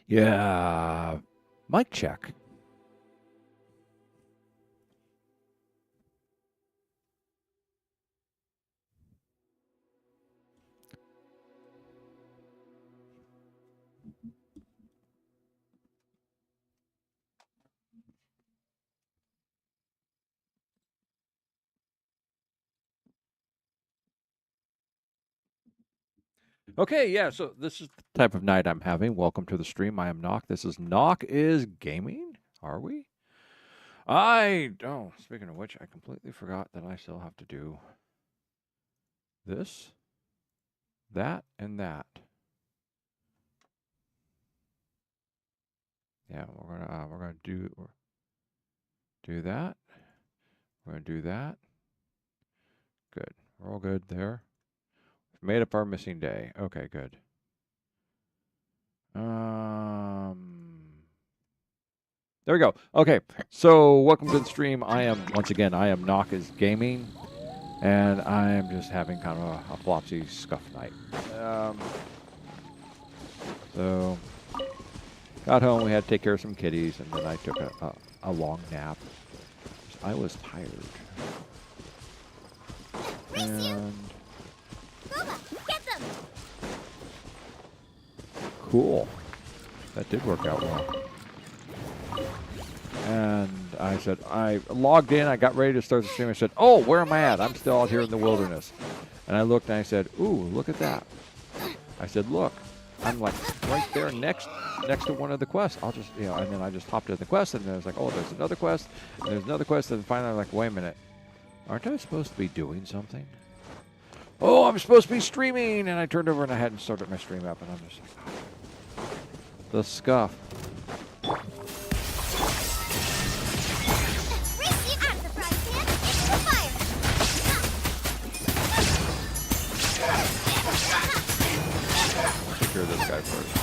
Yeah. Mic check. Okay, yeah, so this is the type of night I'm having. Welcome to the stream. I am NOC. This is NOC is Gaming. Are we? Speaking of which, I completely forgot that I still have to do this, that, and that. Yeah, we're gonna do that. We're gonna do that. Good. We're all good there. We've made up our missing day. Okay, good. There we go. Okay, so welcome to the stream. I am NOC is Gaming, and I am just having kind of a flopsy scuff night. So got home, we had to take care of some kitties, and then I took a long nap. I was tired. And cool. That did work out well. And I said, I logged in, I got ready to start the stream. I said, oh, where am I at? I'm still out here in the wilderness. And I looked and I said, ooh, look at that. I said, look, I'm like right there next to one of the quests. I'll just, and then I just hopped in the quest, and then I was like, oh, there's another quest, and there's another quest, and finally I'm like, wait a minute. Aren't I supposed to be doing something? Oh, I'm supposed to be streaming! And I turned over and I hadn't started my stream up, and I'm just like, oh. The scuff. Take care of this guy first.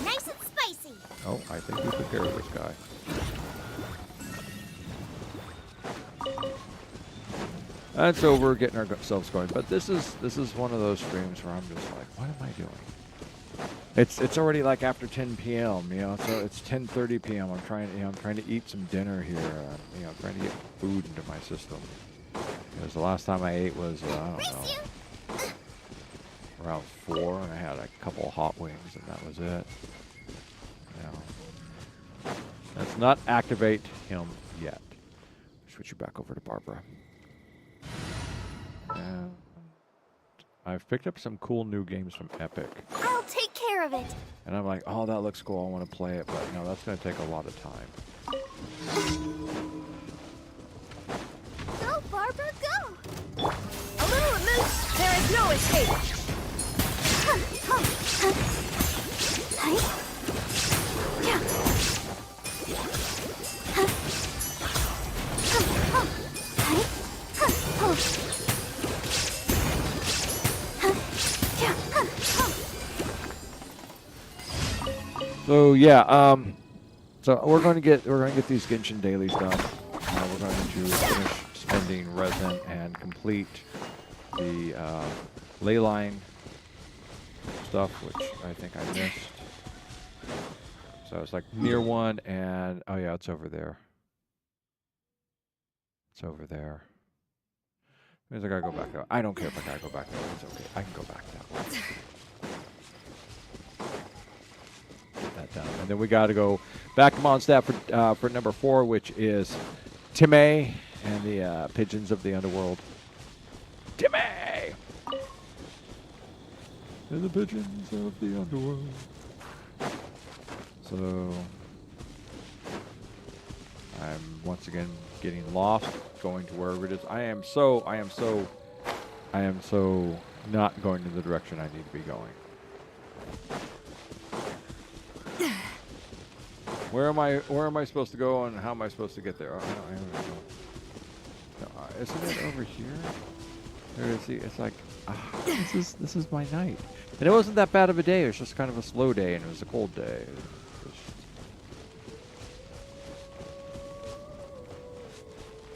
Nice and spicy. Oh, I think we took care of this guy. And so we're getting ourselves going, but this is one of those streams where I'm just like, what am I doing? It's already like after 10 p.m. So it's 10:30 p.m. I'm trying to eat some dinner here. I'm trying to get food into my system. Because the last time I ate was I don't know, around 4, and I had a couple of hot wings, and that was it. Let's not activate him yet. Switch you back over to Barbara. And I've picked up some cool new games from Epic. I'll take care of it. And I'm like, oh, that looks cool. I want to play it, but no, that's going to take a lot of time. Go, Barbara, go. A little removed. There is no escape. So yeah, so we're going to get these Genshin dailies done. We're going to finish spending resin and complete the ley line stuff, which I think I missed. So it's like near one, and oh yeah, it's over there. It's over there. Means I gotta go back there. I don't care if I gotta go back there. It's okay. I can go back that way. Get that done. And then we gotta go back to Mondstadt for number 4, which is Time and the Pigeons of the Underworld. Time! And the Pigeons of the Underworld. So I'm once again getting lost, going to wherever it is. I am so not going in the direction I need to be going. Where am I supposed to go, and how am I supposed to get there? I don't know. Isn't it over here? There is. It's like this is my night. And it wasn't that bad of a day. It was just kind of a slow day, and it was a cold day.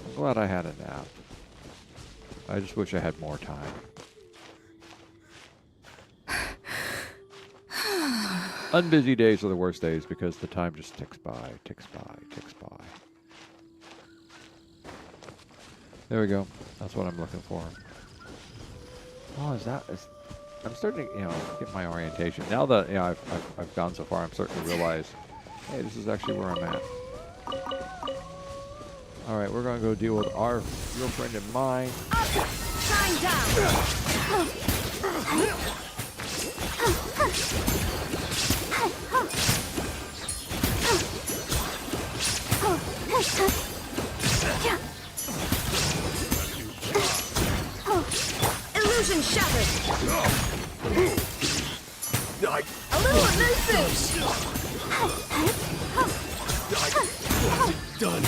I'm glad I had a nap. I just wish I had more time. Unbusy days are the worst days because the time just ticks by, ticks by, ticks by. There we go. That's what I'm looking for. Oh, I'm starting to, get my orientation. Now that, I've gone so far, I'm starting to realize, hey, this is actually where I'm at. All right, we're going to go deal with your friend and mine. Shine down. Illusion shattered. A little loose. Done.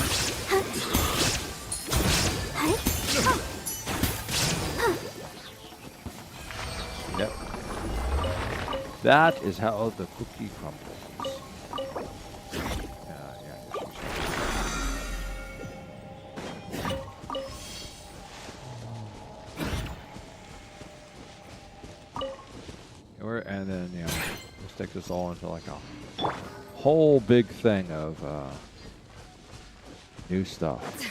Yep. That is how the cookie crumbles. And then, we'll stick this all into like a whole big thing of new stuff.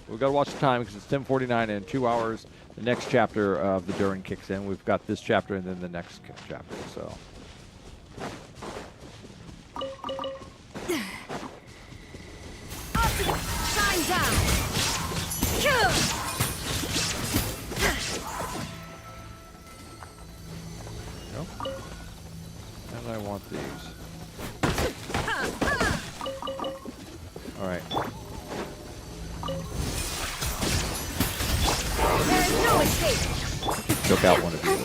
We've got to watch the time because it's 10:49 and 2 hours. The next chapter of the Durin kicks in. We've got this chapter and then the next chapter. So. Shine down. And I want these. All right. There is no escape. Choke out one of these.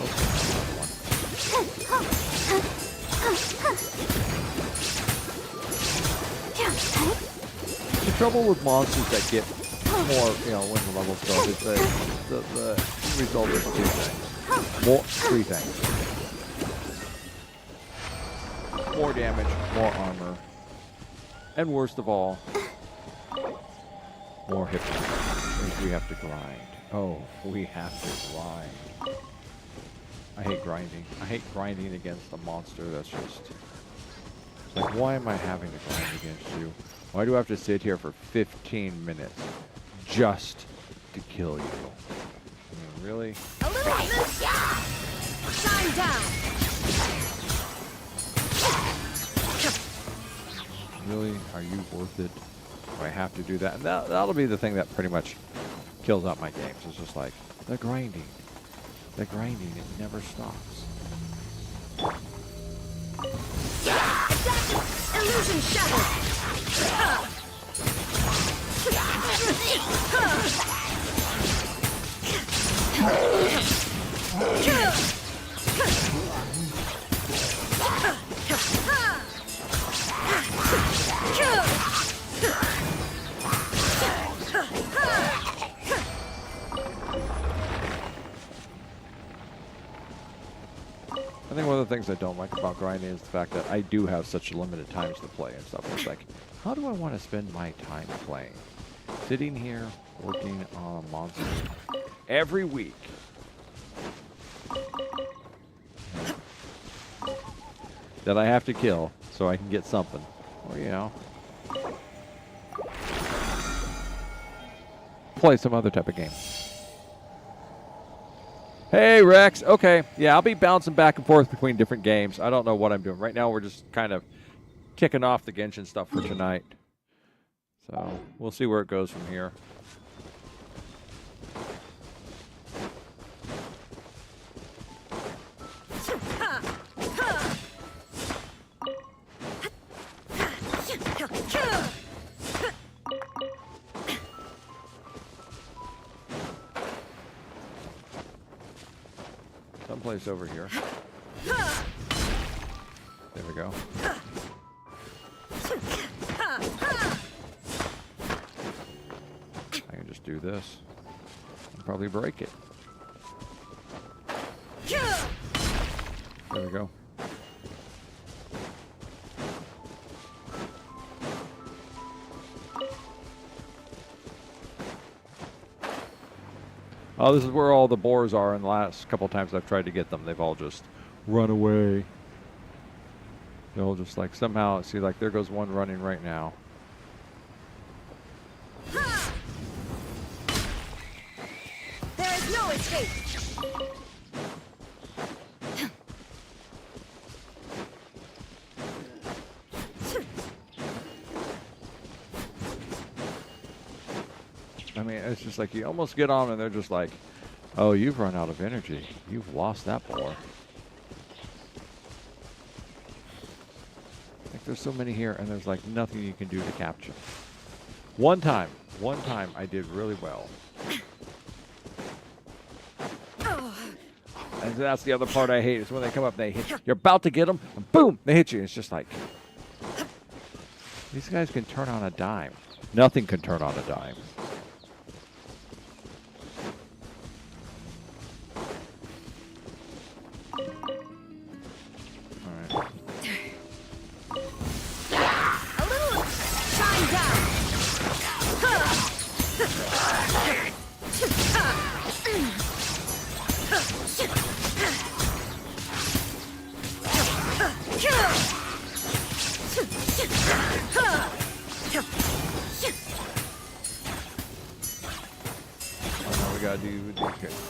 The trouble with monsters that get more, when the levels go, is the result is three things. More damage, more armor, and worst of all, more hit points. We have to grind. Oh, we have to grind. I hate grinding. I hate grinding against a monster that's just... Like, why am I having to grind against you? Why do I have to sit here for 15 minutes just to kill you? I mean, really? A little loose. Shine down. Really? Are you worth it? Do I have to do that? And that'll be the thing that pretty much kills out my games. It's just like, the grinding. The grinding, it never stops. Illusion shattered. I think one of the things I don't like about grinding is the fact that I do have such limited times to play and stuff. It's like, how do I want to spend my time playing? Sitting here, working on a monster every week. That I have to kill so I can get something. Or, play some other type of game. Hey, Rex. Okay. Yeah, I'll be bouncing back and forth between different games. I don't know what I'm doing. Right now, we're just kind of kicking off the Genshin stuff for tonight. So, we'll see where it goes from here. Someplace over here. There we go. I can just do this and probably break it. There we go. Oh, this is where all the boars are, and the last couple times I've tried to get them, they've all just run away. They'll just like somehow see like there goes one running right now. There is no escape. I mean, it's just like you almost get on and they're just like, oh, you've run out of energy. You've lost that boar. Like there's so many here and there's like nothing you can do to capture. One time I did really well. And that's the other part I hate is when they come up and they hit you. You're about to get them and boom, they hit you. It's just like, these guys can turn on a dime. Nothing can turn on a dime.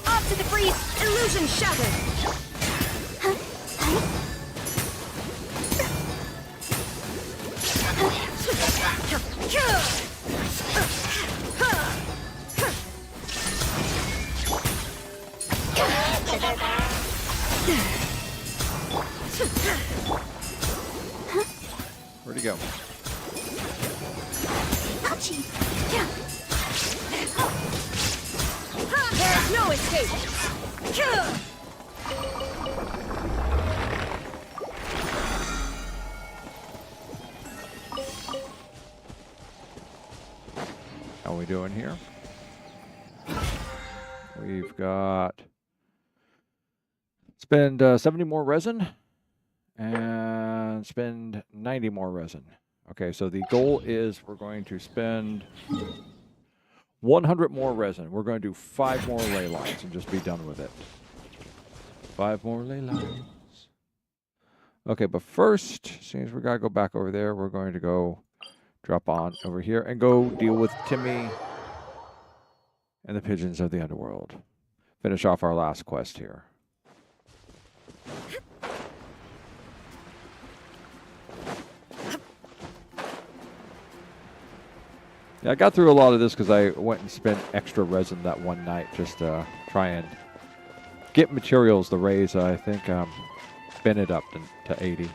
Off to the freeze! Illusion shattered! Where'd he go? There's no escape! How are we doing here? We've got spend 70 more resin and spend 90 more resin. Okay, so the goal is we're going to spend 100 more resin. We're going to do 5 more ley lines and just be done with it. 5 more ley lines. Okay, but first, since we gotta go back over there, we're going to go drop on over here and go deal with Timmy and the pigeons of the underworld. Finish off our last quest here. Yeah, I got through a lot of this because I went and spent extra resin that one night just to try and get materials to raise, I think, spin it up to 80.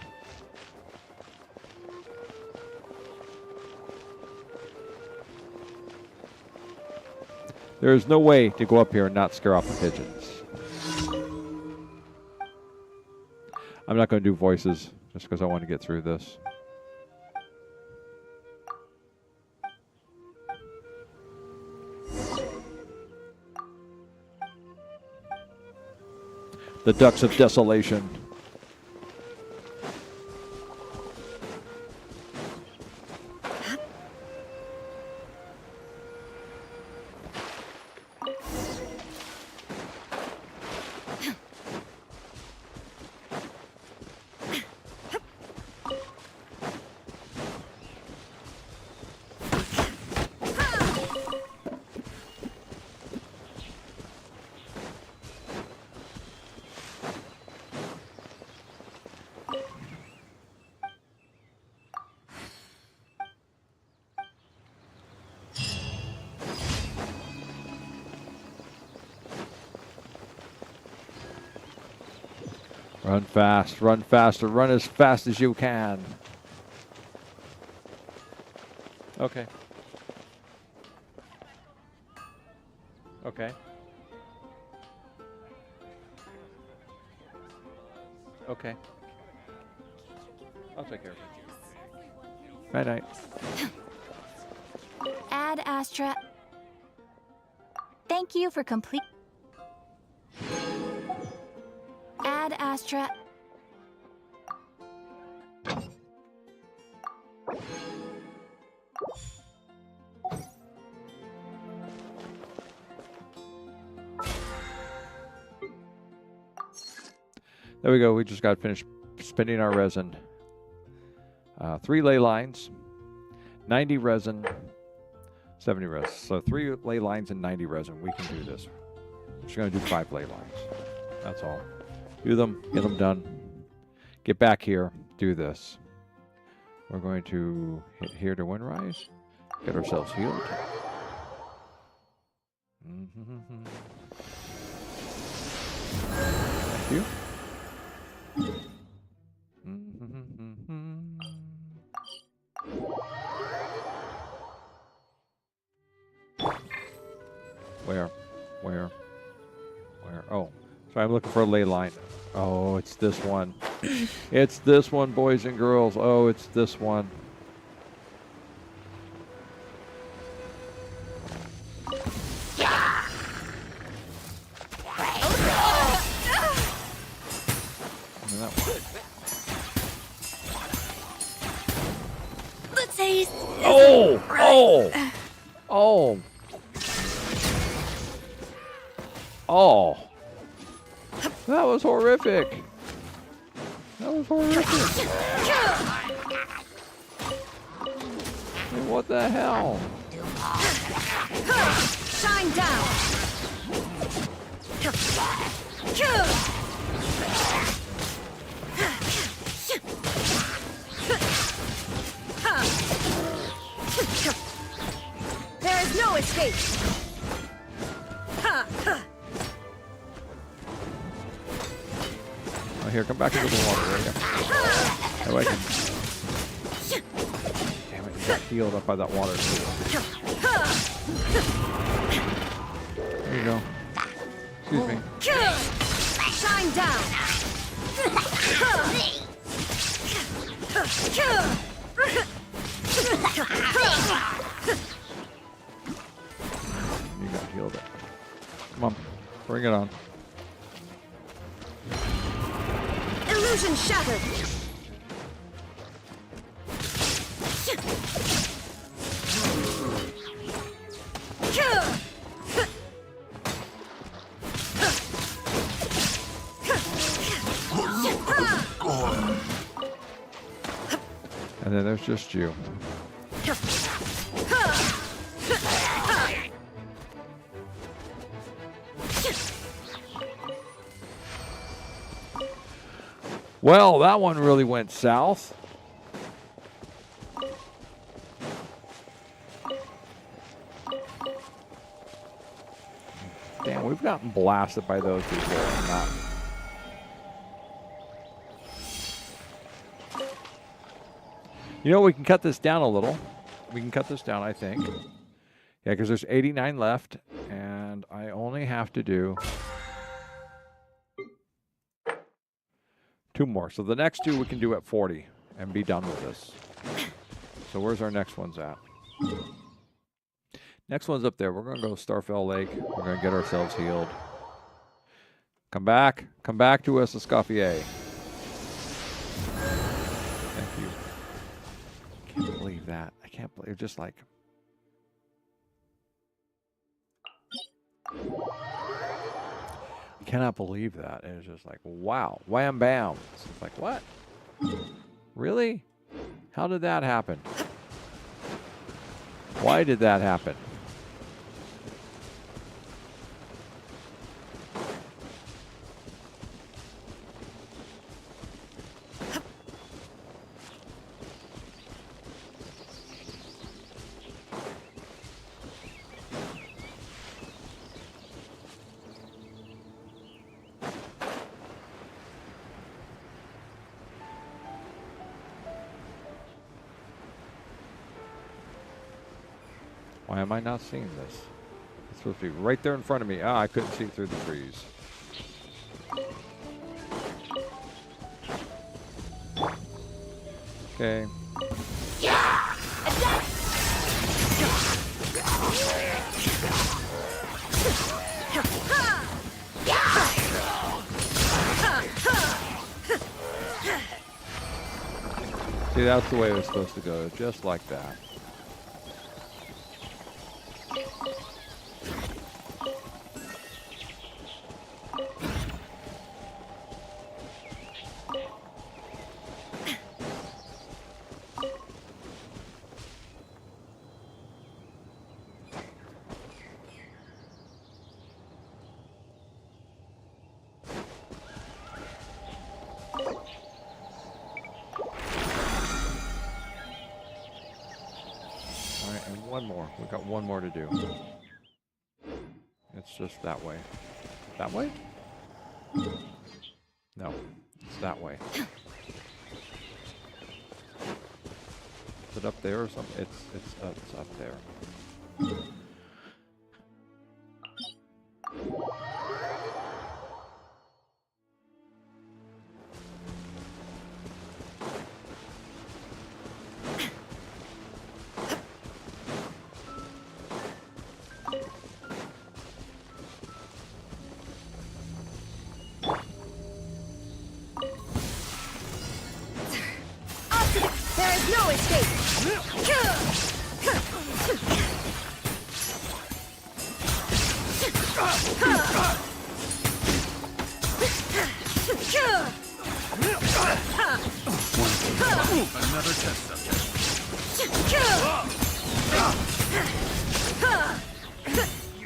There is no way to go up here and not scare off the pigeons. I'm not going to do voices just because I want to get through this. The ducks of desolation. Run fast, run faster, run as fast as you can. Okay. Okay. Okay. I'll take care of it. Night night. Ad Astra. Thank you for complete. Ad Astra. There we go. We just got finished spinning our resin. 3 ley lines, 90 resin, 70 resin. So 3 ley lines and 90 resin. We can do this. I'm just going to do 5 ley lines. That's all. Do them, get them done. Get back here, do this. We're going to hit here to Windrise, get ourselves healed. Thank you. Where? Oh, so I'm looking for a ley line. Oh, it's this one. It's this one, boys and girls. Oh, it's this one. The taste. Oh! Right. Oh! Oh! Oh! That was horrific. That was horrific. Hey, what the hell? Shine down. There is no escape. Oh, here, come back into the water. There you go. Oh, I can... Damn it, you got healed up by that water. There you go. Excuse me. Shine down. You got healed up. Come on, bring it on. Illusion shattered. And then there's just you. Well, that one really went south. Damn, we've gotten blasted by those before. I'm not. You know, we can cut this down a little. We can cut this down, I think. Yeah, because there's 89 left, and I only have to do 2 more. So the next 2 we can do at 40 and be done with this. So where's our next ones at? Next one's up there. We're going to go Starfell Lake. We're going to get ourselves healed. Come back. Come back to us, Escoffier. Thank you. I can't believe that. I can't believe just like... I cannot believe that. It's just like, wow. Wham bam. It's like, what? Really? How did that happen? Why did that happen? Why am I not seeing this? It's supposed to be right there in front of me. Ah, I couldn't see it through the trees. Okay. See, that's the way it was supposed to go, just like that. one more. We got one more to do. It's just that way. That way? No, it's that way. Is it up there or something? It's up there. There is no escape! Another test subject.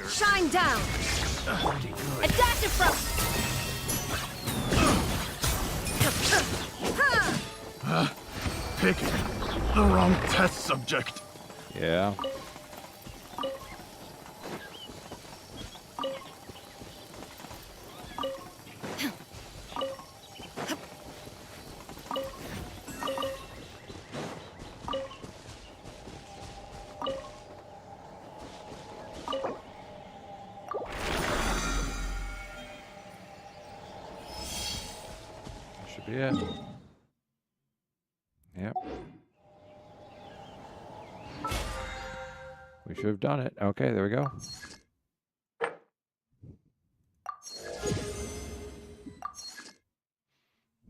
Shine down! Adaptive from! Picking the wrong test subject. Yeah. Should be it. Yep. We should have done it. Okay, there we go.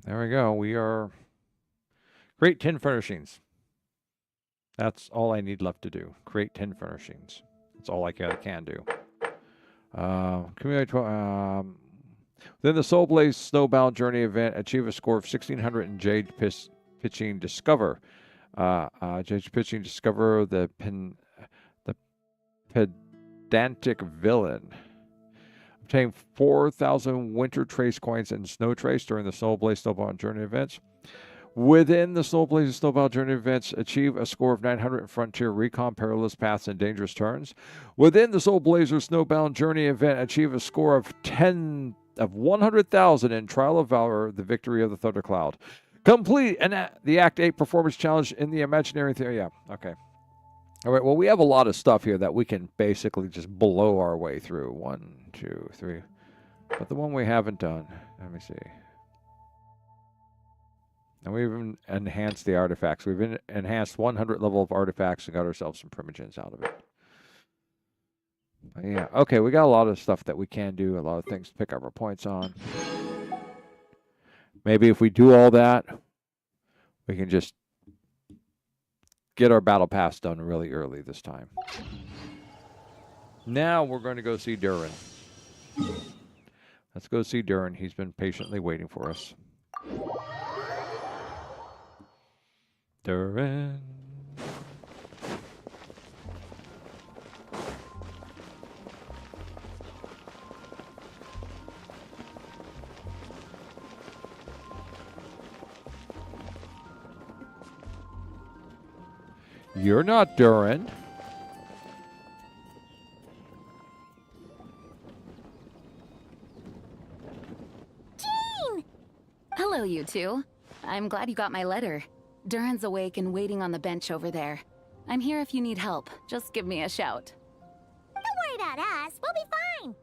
There we go. We are create 10 furnishings. That's all I need left to do. Create 10 furnishings. That's all I can do. Accumulate within the Soul Blaze Snowbound Journey event, achieve a score of 1600 in Jade Pitching Discover. Jade Pitching Discover the pedantic villain. Obtain 4,000 Winter Trace coins and Snow Trace during the Soul Blaze Snowbound Journey events. Within the Soul Blaze Snowbound Journey events, achieve a score of 900 in Frontier Recon, Perilous Paths, and Dangerous Turns. Within the Soul Blazer Snowbound Journey event, achieve a score of 100,000 in Trial of Valor, the Victory of the Thundercloud. Complete the Act 8 Performance Challenge in the Imaginary Theory. Yeah, okay. All right, well, we have a lot of stuff here that we can basically just blow our way through. 1, 2, 3. But the one we haven't done, let me see. And we've even enhanced the artifacts. We've enhanced 100 level of artifacts and got ourselves some primogens out of it. But yeah, okay, we got a lot of stuff that we can do, a lot of things to pick up our points on. Maybe if we do all that, we can just get our battle pass done really early this time. Now we're going to go see Durin. Let's go see Durin. He's been patiently waiting for us. Durin. You're not Durin. Jean! Hello, you two. I'm glad you got my letter. Durin's awake and waiting on the bench over there. I'm here if you need help. Just give me a shout. Don't worry about us. We'll be fine.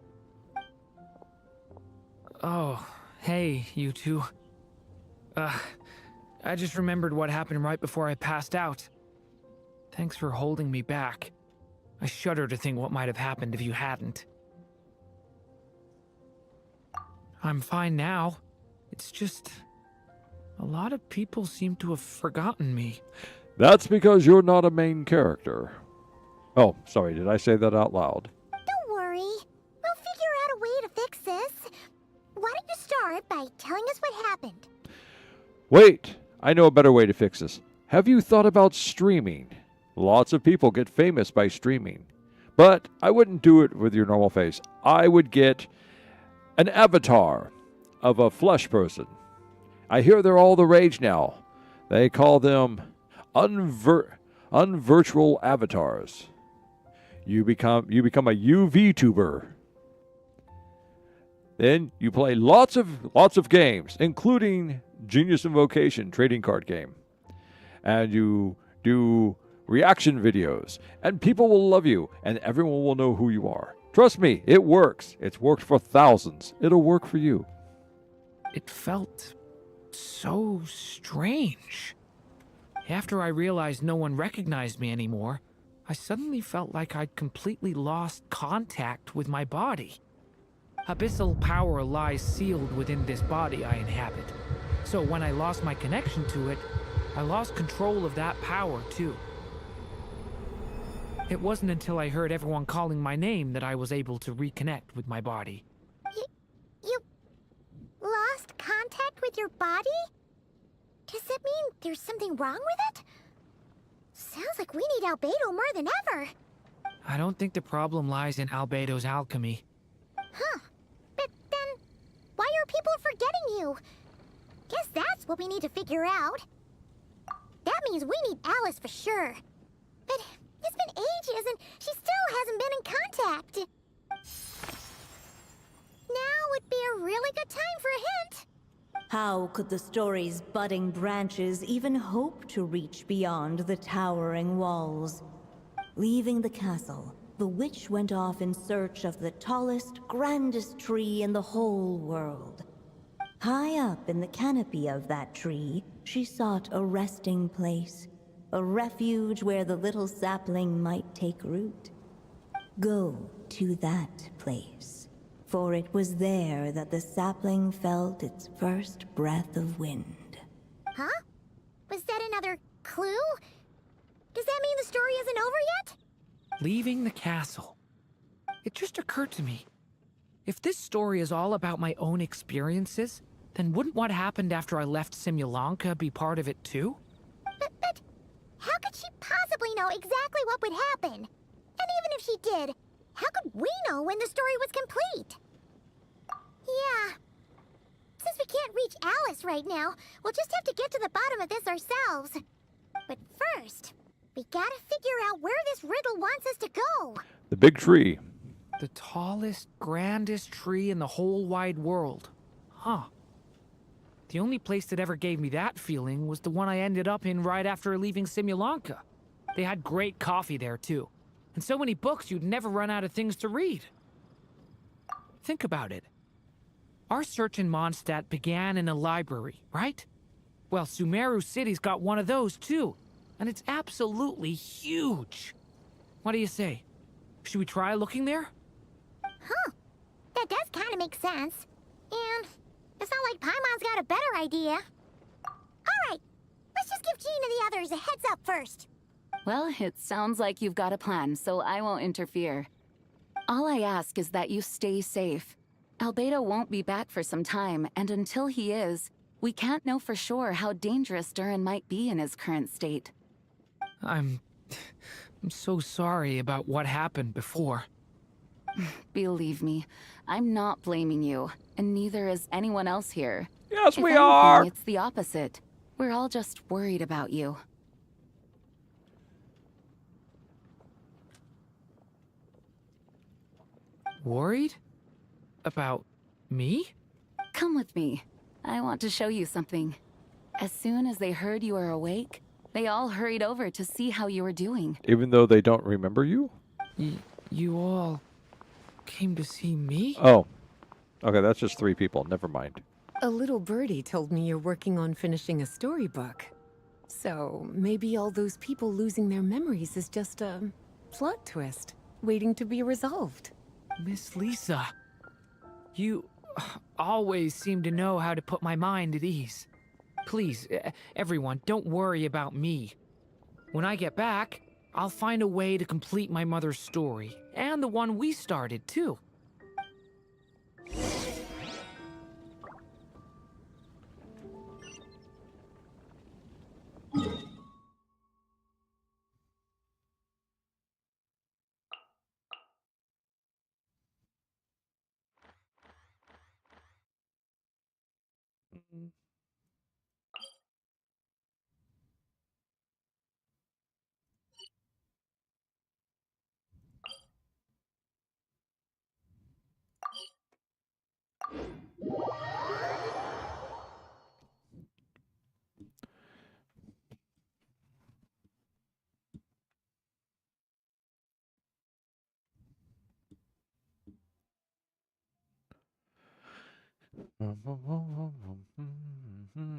Oh, hey, you two. I just remembered what happened right before I passed out. Thanks for holding me back. I shudder to think what might have happened if you hadn't. I'm fine now. It's just... a lot of people seem to have forgotten me. That's because you're not a main character. Oh, sorry, did I say that out loud? Don't worry. We'll figure out a way to fix this. Why don't you start by telling us what happened? Wait, I know a better way to fix this. Have you thought about streaming? Lots of people get famous by streaming. But I wouldn't do it with your normal face. I would get an avatar of a flesh person. I hear they're all the rage now. They call them unvirtual avatars. You become a UV tuber. Then you play lots of games, including Genius Invocation trading card game. And you do reaction videos, and people will love you, and everyone will know who you are. Trust me, it works. It's worked for thousands. It'll work for you. It felt so strange. After I realized no one recognized me anymore, I suddenly felt like I'd completely lost contact with my body. Abyssal power lies sealed within this body I inhabit. So when I lost my connection to it, I lost control of that power too. It wasn't until I heard everyone calling my name that I was able to reconnect with my body. You lost contact with your body? Does that mean there's something wrong with it? Sounds like we need Albedo more than ever. I don't think the problem lies in Albedo's alchemy. Huh. But then, why are people forgetting you? Guess that's what we need to figure out. That means we need Alice for sure. But it's been ages and she still hasn't been in contact. Now would be a really good time for a hint. How could the story's budding branches even hope to reach beyond the towering walls? Leaving the castle, the witch went off in search of the tallest, grandest tree in the whole world. High up in the canopy of that tree, she sought a resting place, a refuge where the little sapling might take root. Go to that place, for it was there that the sapling felt its first breath of wind. Huh? Was that another clue? Does that mean the story isn't over yet? Leaving the castle. It just occurred to me. If this story is all about my own experiences, then wouldn't what happened after I left Simulanka be part of it too? But how could she possibly know exactly what would happen? And even if she did, how could we know when the story was complete? Yeah. Since we can't reach Alice right now, we'll just have to get to the bottom of this ourselves. But first, we gotta figure out where this riddle wants us to go. The big tree. The tallest, grandest tree in the whole wide world. Huh. The only place that ever gave me that feeling was the one I ended up in right after leaving Simulanka. They had great coffee there, too. And so many books you'd never run out of things to read. Think about it. Our search in Mondstadt began in a library, right? Well, Sumeru City's got one of those, too. And it's absolutely huge. What do you say? Should we try looking there? Huh. That does kind of make sense. And it's not like Paimon's got a better idea. Alright, let's just give Jean and the others a heads up first. Well, it sounds like you've got a plan, so I won't interfere. All I ask is that you stay safe. Albedo won't be back for some time, and until he is, we can't know for sure how dangerous Durin might be in his current state. I'm so sorry about what happened before. Believe me, I'm not blaming you, and neither is anyone else here. Yes, If we anything, are. It's the opposite. We're all just worried about you. Worried? About me? Come with me. I want to show you something. As soon as they heard you were awake, they all hurried over to see how you were doing. Even though they don't remember you? You all came to see me? Oh. Okay, that's just 3 people. Never mind. A little birdie told me you're working on finishing a storybook. So maybe all those people losing their memories is just a plot twist waiting to be resolved. Miss Lisa, you always seem to know how to put my mind at ease. Please, everyone, don't worry about me. When I get back, I'll find a way to complete my mother's story, and the one we started, too.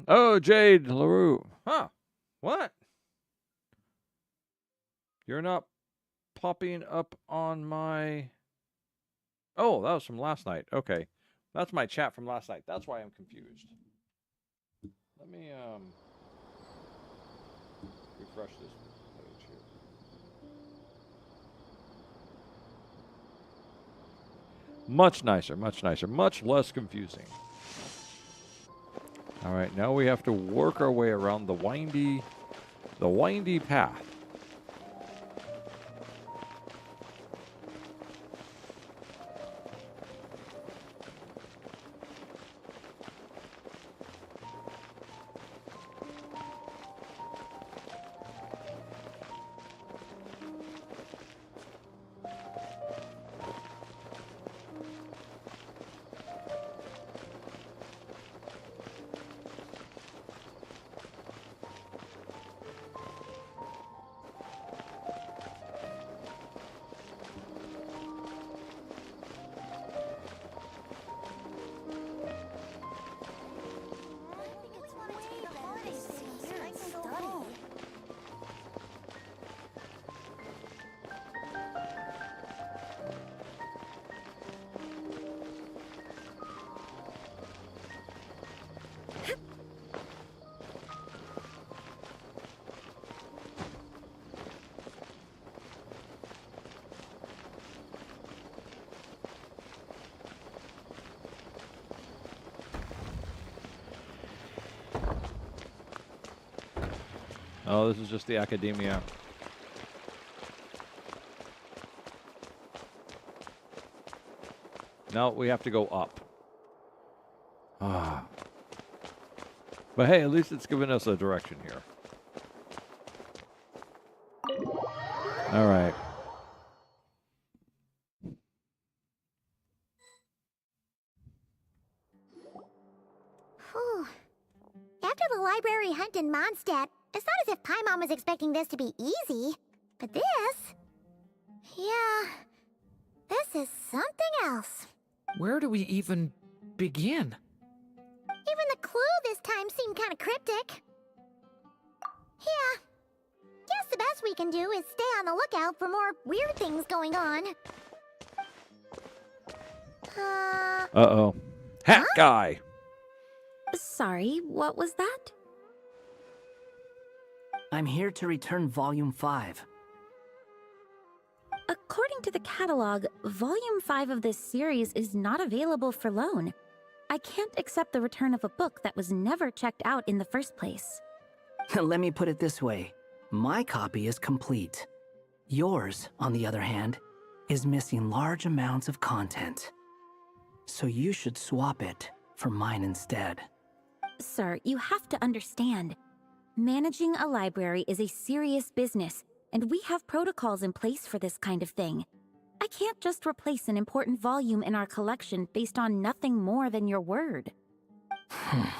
Oh, Jade LaRue. Huh. What? You're not popping up on my... Oh, that was from last night. Okay. That's my chat from last night. That's why I'm confused. Let me refresh this page here. Much nicer, much less confusing. All right, now we have to work our way around the windy path. Oh, this is just the academia. Now we have to go up. Ah. But hey, at least it's giving us a direction here. All right. Whew. After the library hunt in Mondstadt, it's not as if Paimon was expecting this to be easy. But this... Yeah... This is something else. Where do we even begin? Even the clue this time seemed kind of cryptic. Yeah. Guess the best we can do is stay on the lookout for more weird things going on. Uh-oh. Hat guy! Sorry, what was that? I'm here to return Volume 5. According to the catalog, Volume 5 of this series is not available for loan. I can't accept the return of a book that was never checked out in the first place. Let me put it this way. My copy is complete. Yours, on the other hand, is missing large amounts of content. So you should swap it for mine instead. Sir, you have to understand. Managing a library is a serious business, and we have protocols in place for this kind of thing. I can't just replace an important volume in our collection based on nothing more than your word. Hey,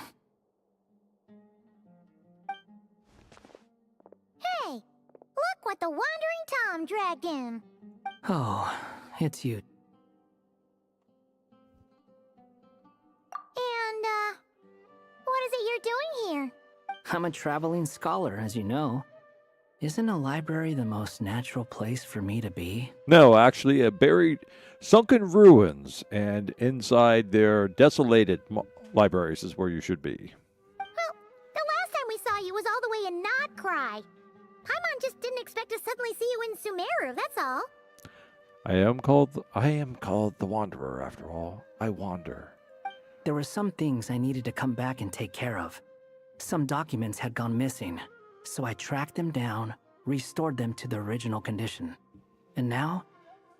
look what the Wandering Tom dragged in. Oh, it's you. And, what is it you're doing here? I'm a traveling scholar, as you know. Isn't a library the most natural place for me to be? No, actually, a buried, sunken ruins, and inside their desolated libraries is where you should be. Well, the last time we saw you was all the way in Notcry. Paimon just didn't expect to suddenly see you in Sumeru, that's all. I am called the Wanderer, after all. I wander. There were some things I needed to come back and take care of. Some documents had gone missing, so I tracked them down, restored them to the original condition. And now,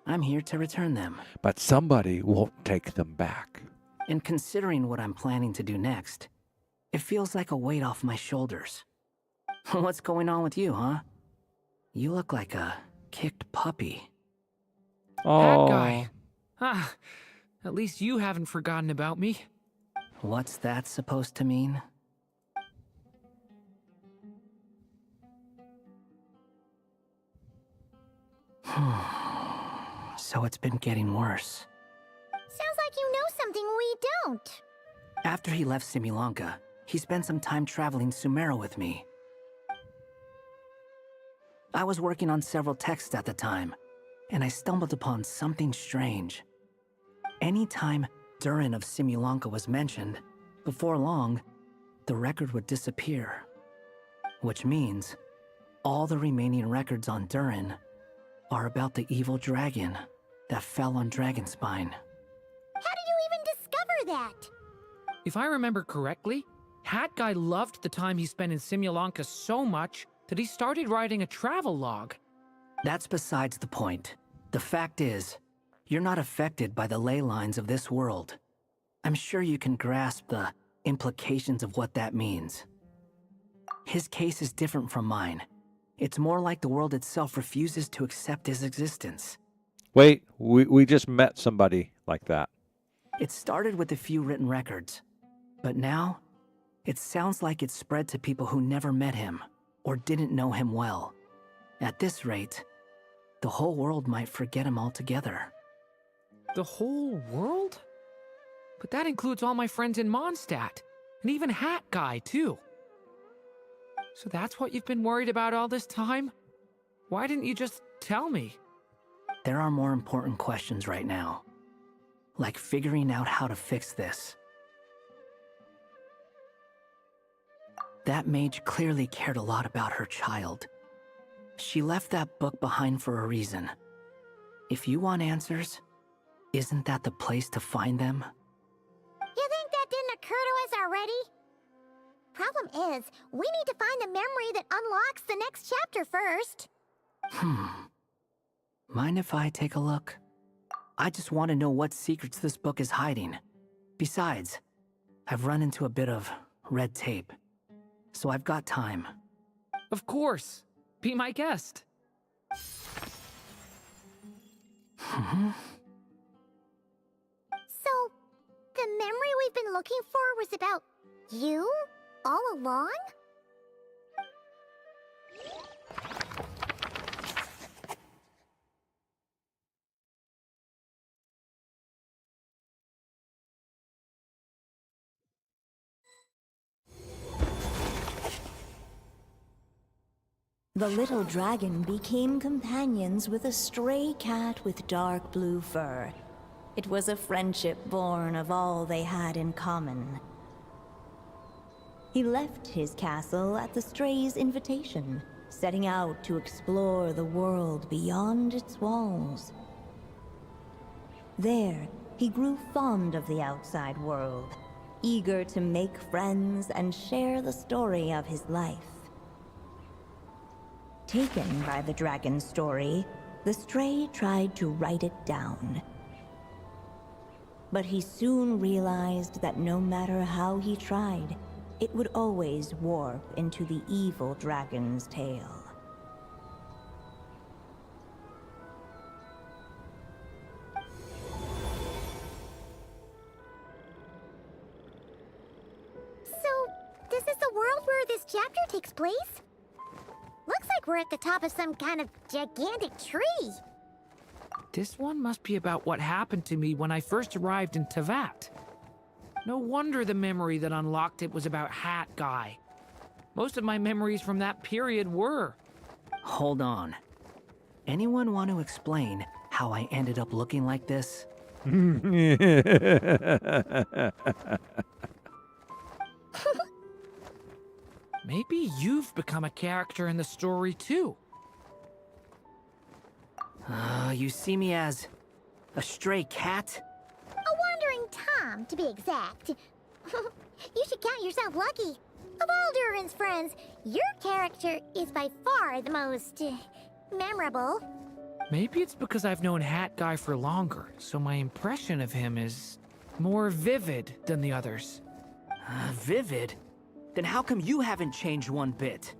I'm here to return them. But somebody won't take them back. And considering what I'm planning to do next, it feels like a weight off my shoulders. What's going on with you, huh? You look like a kicked puppy. That guy. Ah, at least you haven't forgotten about me. What's that supposed to mean? So it's been getting worse. Sounds like you know something we don't. After he left Simulanka, he spent some time traveling Sumeru with me. I was working on several texts at the time, and I stumbled upon something strange. Anytime Durin of Simulanka was mentioned, before long, the record would disappear. Which means, all the remaining records on Durin are about the evil dragon that fell on Dragonspine. How did you even discover that? If I remember correctly, Hat Guy loved the time he spent in Simulanka so much that he started writing a travel log. That's besides the point. The fact is, you're not affected by the ley lines of this world. I'm sure you can grasp the implications of what that means. His case is different from mine. It's more like the world itself refuses to accept his existence. Wait, we just met somebody like that. It started with a few written records, but now it sounds like it's spread to people who never met him or didn't know him well. At this rate, the whole world might forget him altogether. The whole world? But that includes all my friends in Mondstadt, and even Hat Guy, too. So that's what you've been worried about all this time? Why didn't you just tell me? There are more important questions right now, like figuring out how to fix this. That mage clearly cared a lot about her child. She left that book behind for a reason. If you want answers, isn't that the place to find them? You think that didn't occur to us already? Problem is, we need to find the memory that unlocks the next chapter first. Mind if I take a look? I just want to know what secrets this book is hiding. Besides, I've run into a bit of red tape, so I've got time. Of course. Be my guest. So, the memory we've been looking for was about you? All along? The little dragon became companions with a stray cat with dark blue fur. It was a friendship born of all they had in common. He left his castle at the stray's invitation, setting out to explore the world beyond its walls. There, he grew fond of the outside world, eager to make friends and share the story of his life. Taken by the dragon's story, the stray tried to write it down. But he soon realized that no matter how he tried, it would always warp into the evil dragon's tale. So, this is the world where this chapter takes place? Looks like we're at the top of some kind of gigantic tree. This one must be about what happened to me when I first arrived in Tevat. No wonder the memory that unlocked it was about Hat Guy. Most of my memories from that period were. Hold on. Anyone want to explain how I ended up looking like this? Maybe you've become a character in the story too. You see me as a stray cat? A wandering Tom, to be exact. You should count yourself lucky. Of all Durin's friends, your character is by far the most memorable. Maybe it's because I've known Hat Guy for longer, so my impression of him is more vivid than the others. Vivid? Then how come you haven't changed one bit?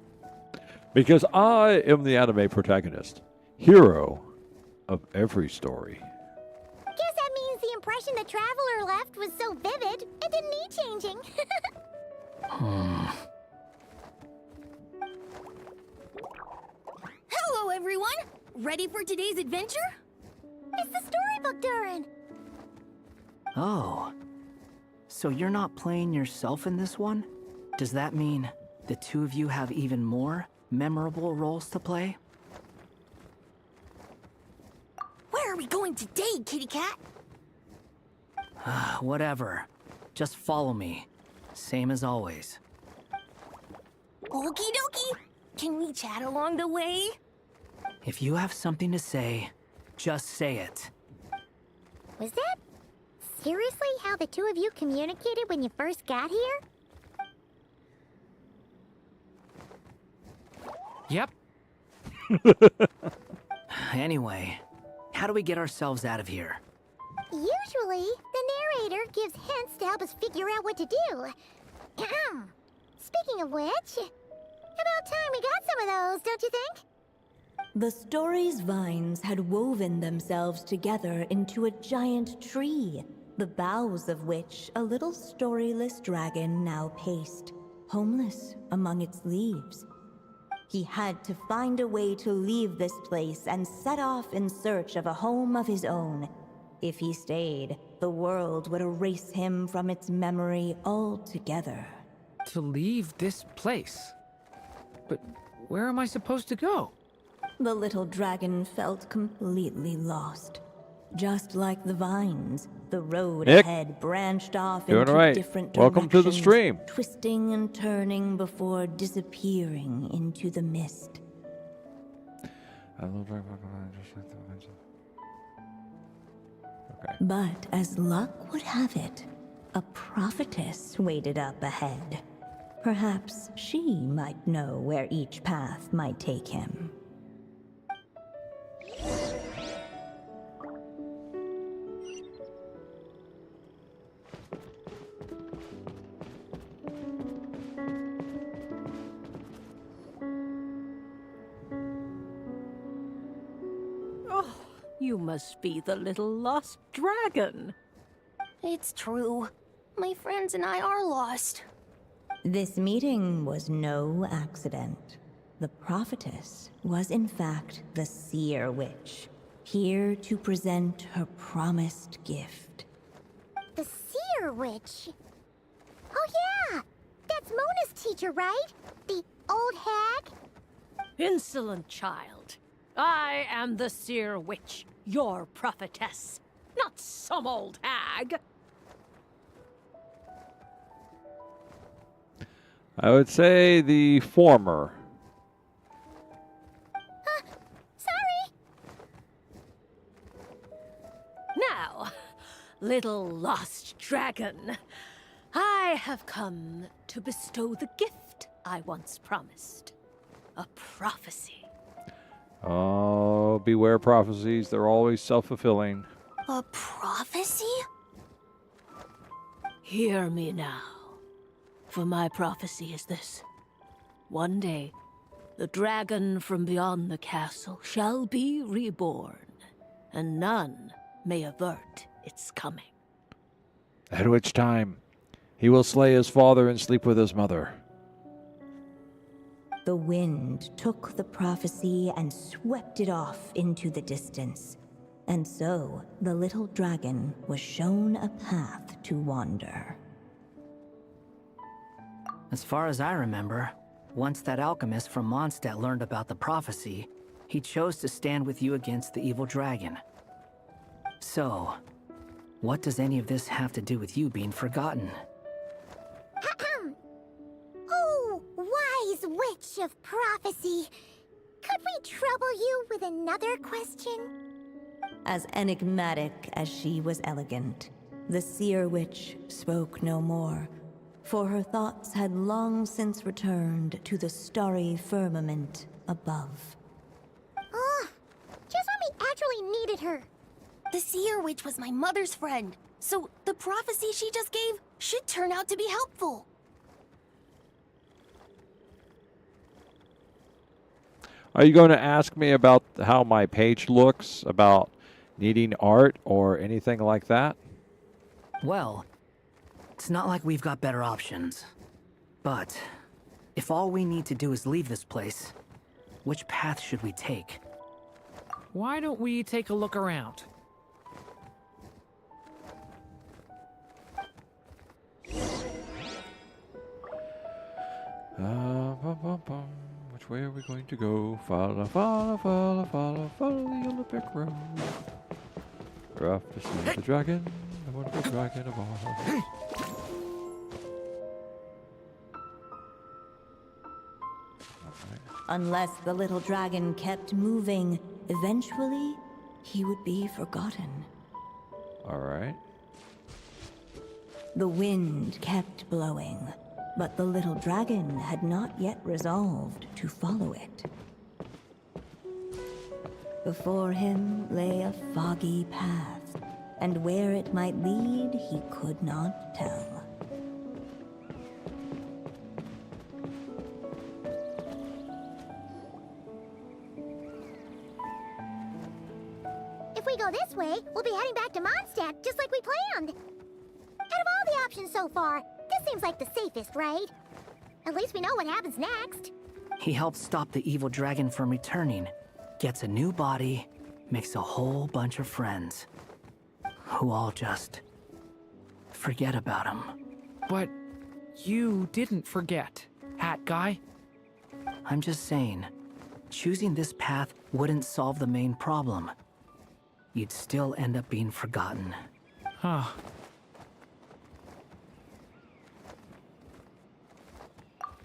Because I am the anime protagonist, hero of every story. Guess that means the impression the traveler left was so vivid, it didn't need changing. Hello, everyone! Ready for today's adventure? It's the storybook, Durin. Oh. So you're not playing yourself in this one? Does that mean the two of you have even more memorable roles to play? Where are we going today, kitty cat? Whatever. Just follow me. Same as always. Okie dokie. Can we chat along the way? If you have something to say, just say it. Was that seriously how the two of you communicated when you first got here? Yep. Anyway, how do we get ourselves out of here? Usually, the narrator gives hints to help us figure out what to do. Speaking of which, about time we got some of those, don't you think? The story's vines had woven themselves together into a giant tree, the boughs of which a little storyless dragon now paced, homeless among its leaves. He had to find a way to leave this place and set off in search of a home of his own. If he stayed, the world would erase him from its memory altogether. To leave this place? But where am I supposed to go? The little dragon felt completely lost. Just like the vines, the road Nick, ahead branched off doing into right. different directions, Welcome to the stream. twisting and turning before disappearing into the mist. Okay. But as luck would have it, a prophetess waited up ahead. Perhaps she might know where each path might take him. You must be the little lost dragon. It's true. My friends and I are lost. This meeting was no accident. The prophetess was in fact the seer witch, here to present her promised gift. The seer witch. Oh yeah, that's Mona's teacher, right? The old hag? Insolent child. I am the seer witch, your prophetess, not some old hag. I would say the former. Sorry. Now, little lost dragon, I have come to bestow the gift I once promised. A prophecy. Oh, beware prophecies. They're always self-fulfilling. A prophecy? Hear me now, for my prophecy is this. One day, the dragon from beyond the castle shall be reborn, and none may avert its coming. At which time, he will slay his father and sleep with his mother. The wind took the prophecy and swept it off into the distance. And so, the little dragon was shown a path to wander. As far as I remember, once that alchemist from Mondstadt learned about the prophecy, he chose to stand with you against the evil dragon. So, what does any of this have to do with you being forgotten? Oh, wise witch of prophecy. Could we trouble you with another question? As enigmatic as she was elegant, the seer witch spoke no more, for her thoughts had long since returned to the starry firmament above. Just when we actually needed her. The seer witch was my mother's friend, so the prophecy she just gave should turn out to be helpful. Are you going to ask me about how my page looks, about needing art or anything like that? Well, it's not like we've got better options. But, if all we need to do is leave this place, which path should we take? Why don't we take a look around? Bum, bum, bum. Which way are we going to go? Follow, follow, follow, follow, follow the yellow brick road. We're off to see the dragon, the wonderful dragon of all. Unless the little dragon kept moving, eventually he would be forgotten. All right. The wind kept blowing, but the little dragon had not yet resolved to follow it. Before him lay a foggy path, and where it might lead he could not tell. If we go this way, we'll be heading back to Mondstadt just like we planned. Out of all the options so far, this seems like the safest, right? At least we know what happens next. He helps stop the evil dragon from returning, gets a new body, makes a whole bunch of friends, who all just forget about him. But you didn't forget, Hat Guy. I'm just saying, choosing this path wouldn't solve the main problem. You'd still end up being forgotten. Huh.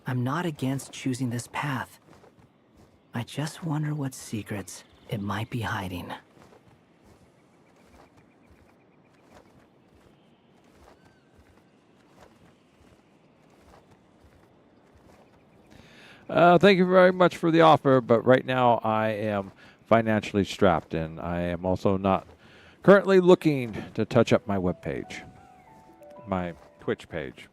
I'm not against choosing this path. I just wonder what secrets it might be hiding. Thank you very much for the offer, but right now I am financially strapped, and I am also not currently looking to touch up my webpage, my Twitch page.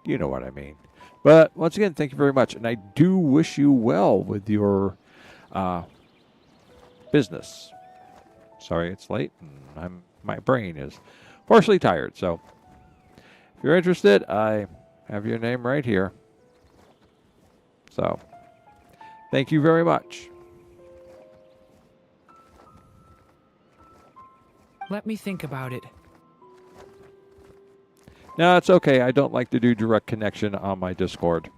You know what I mean. But once again, thank you very much, and I do wish you well with your business. Sorry it's late, and my brain is partially tired, so if you're interested, I have your name right here. So, thank you very much. Let me think about it. No, it's okay. I don't like to do direct connection on my Discord.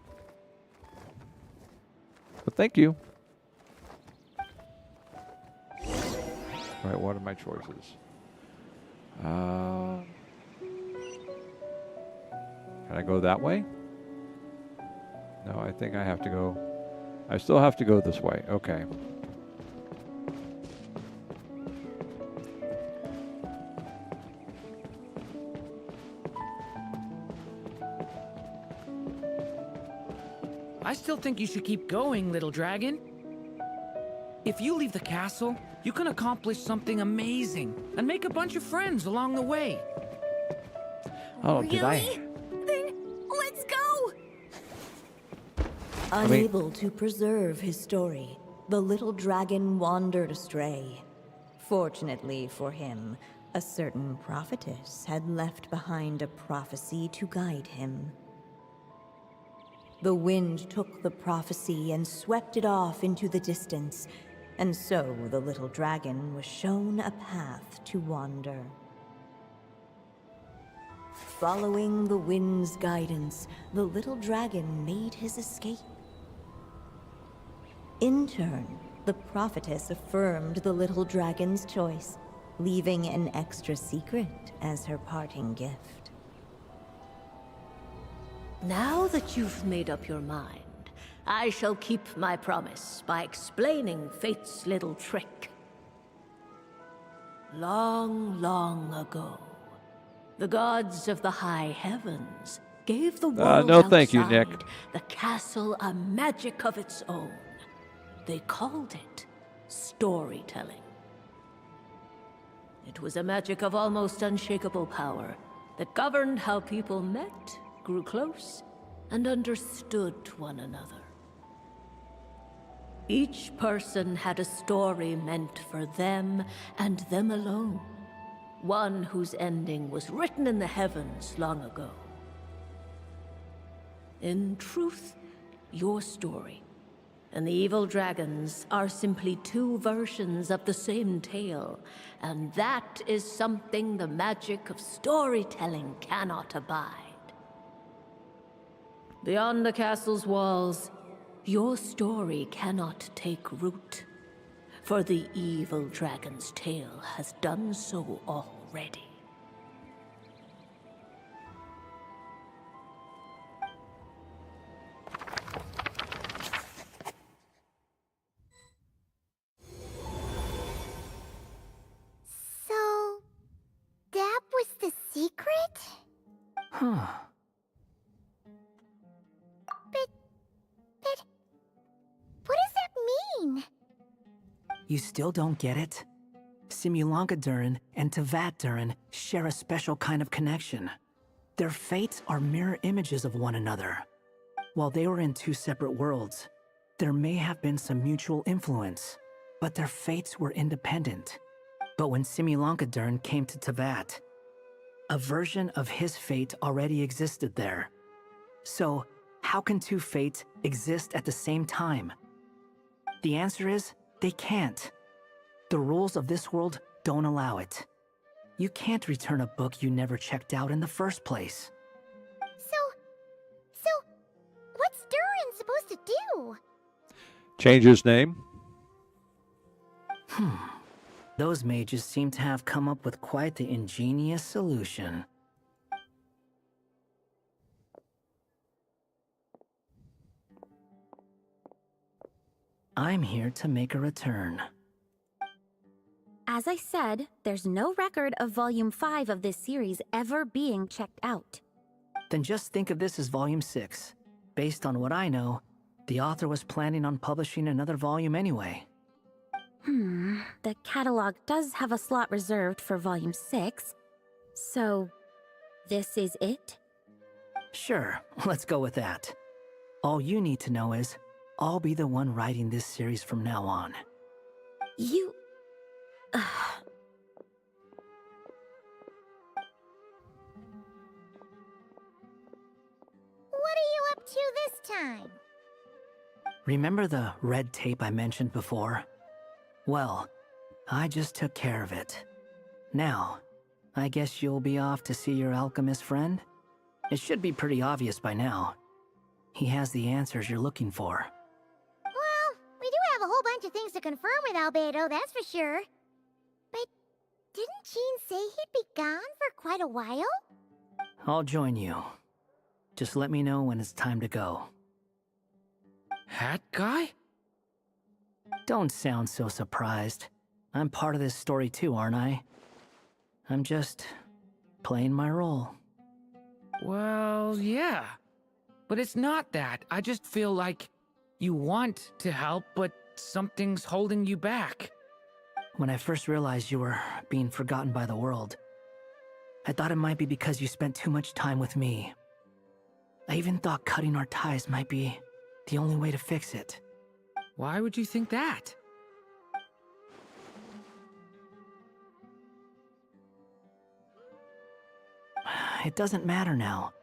But thank you. All right, what are my choices? Can I go that way? No, I think I have to go. I still have to go this way. Okay. I still think you should keep going, little dragon. If you leave the castle, you can accomplish something amazing and make a bunch of friends along the way. Oh, did I? Then let's go! Unable to preserve his story, the little dragon wandered astray. Fortunately for him, a certain prophetess had left behind a prophecy to guide him. The wind took the prophecy and swept it off into the distance, and so the little dragon was shown a path to wander. Following the wind's guidance, the little dragon made his escape. In turn, the prophetess affirmed the little dragon's choice, leaving an extra secret as her parting gift. Now that you've made up your mind, I shall keep my promise by explaining fate's little trick. Long, long ago, the gods of the high heavens gave the world no, thank you, outside Nick. the castle a magic of its own. They called it storytelling. It was a magic of almost unshakable power that governed how people met, grew close, and understood one another. Each person had a story meant for them and them alone, one whose ending was written in the heavens long ago. In truth, your story and the evil dragons are simply two versions of the same tale, and that is something the magic of storytelling cannot abide. Beyond the castle's walls, your story cannot take root, for the evil dragon's tail has done so already. So, that was the secret? Huh. But, what does that mean? You still don't get it? Simulanka Durin and Tevat Durin share a special kind of connection. Their fates are mirror images of one another. While they were in two separate worlds, there may have been some mutual influence, but their fates were independent. But when Simulanka Durin came to Tevat, a version of his fate already existed there. So, how can two fates exist at the same time? The answer is, they can't. The rules of this world don't allow it. You can't return a book you never checked out in the first place. So, what's Durin supposed to do? Change his name? Those mages seem to have come up with quite the ingenious solution. I'm here to make a return. As I said, there's no record of Volume 5 of this series ever being checked out. Then just think of this as Volume 6. Based on what I know, the author was planning on publishing another volume anyway. The catalog does have a slot reserved for Volume 6. So, this is it? Sure, let's go with that. All you need to know is, I'll be the one writing this series from now on. You... What are you up to this time? Remember the red tape I mentioned before? Well, I just took care of it. Now, I guess you'll be off to see your alchemist friend? It should be pretty obvious by now. He has the answers you're looking for. Well, we do have a whole bunch of things to confirm with Albedo, that's for sure. But didn't Jean say he'd be gone for quite a while? I'll join you. Just let me know when it's time to go. Hat guy? Don't sound so surprised. I'm part of this story too, aren't I? I'm just playing my role. Well, yeah. But it's not that. I just feel like you want to help, but something's holding you back. When I first realized you were being forgotten by the world, I thought it might be because you spent too much time with me. I even thought cutting our ties might be the only way to fix it. Why would you think that? It doesn't matter now.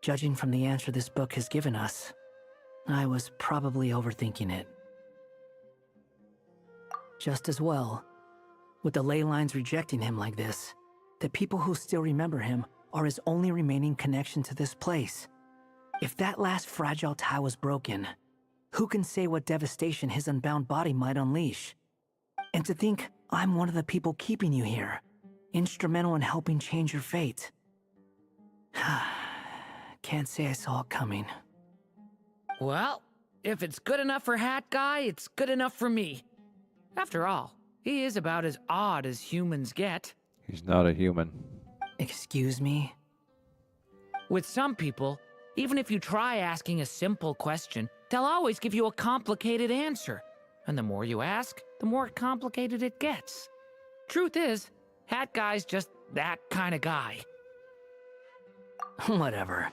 Judging from the answer this book has given us, I was probably overthinking it. Just as well, with the ley lines rejecting him like this, the people who still remember him are his only remaining connection to this place. If that last fragile tie was broken, who can say what devastation his unbound body might unleash? And to think I'm one of the people keeping you here, instrumental in helping change your fate. Can't say I saw it coming. Well, if it's good enough for Hat Guy, it's good enough for me. After all, he is about as odd as humans get. He's not a human. Excuse me? With some people, even if you try asking a simple question, they'll always give you a complicated answer. And the more you ask, the more complicated it gets. Truth is, Hat Guy's just that kind of guy. Whatever.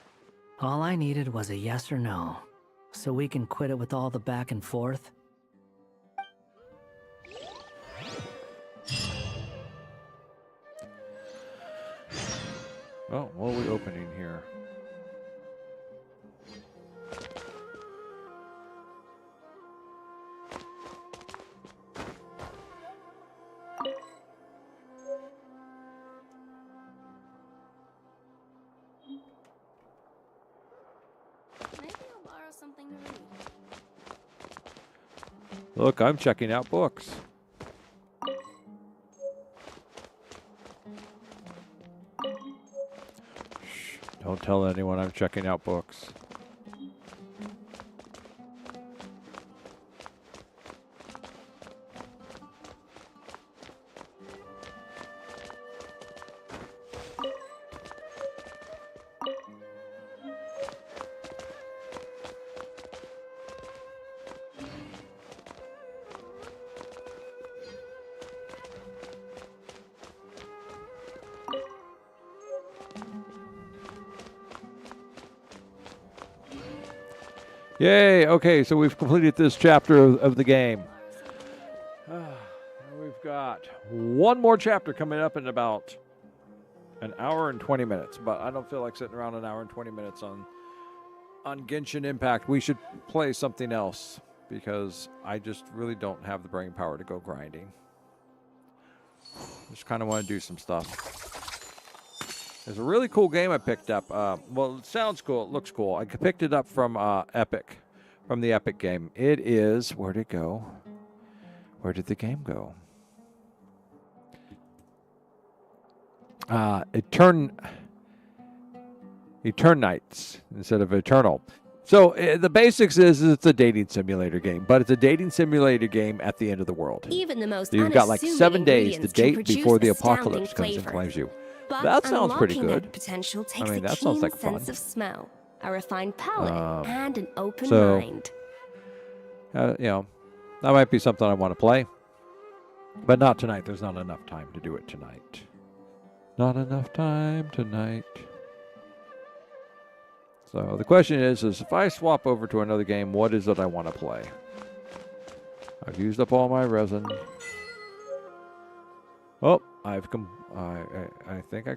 All I needed was a yes or no, so we can quit it with all the back and forth. Well, what are we opening here? Look, I'm checking out books. Shh, don't tell anyone I'm checking out books. Yay! Okay, so we've completed this chapter of the game. We've got one more chapter coming up in about an hour and 20 minutes, but I don't feel like sitting around an hour and 20 minutes on Genshin Impact. We should play something else because I just really don't have the brain power to go grinding. Just kind of want to do some stuff. There's a really cool game I picked up. Well, it sounds cool. It looks cool. I picked it up from Epic, from the Epic game. It is, where'd it go? Where did the game go? Eternites instead of Eternal. So the basics is it's a dating simulator game, but it's a dating simulator game at the end of the world. Even the most So you've got like 7 days to ingredients can date before the produce apocalypse comes and flavor. claims you. But That sounds pretty unlocking good. that potential takes I mean, a that keen sounds like fun. sense of smell, a refined palate, and an open so- mind. You know, that might be something I want to play. But not tonight. There's not enough time to do it tonight. Not enough time tonight. So the question is if I swap over to another game, what is it I want to play? I've used up all my resin. Oh, I think I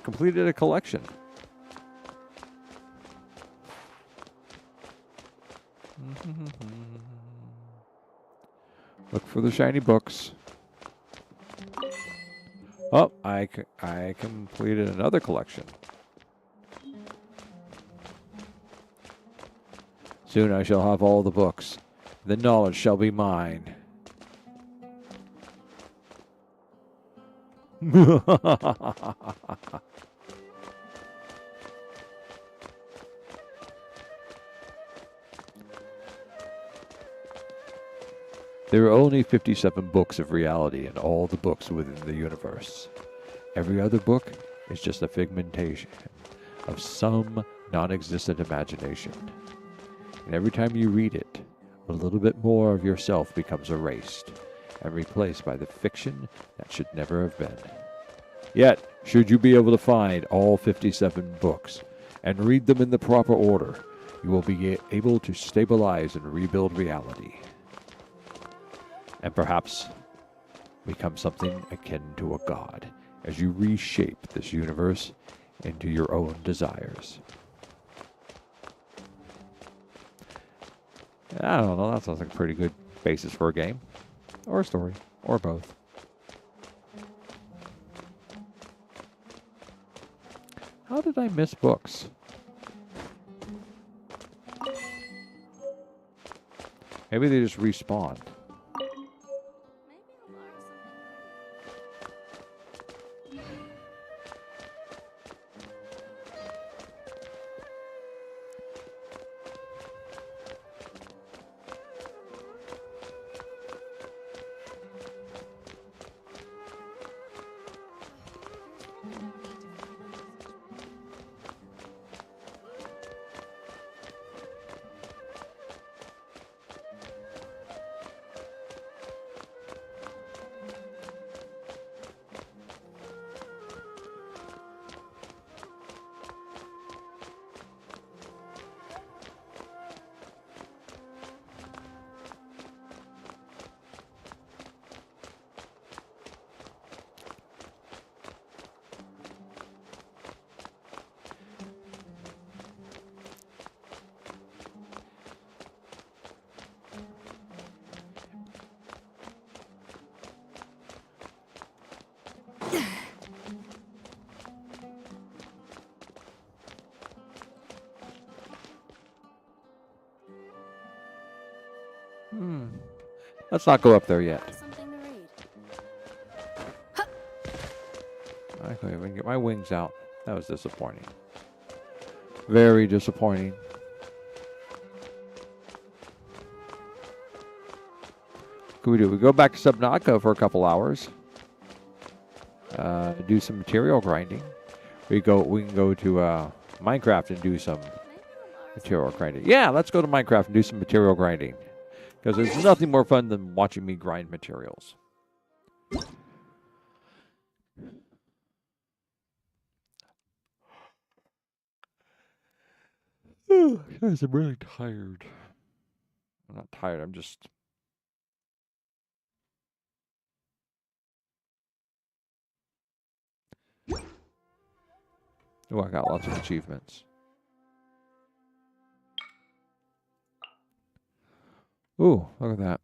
completed a collection. Look for the shiny books. Oh, I completed another collection. Soon I shall have all the books. The knowledge shall be mine. There are only 57 books of reality in all the books within the universe. Every other book is just a figmentation of some non-existent imagination. And every time you read it, a little bit more of yourself becomes erased and replaced by the fiction that should never have been. Yet, should you be able to find all 57 books and read them in the proper order, you will be able to stabilize and rebuild reality. And perhaps become something akin to a god as you reshape this universe into your own desires. I don't know, that sounds like a pretty good basis for a game. Or a story. Or both. How did I miss books? Maybe they just respawned. Let's not go up there yet. Something to read. I couldn't even get my wings out. That was disappointing. Very disappointing. What can we do? We go back to Subnautica for a couple hours. Do some material grinding. We can go to Minecraft and do some material grinding. Yeah, let's go to Minecraft and do some material grinding. Because there's nothing more fun than watching me grind materials. Guys, I'm really tired. I'm not tired, I'm just... Oh, I got lots of achievements. Ooh, look at that.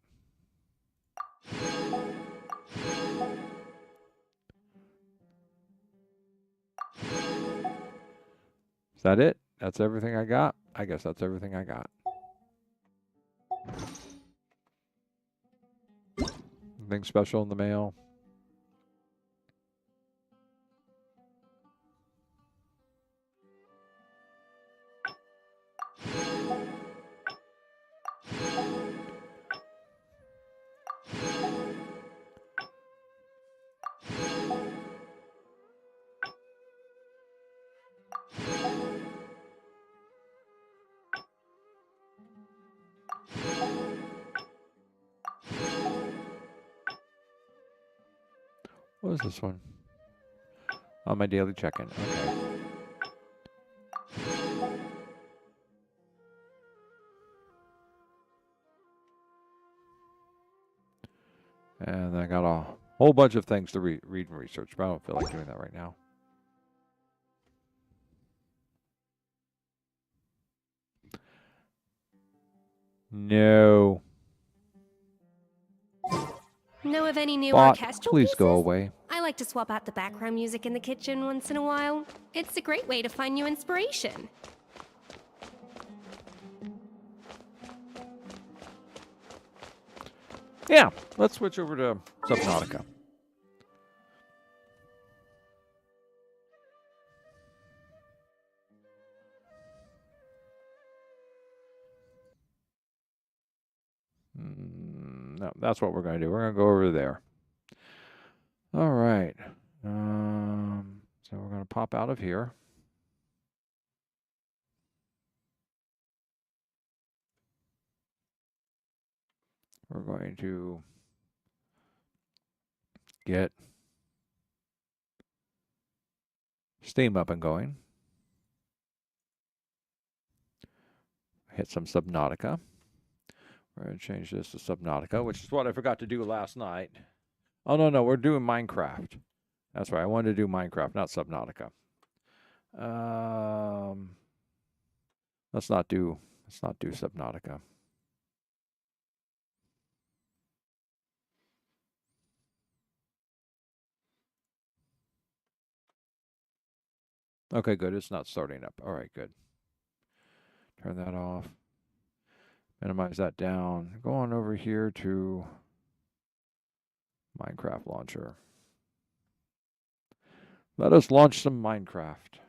Is that it? That's everything I got? I guess that's everything I got. Anything special in the mail? What is this one? On my daily check-in. Okay. And I got a whole bunch of things to read and research, but I don't feel like doing that right now. No. Know of any new Bot, orchestral please pieces? go away. I like to swap out the background music in the kitchen once in a while. It's a great way to find new inspiration. Yeah, let's switch over to Subnautica. No, that's what we're going to do. We're going to go over there. All right. So we're going to pop out of here. We're going to get Steam up and going. Hit some Subnautica. We're going to change this to Subnautica, which is what I forgot to do last night. Oh, no, we're doing Minecraft. That's right. I wanted to do Minecraft, not Subnautica. Let's not do Subnautica. Okay, good. It's not starting up. All right, good. Turn that off. Minimize that down. Go on over here to Minecraft launcher. Let us launch some Minecraft.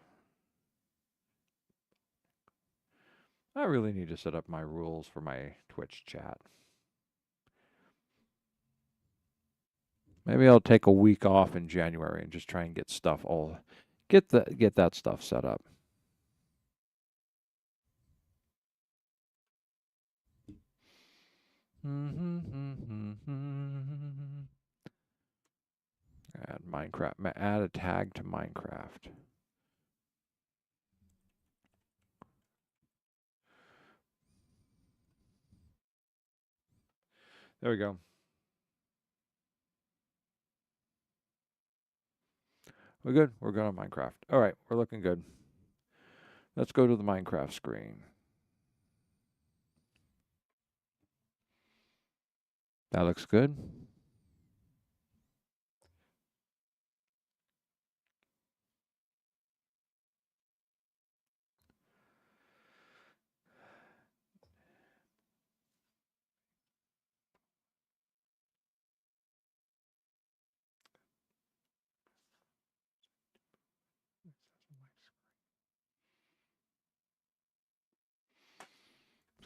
I really need to set up my rules for my Twitch chat. Maybe I'll take a week off in January and just try and get stuff get that stuff set up. Add Minecraft. Add a tag to Minecraft. There we go. We're good. We're good on Minecraft. All right, we're looking good. Let's go to the Minecraft screen. That looks good.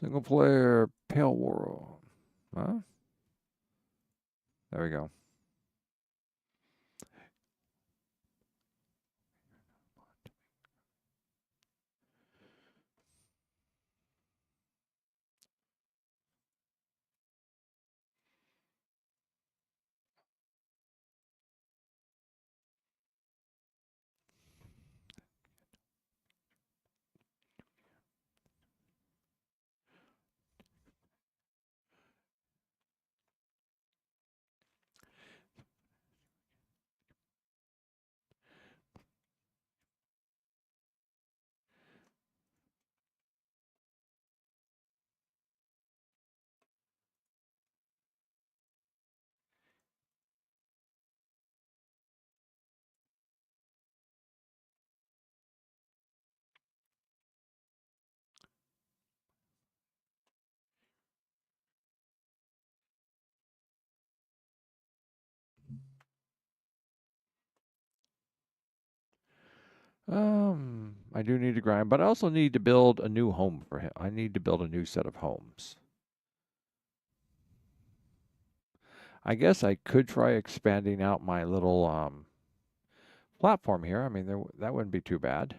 Single player, Pale World. Huh? There we go. I do need to grind, but I also need to build a new home for him. I need to build a new set of homes. I guess I could try expanding out my little platform here. I mean, that wouldn't be too bad.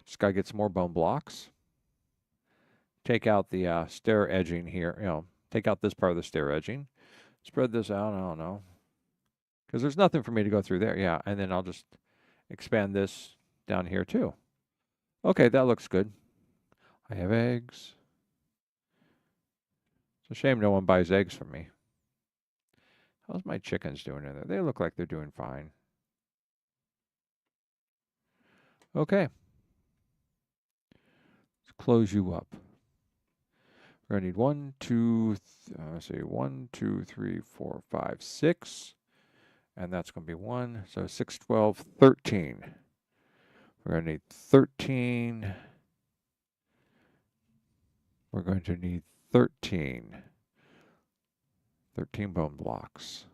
Just gotta get some more bone blocks. Take out the stair edging here. Take out this part of the stair edging. Spread this out. I don't know. Because there's nothing for me to go through there. Yeah, and then I'll just expand this down here too. Okay, that looks good. I have eggs. It's a shame no one buys eggs from me. How's my chickens doing in there? They look like they're doing fine. Okay. Let's close you up. We're gonna need 1, 2, let's see, 1, 2, 3, 4, 5, 6. And that's going to be 1. So 6, 12, 13. We're going to need 13. We're going to need 13. 13 bone blocks.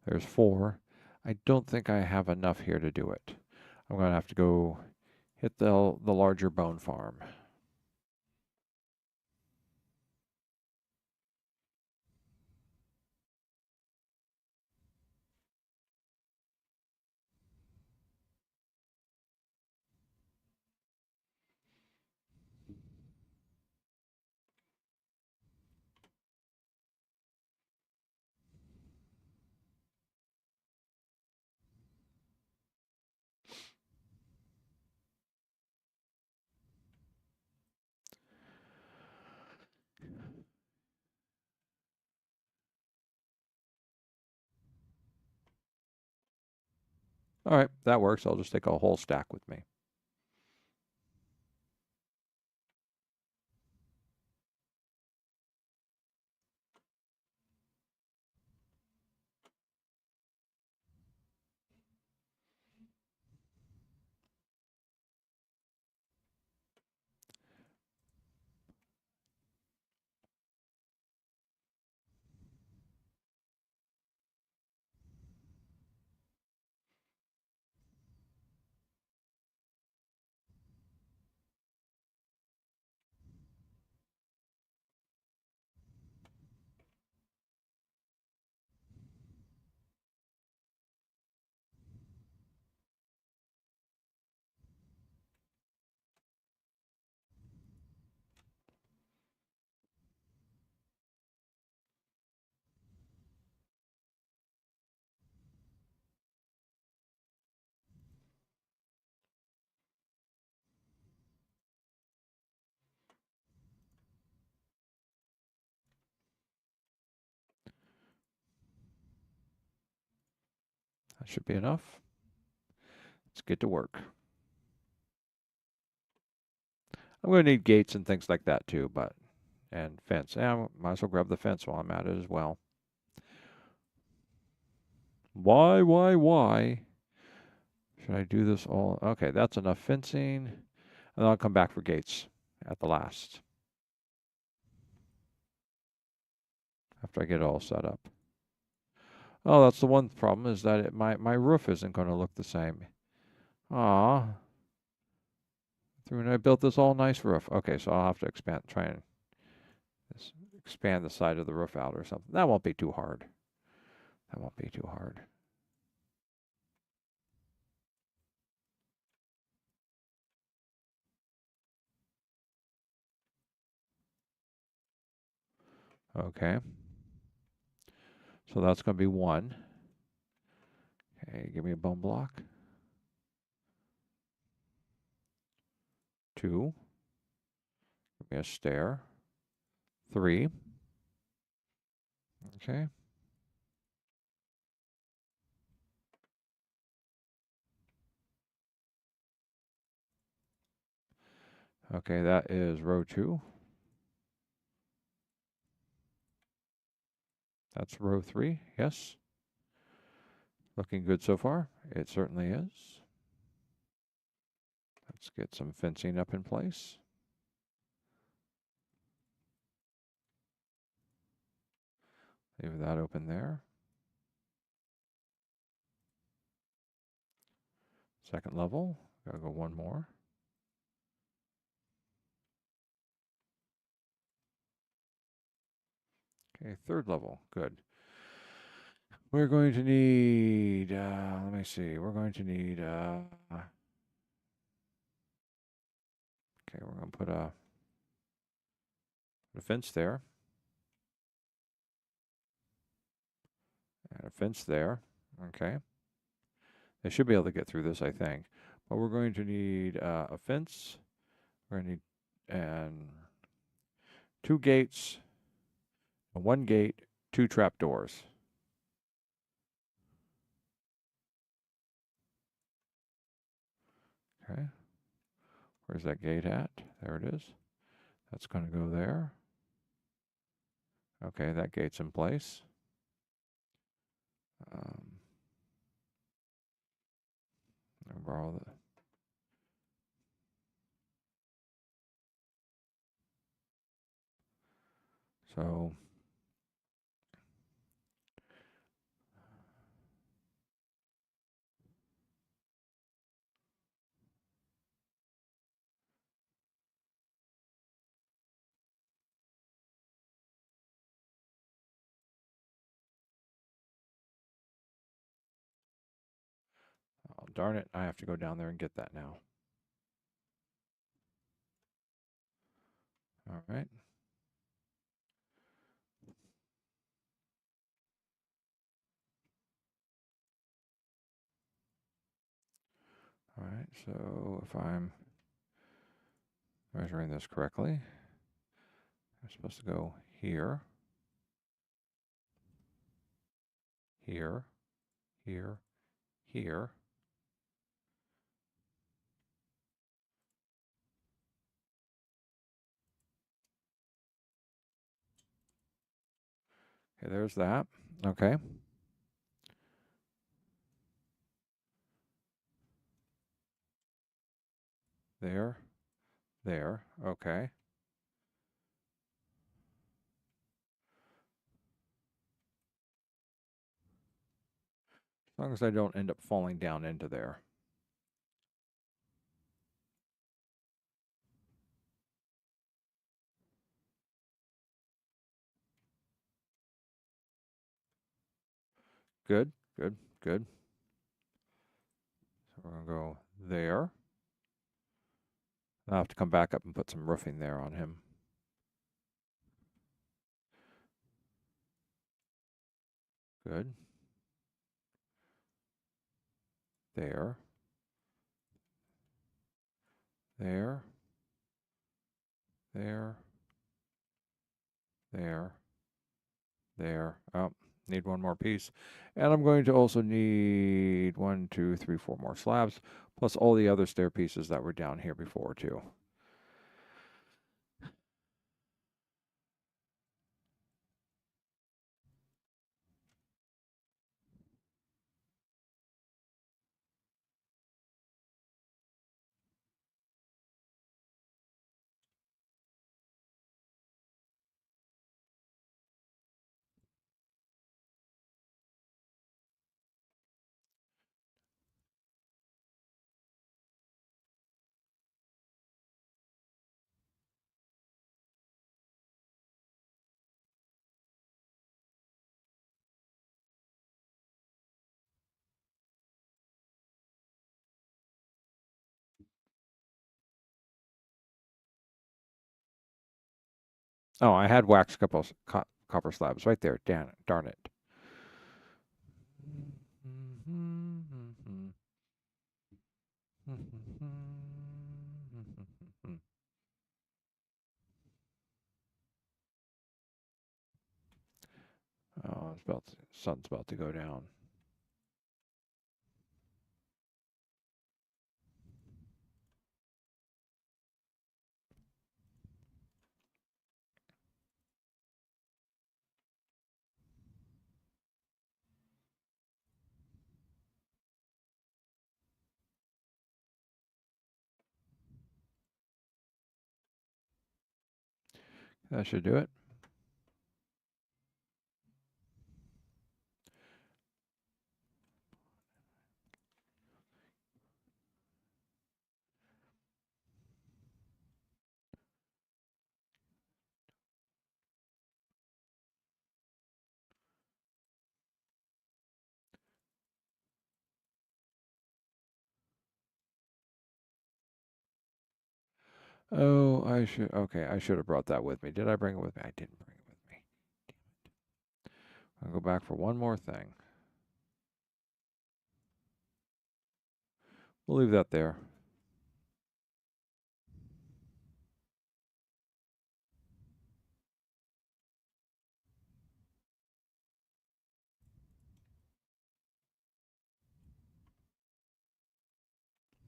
There's 4. I don't think I have enough here to do it. I'm going to have to go hit the larger bone farm. All right, that works. I'll just take a whole stack with me. That should be enough. Let's get to work. I'm going to need gates and things like that too, and fence. Yeah, I might as well grab the fence while I'm at it as well. Why? Should I do this all? Okay, that's enough fencing. And then I'll come back for gates at the last. After I get it all set up. Oh, that's the one problem, is that my roof isn't going to look the same. Aw. I built this all nice roof. Okay, so I'll have to try and expand the side of the roof out or something. That won't be too hard. That won't be too hard. Okay. So that's going to be 1. Okay, give me a bone block. 2. Give me a stair. 3. Okay. Okay, that is row 2. That's row 3. Yes. Looking good so far. It certainly is. Let's get some fencing up in place. Leave that open there. Second level. Gotta go 1 more. Okay, 3rd level. Good. We're going to need, let me see, we're going to need, okay, we're going to put a fence there. And a fence there. Okay. They should be able to get through this, I think. But we're going to need a fence. We're going to need and 2 gates, 1 gate, 2 trap doors. Okay. Where's that gate at? There it is. That's going to go there. Okay, that gate's in place. I'll borrow the. So. Oh, darn it. I have to go down there and get that now. All right. All right. So if I'm measuring this correctly, I'm supposed to go here, here, here, here. Okay, there's that. Okay. There, there. Okay. As long as I don't end up falling down into there. Good, good, good. So we're going to go there. I'll have to come back up and put some roofing there on him. Good. There. There. There. There. There. Oh, need 1 more piece. And I'm going to also need 1, 2, 3, 4 more slabs, plus all the other stair pieces that were down here before too. Oh, I had wax copper slabs right there. Darn it. Oh, sun's about to go down. That should do it. Oh, okay, I should have brought that with me. Did I bring it with me? I didn't bring it with me. I'll go back for one more thing. We'll leave that there.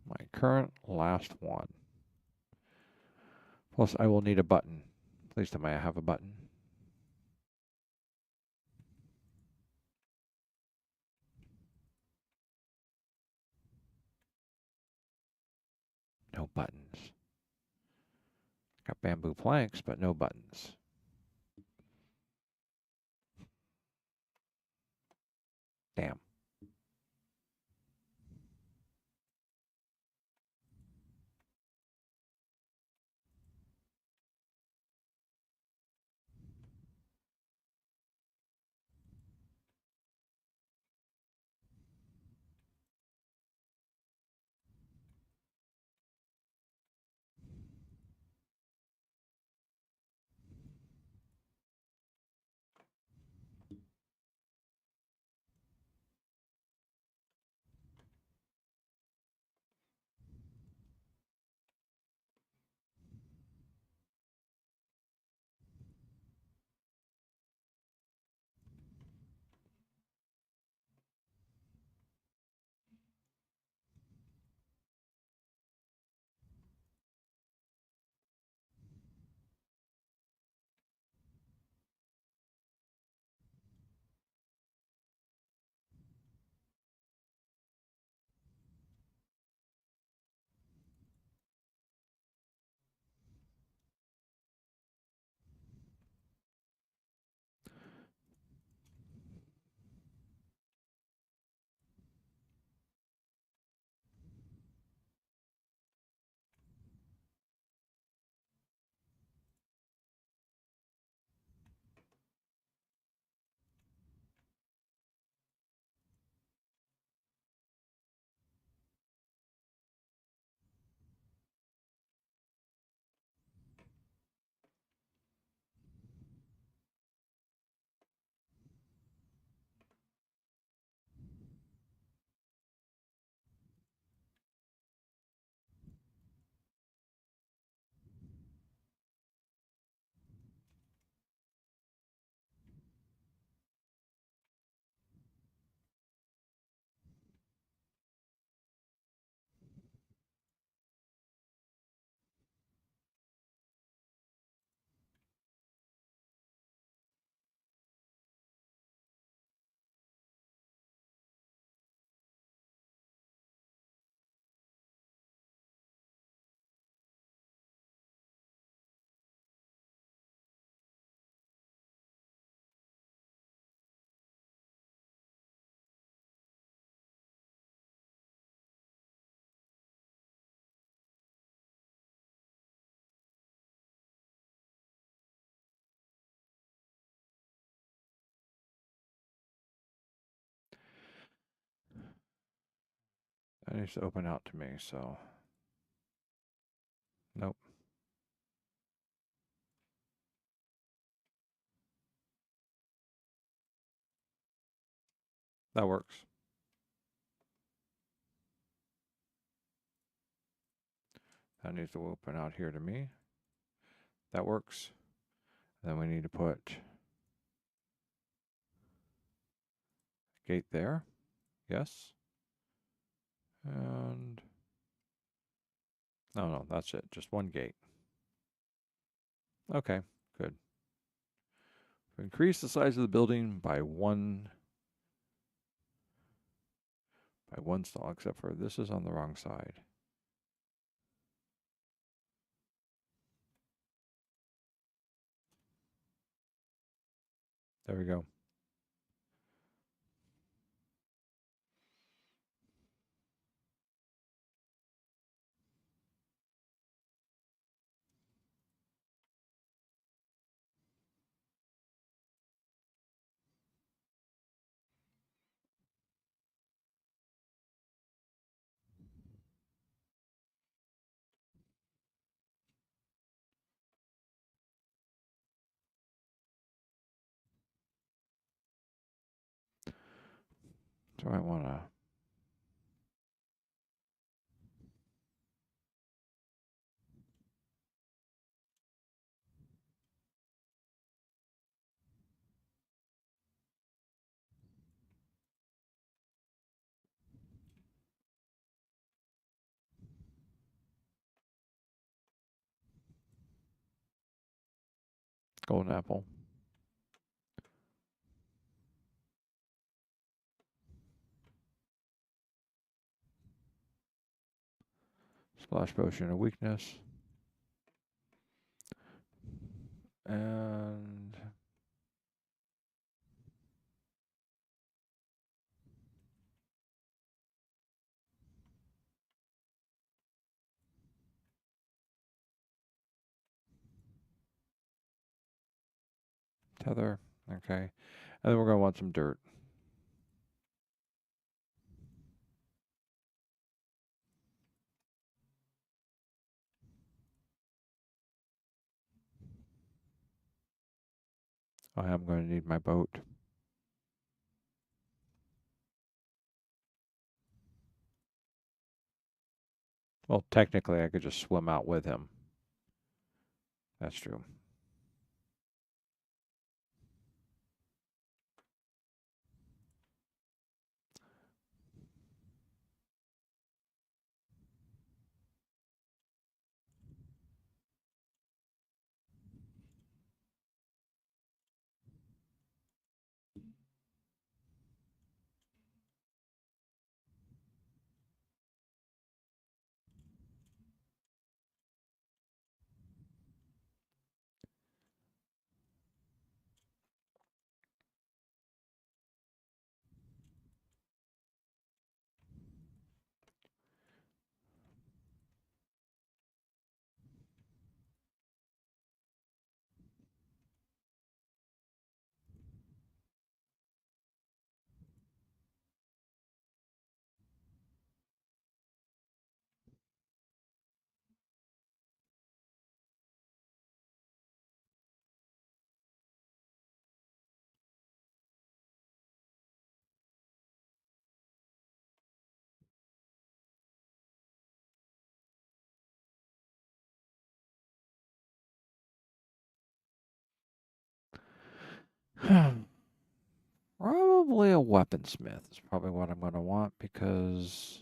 My current last one. Plus, I will need a button. Please tell me I have a button. No buttons. Got bamboo planks, but no buttons. Damn. That needs to open out to me, so. Nope. That works. That needs to open out here to me. That works. Then we need to put gate there. Yes. And no, that's it. Just one gate. Okay, good. Increase the size of the building by one stall, except for this is on the wrong side. There we go. So I want to golden apple. Splash potion of weakness. And tether. Okay. And then we're going to want some dirt. I am going to need my boat. Well, technically, I could just swim out with him. That's true. Probably a weaponsmith is probably what I'm going to want because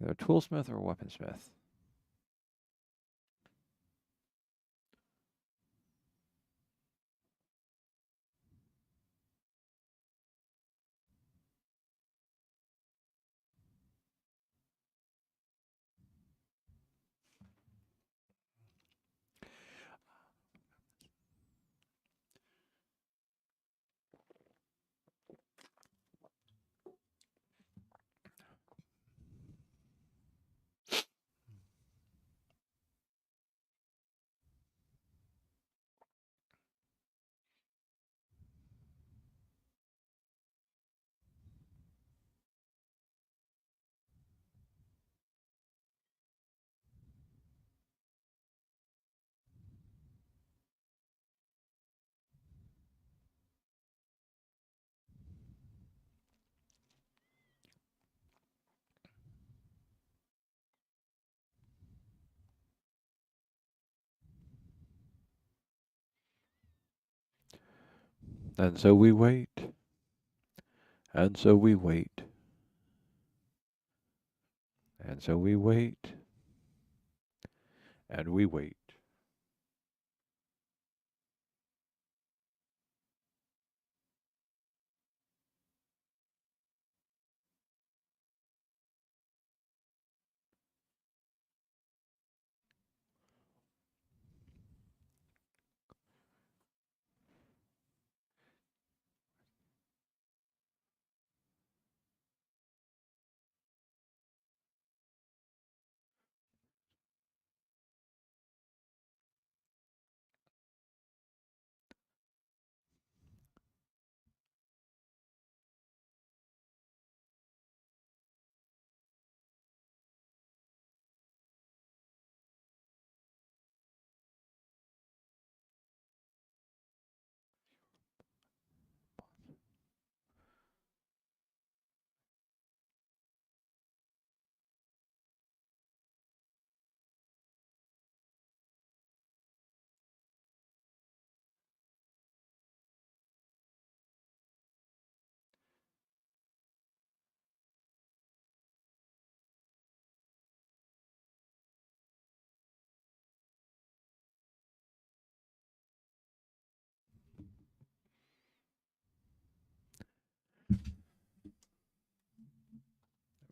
either a toolsmith or a weaponsmith. And so we wait. And so we wait. And so we wait. And we wait.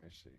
Let me see.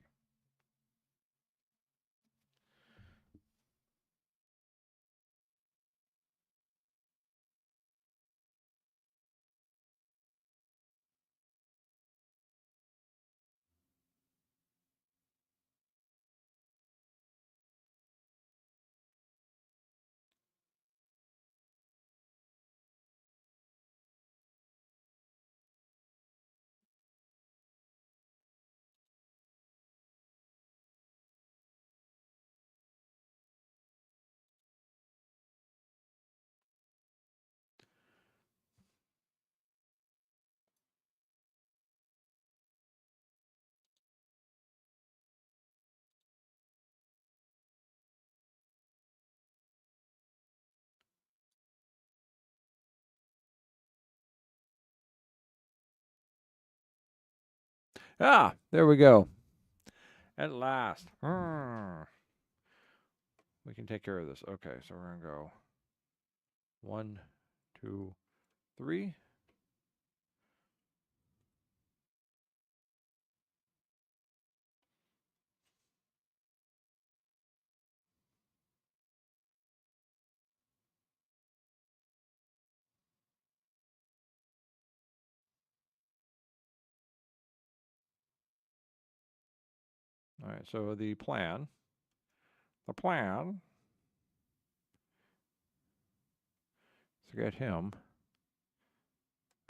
Ah, there we go. At last. We can take care of this. Okay, so we're going to go 1, 2, 3. All right, so the plan is to get him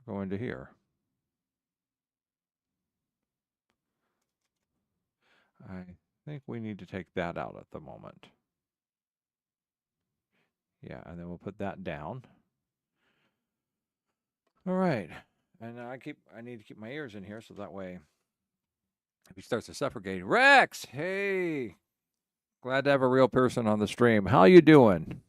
going to here. I think we need to take that out at the moment. Yeah, and then we'll put that down. All right, and I need to keep my ears in here so that way if he starts to suffocate. Rex, hey, glad to have a real person on the stream. How you doing?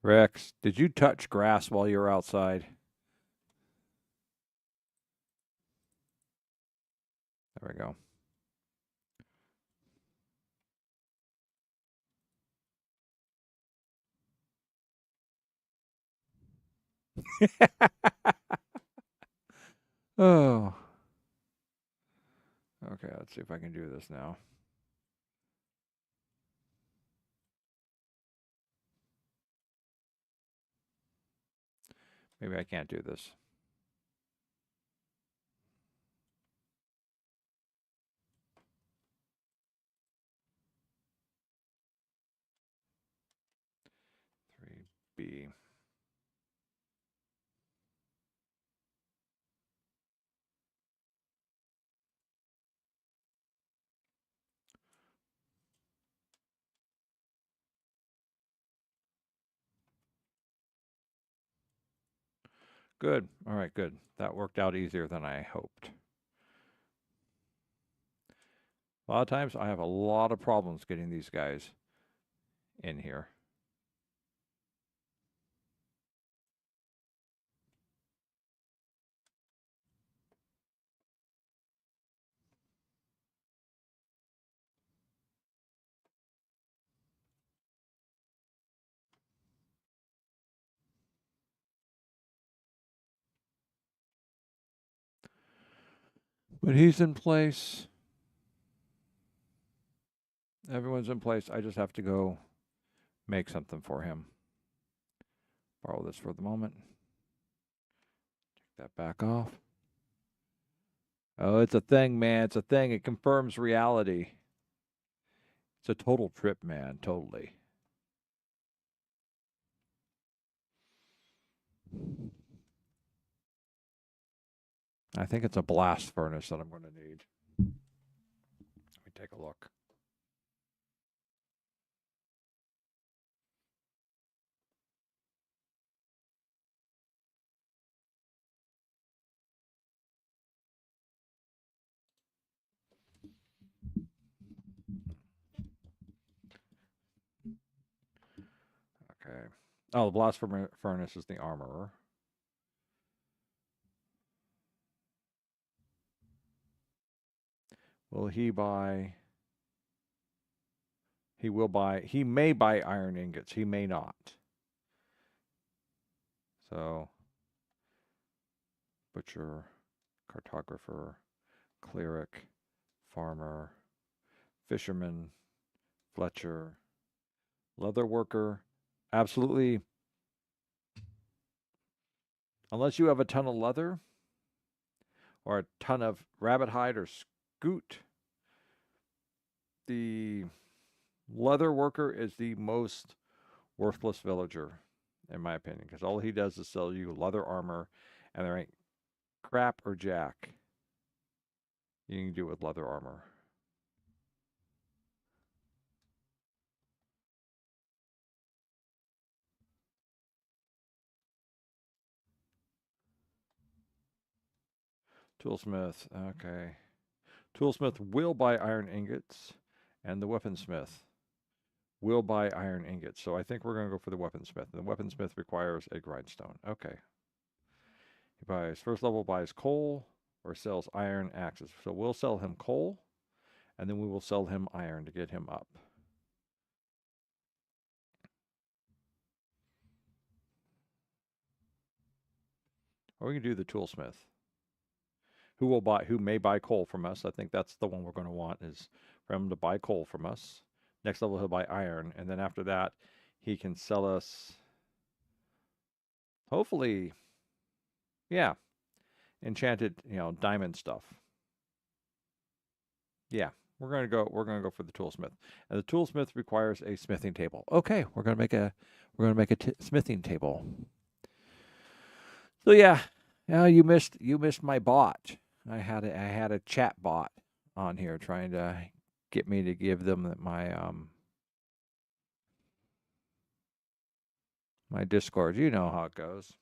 Rex, did you touch grass while you were outside? There we go. Oh. Okay, let's see if I can do this now. Maybe I can't do this. B. Good. All right, good. That worked out easier than I hoped. A lot of times I have a lot of problems getting these guys in here. But he's in place. Everyone's in place. I just have to go make something for him. Borrow this for the moment. Take that back off. Oh, it's a thing, man. It's a thing. It confirms reality. It's a total trip, man. Totally. I think it's a blast furnace that I'm going to need. Let me take a look. Okay. Oh, the blast furnace is the armorer. Will he buy? He will buy. He may buy iron ingots. He may not. So, butcher, cartographer, cleric, farmer, fisherman, fletcher, leather worker. Absolutely. Unless you have a ton of leather or a ton of rabbit hide or scoot, the leather worker is the most worthless villager, in my opinion, because all he does is sell you leather armor, and there ain't crap or jack you can do with leather armor. Toolsmith, okay. Toolsmith will buy iron ingots, and the weaponsmith will buy iron ingots. So I think we're going to go for the weaponsmith. The weaponsmith requires a grindstone. Okay. He buys, first level buys coal or sells iron axes. So we'll sell him coal, and then we will sell him iron to get him up. Or we can do the toolsmith, who may buy coal from us. I think that's the one we're going to want, is for him to buy coal from us. Next level he'll buy iron, and then after that he can sell us, hopefully, yeah, enchanted, diamond stuff. Yeah, we're gonna go for the toolsmith, and the toolsmith requires a smithing table. Okay, we're gonna make a smithing table. So yeah, you missed my bot. I had a chat bot on here trying to get me to give them my Discord. You know how it goes.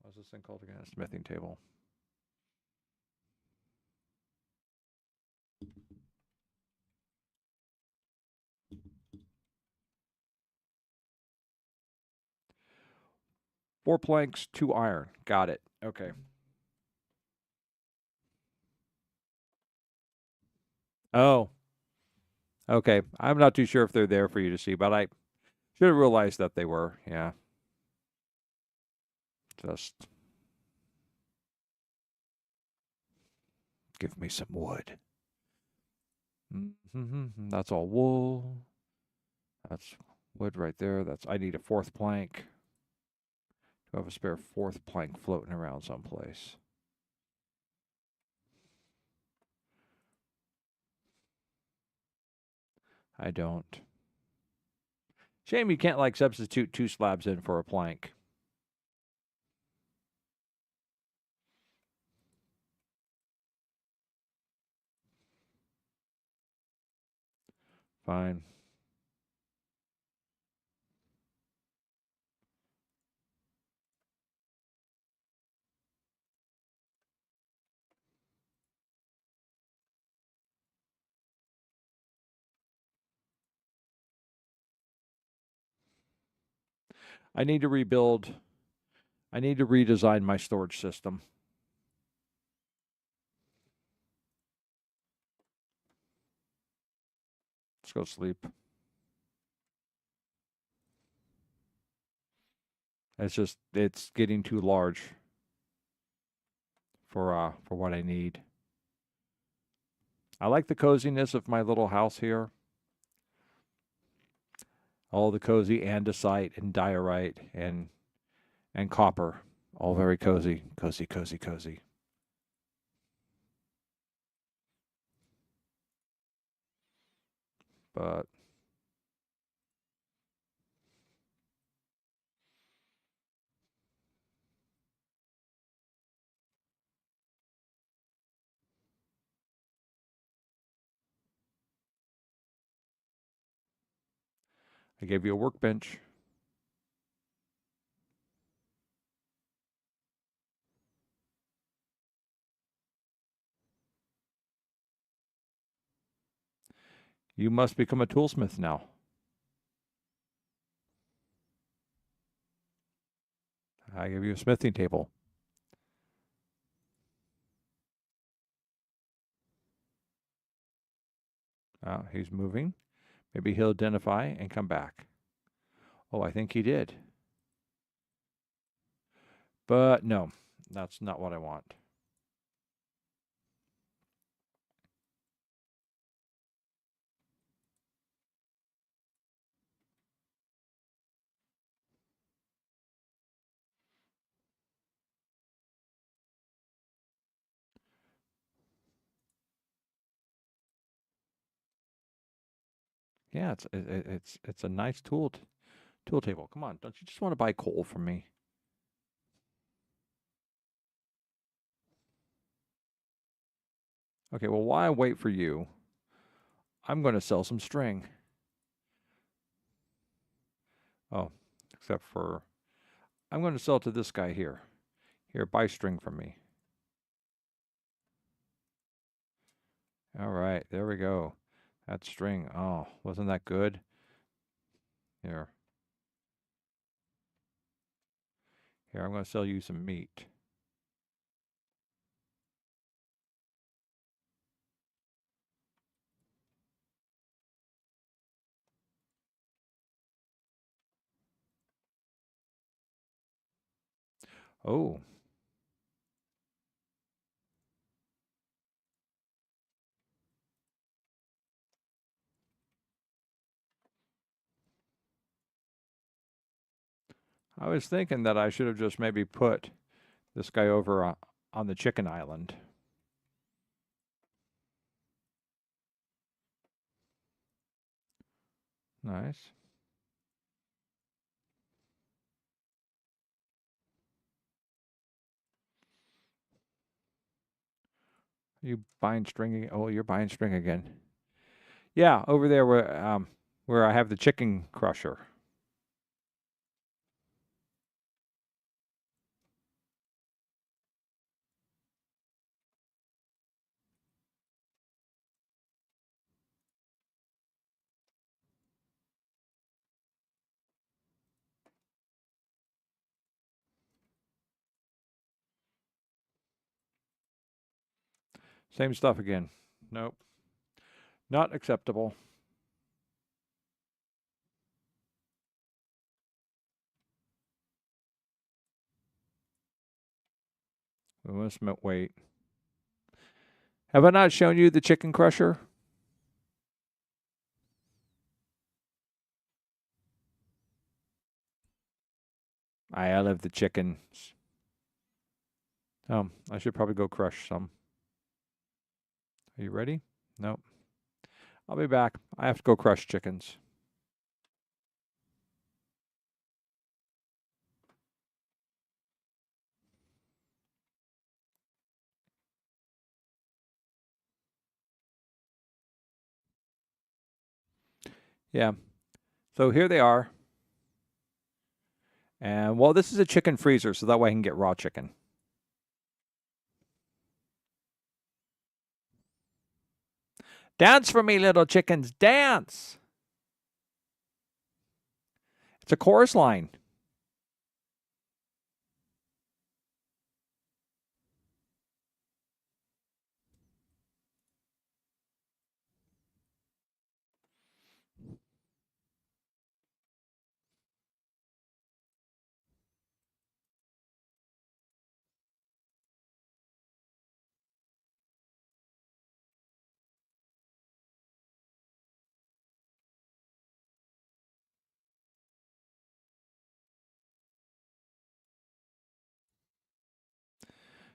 What's this thing called again? A smithing table. Four planks, 2 iron. Got it. Okay. Oh. Okay. I'm not too sure if they're there for you to see, but I should have realized that they were. Yeah. Just give me some wood. That's all wool. That's wood right there. I need a 4th plank. Do I have a spare 4th plank floating around someplace? I don't. Shame you can't like substitute 2 slabs in for a plank. Fine. I need to rebuild. I need to redesign my storage system. Let's go sleep. It's getting too large for what I need. I like the coziness of my little house here. All the cozy andesite and diorite and copper. All very cozy. Cozy, cozy, cozy. But I gave you a workbench. You must become a toolsmith now. I gave you a smithing table. He's moving. Maybe he'll identify and come back. Oh, I think he did. But no, that's not what I want. Yeah, it's a nice tool table. Come on, don't you just want to buy coal from me? Okay, well, while I wait for you, I'm going to sell some string. Oh, except for I'm going to sell it to this guy here. Here, buy string from me. All right, there we go. That string. Oh, wasn't that good? Here. Here, I'm going to sell you some meat. Oh. I was thinking that I should have just maybe put this guy over on the chicken island. Nice. You buying string? Oh, you're buying string again. Yeah, over there where I have the chicken crusher. Same stuff again. Nope. Not acceptable. We must wait. Have I not shown you the chicken crusher? I love the chickens. I should probably go crush some. Are you ready? Nope. I'll be back. I have to go crush chickens. Yeah. So here they are. And, well, this is a chicken freezer, so that way I can get raw chicken. Dance for me, little chickens, dance! It's a chorus line.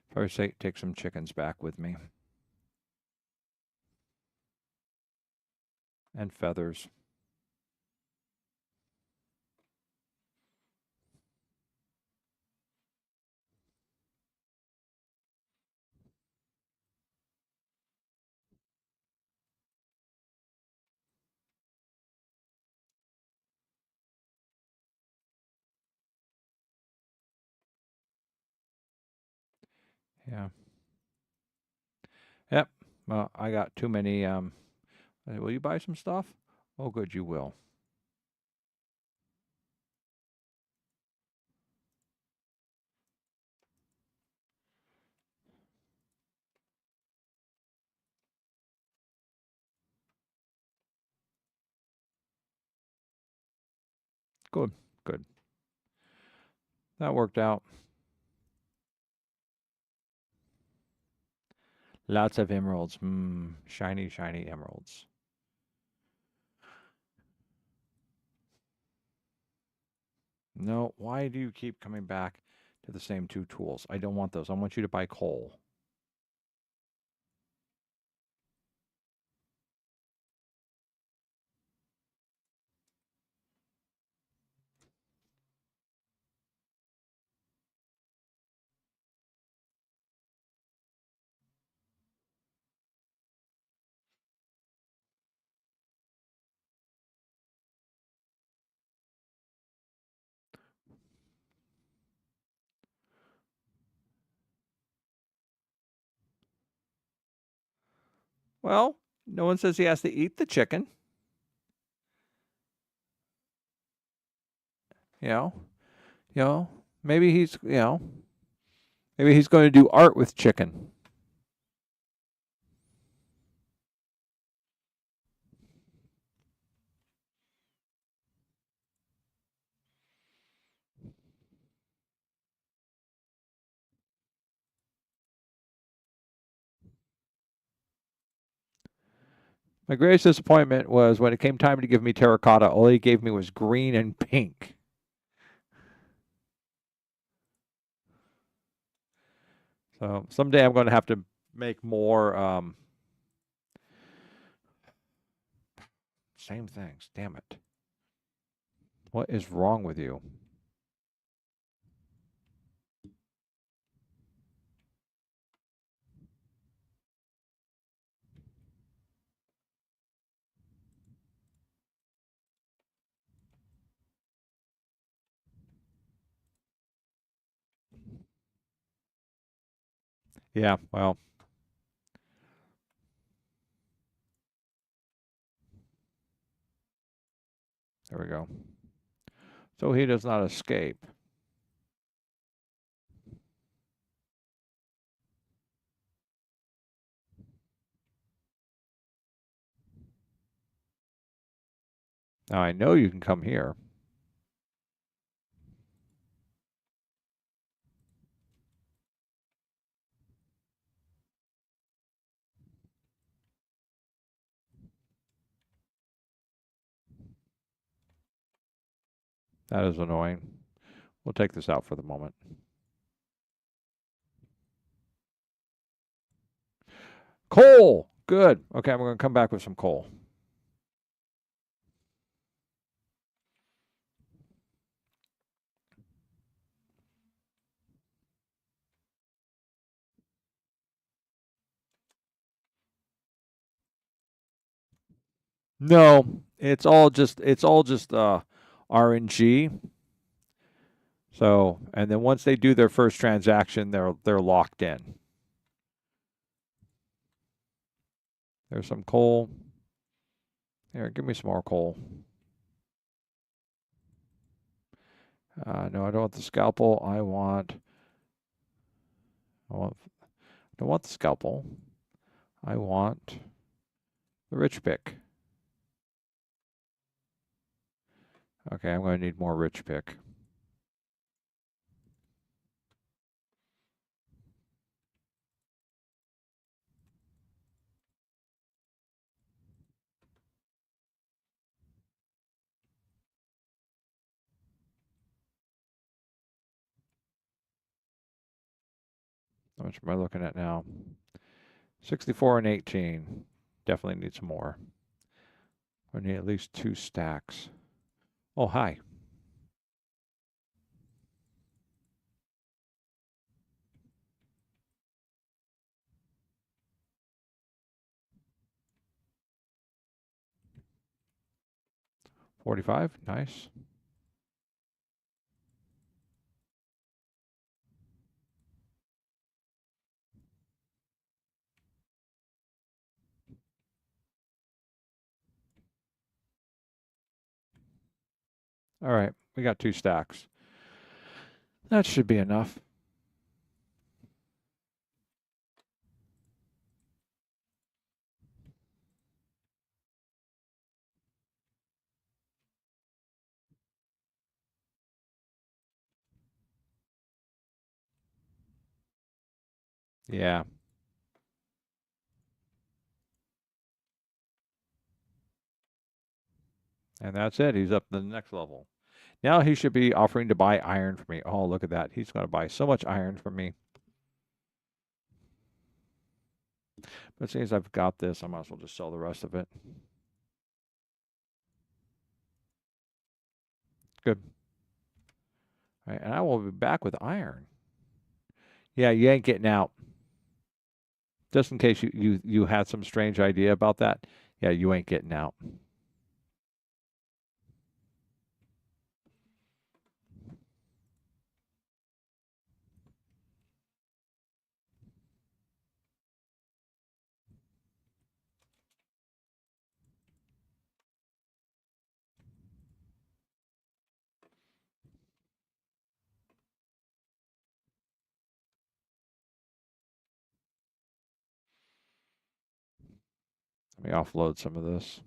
Probably take some chickens back with me. And feathers. Yeah. Yep. Well, I got too many. Will you buy some stuff? Oh, good, you will. Good, good. That worked out. Lots of emeralds. Shiny, shiny emeralds. No, why do you keep coming back to the same two tools? I don't want those. I want you to buy coal. Well, no one says he has to eat the chicken. You know, maybe he's, maybe he's going to do art with chicken. My greatest disappointment was when it came time to give me terracotta, all he gave me was green and pink. So someday I'm going to have to make more same things. Damn it. What is wrong with you? Yeah, well. There we go. So he does not escape. Now I know you can come here. That is annoying. We'll take this out for the moment. Coal! Good. Okay, I'm going to come back with some coal. No, it's all just RNG. So, and then once they do their first transaction, they're locked in. There's some coal. Here, give me some more coal. No, I don't want the scalpel. I don't want the scalpel. I want the rich pick. Okay, I'm going to need more rich pick. How much am I looking at now? 64 and 18. Definitely need some more. I need at least 2 stacks. Oh, hi. $45. Nice. All right, we got 2 stacks. That should be enough. Yeah. And that's it. He's up to the next level. Now he should be offering to buy iron for me. Oh, look at that. He's going to buy so much iron from me. But since I've got this, I might as well just sell the rest of it. Good. All right, and I will be back with iron. Yeah, you ain't getting out. Just in case you had some strange idea about that. Yeah, you ain't getting out. Let me offload some of this.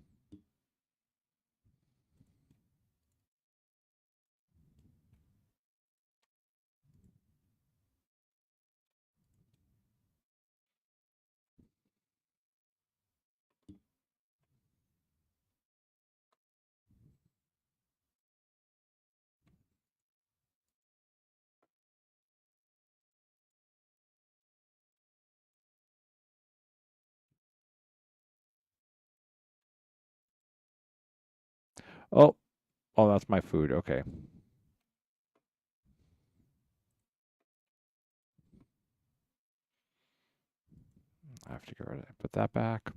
Oh, that's my food. Okay. I have to get rid of it. Put that back.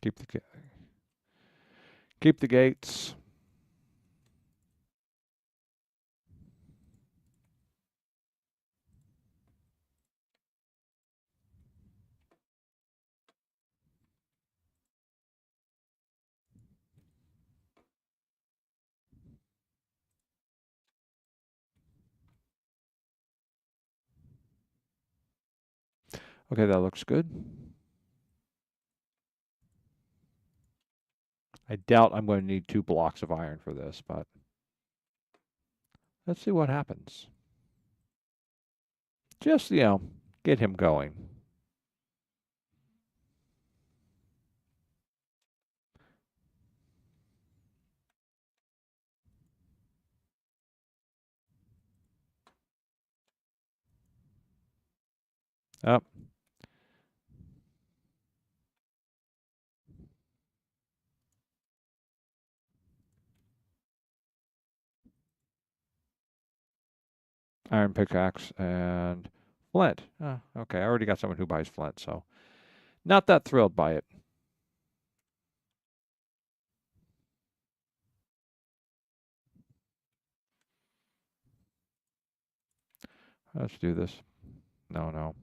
Keep the gates. Okay, that looks good. I doubt I'm going to need 2 blocks of iron for this, but let's see what happens. Just, get him going. Up. Iron pickaxe and flint. Okay, I already got someone who buys flint, so not that thrilled by it. Let's do this. No, no.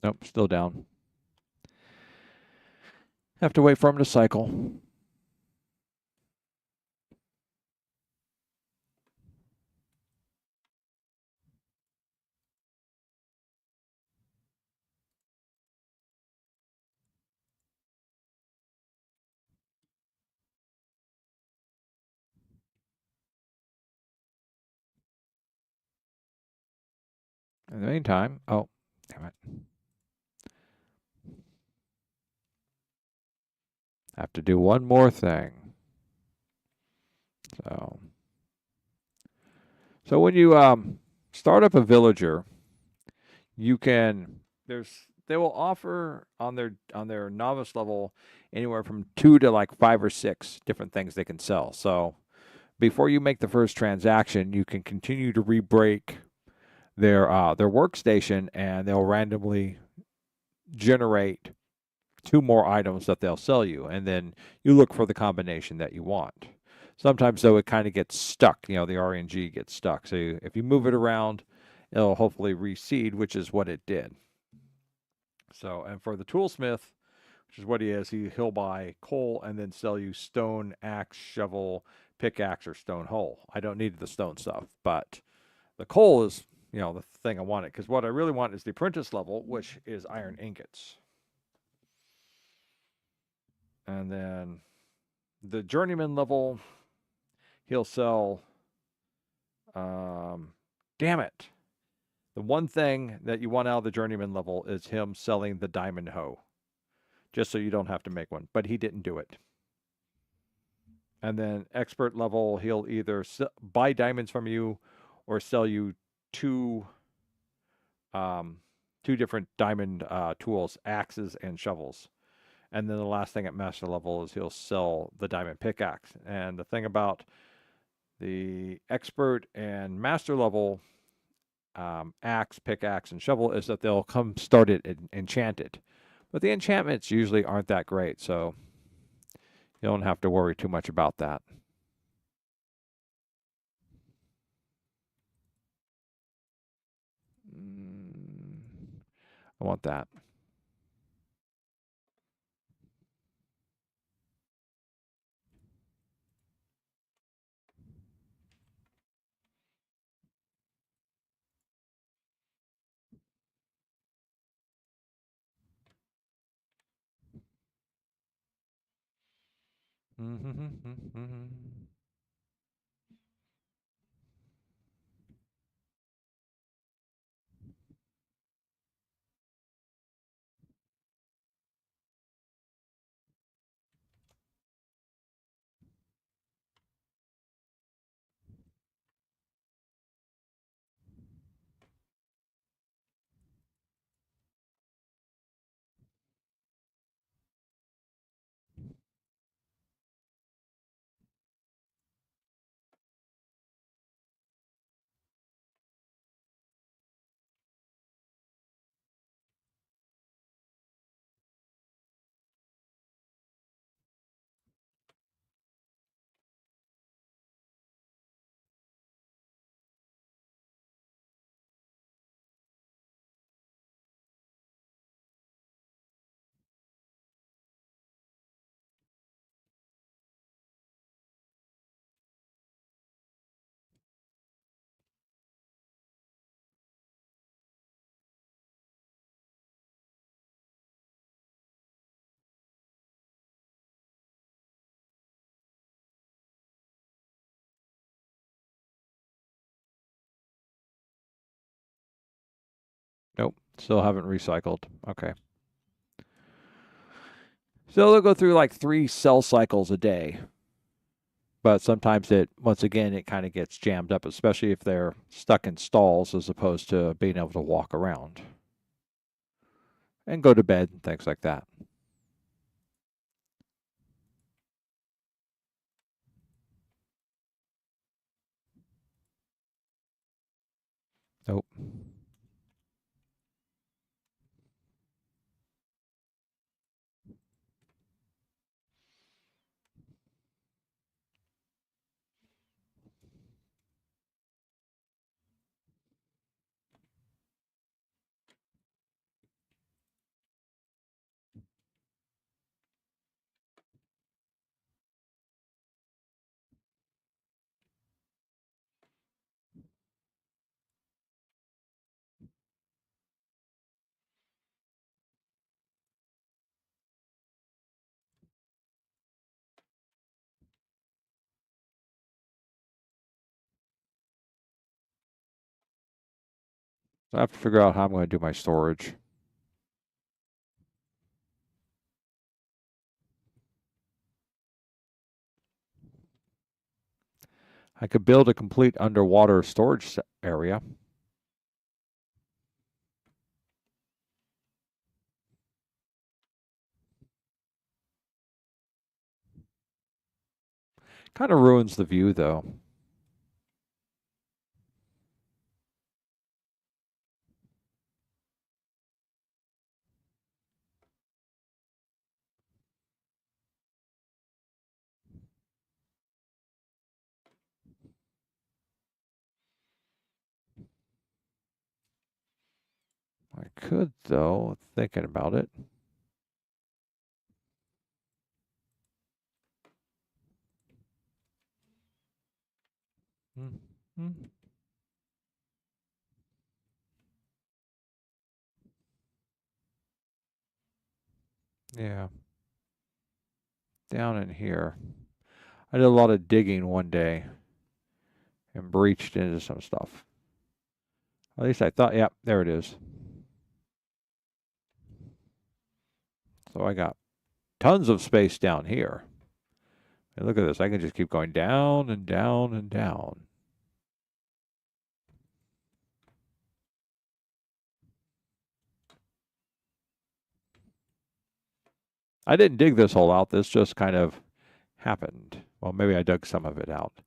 Nope, still down. Have to wait for him to cycle. In the meantime, oh, damn it. Have to do one more thing. So when you start up a villager, you can they will offer on their novice level anywhere from 2 to like 5 or 6 different things they can sell. So before you make the first transaction, you can continue to re-break their workstation, and they'll randomly generate 2 more items that they'll sell you, and then you look for the combination that you want. Sometimes, though, it kind of gets stuck. The RNG gets stuck. So if you move it around, it'll hopefully reseed, which is what it did. So, and for the toolsmith, which is what he is, he'll buy coal and then sell you stone, axe, shovel, pickaxe, or stone hoe. I don't need the stone stuff, but the coal is, the thing I wanted, because what I really want is the apprentice level, which is iron ingots. And then the journeyman level, he'll sell, damn it. The one thing that you want out of the journeyman level is him selling the diamond hoe, just so you don't have to make one. But he didn't do it. And then expert level, he'll either buy diamonds from you or sell you two different diamond tools, axes and shovels. And then the last thing at master level is he'll sell the diamond pickaxe. And the thing about the expert and master level axe, pickaxe, and shovel is that they'll come started enchanted. But the enchantments usually aren't that great, so you don't have to worry too much about that. I want that. Nope, still haven't recycled. Okay. So they'll go through like 3 cell cycles a day. But sometimes once again, it kind of gets jammed up, especially if they're stuck in stalls as opposed to being able to walk around and go to bed and things like that. Nope. So I have to figure out how I'm going to do my storage. I could build a complete underwater storage area. Kind of ruins the view, though. I could, though, thinking about it. Mm-hmm. Yeah. Down in here. I did a lot of digging one day and breached into some stuff. At least I thought, yeah, there it is. So I got tons of space down here. And look at this. I can just keep going down and down and down. I didn't dig this hole out. This just kind of happened. Well, maybe I dug some of it out.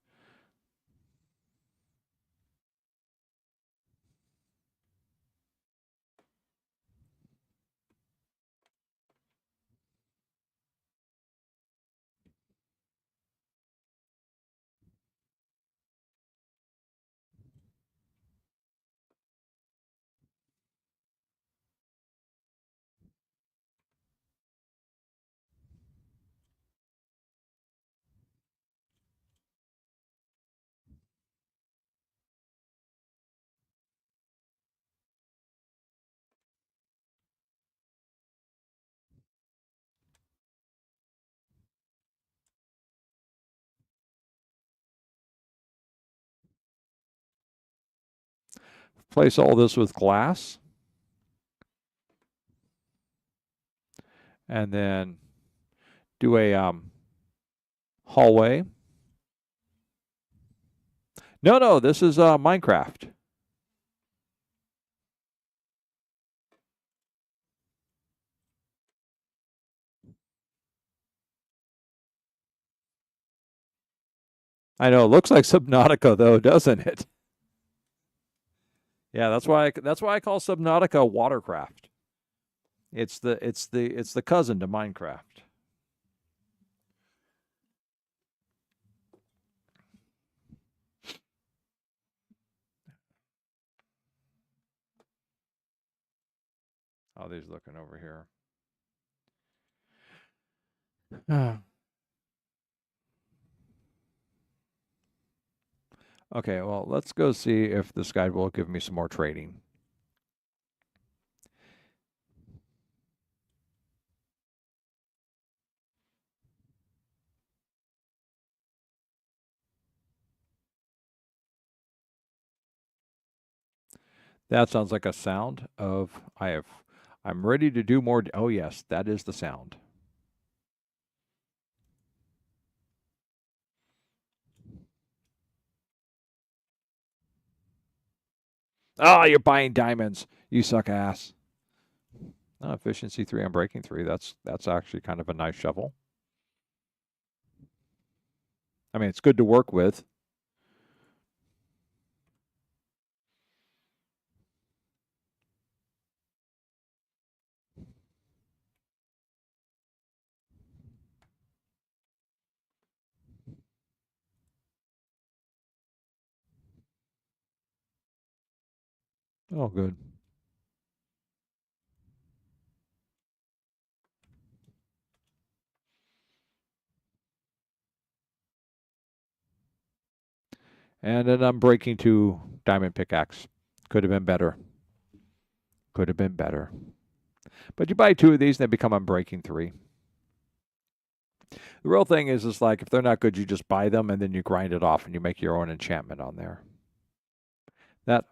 Place all this with glass. And then do a hallway. No, this is Minecraft. I know, it looks like Subnautica though, doesn't it? Yeah, that's why I call Subnautica watercraft. It's the cousin to Minecraft. Oh, he's looking over here. Okay, well, let's go see if this guy will give me some more trading. That sounds like a sound of I'm ready to do more. Oh yes, that is the sound. Oh, you're buying diamonds. You suck ass. Oh, efficiency 3 on breaking 3. That's actually kind of a nice shovel. I mean, it's good to work with. Oh, good. And then I'm breaking 2 diamond pickaxe. Could have been better. Could have been better. But you buy 2 of these and they become unbreaking 3. The real thing is like if they're not good, you just buy them and then you grind it off and you make your own enchantment on there. That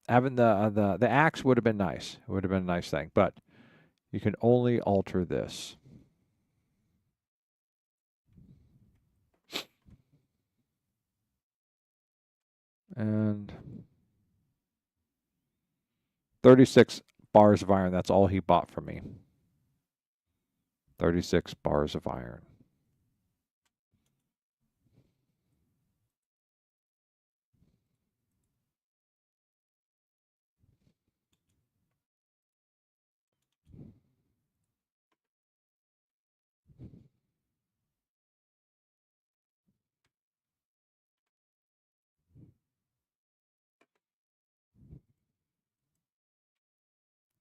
having the axe would have been nice. It would have been a nice thing, but you can only alter this. And 36 bars of iron. That's all he bought from me. 36 bars of iron.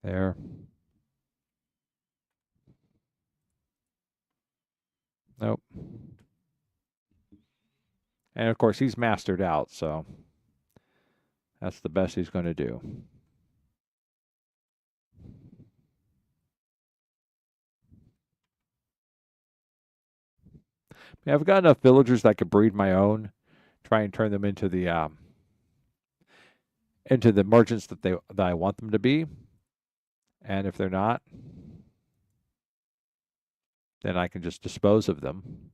There. Nope. And of course, he's mastered out, so that's the best he's going to do. Yeah, I've got enough villagers that I could breed my own, try and turn them into the merchants that I want them to be. And if they're not, then I can just dispose of them.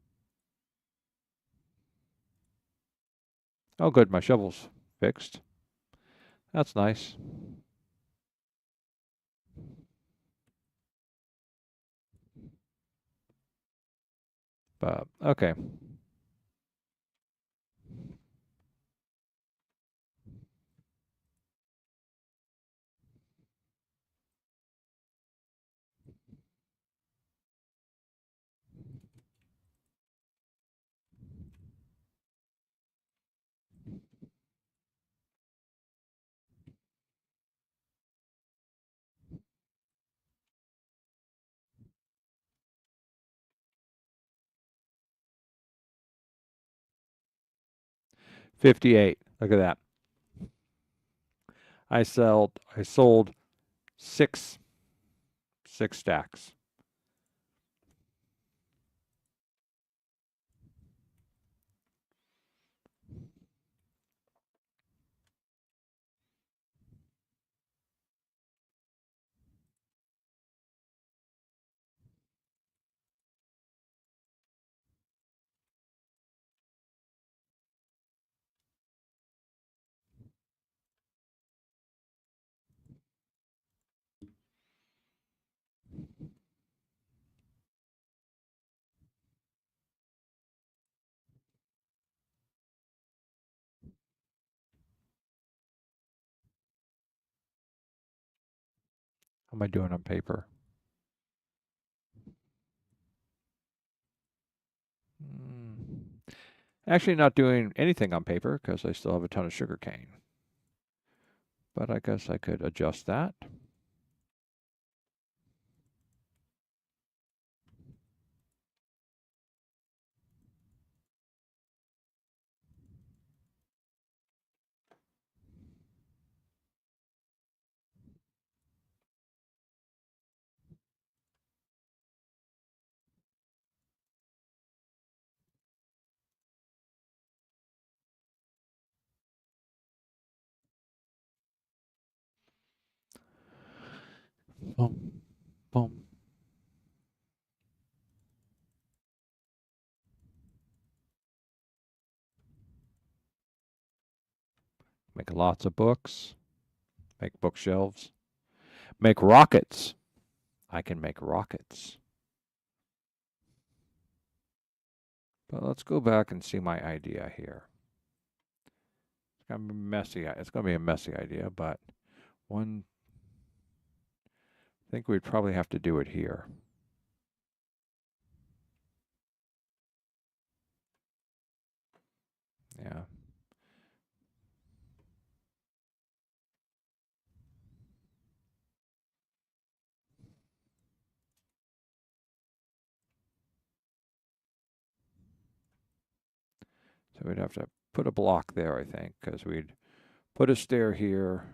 Oh, good, my shovel's fixed. That's nice. But okay. $58. Look at that. I sold six stacks. How am I doing on paper? Actually, not doing anything on paper because I still have a ton of sugar cane. But I guess I could adjust that. Boom, boom. Make lots of books. Make bookshelves. Make rockets. I can make rockets. But let's go back and see my idea here. It's gonna be messy. It's gonna be a messy idea, but I think we'd probably have to do it here. Yeah. So we'd have to put a block there, I think, because we'd put a stair here.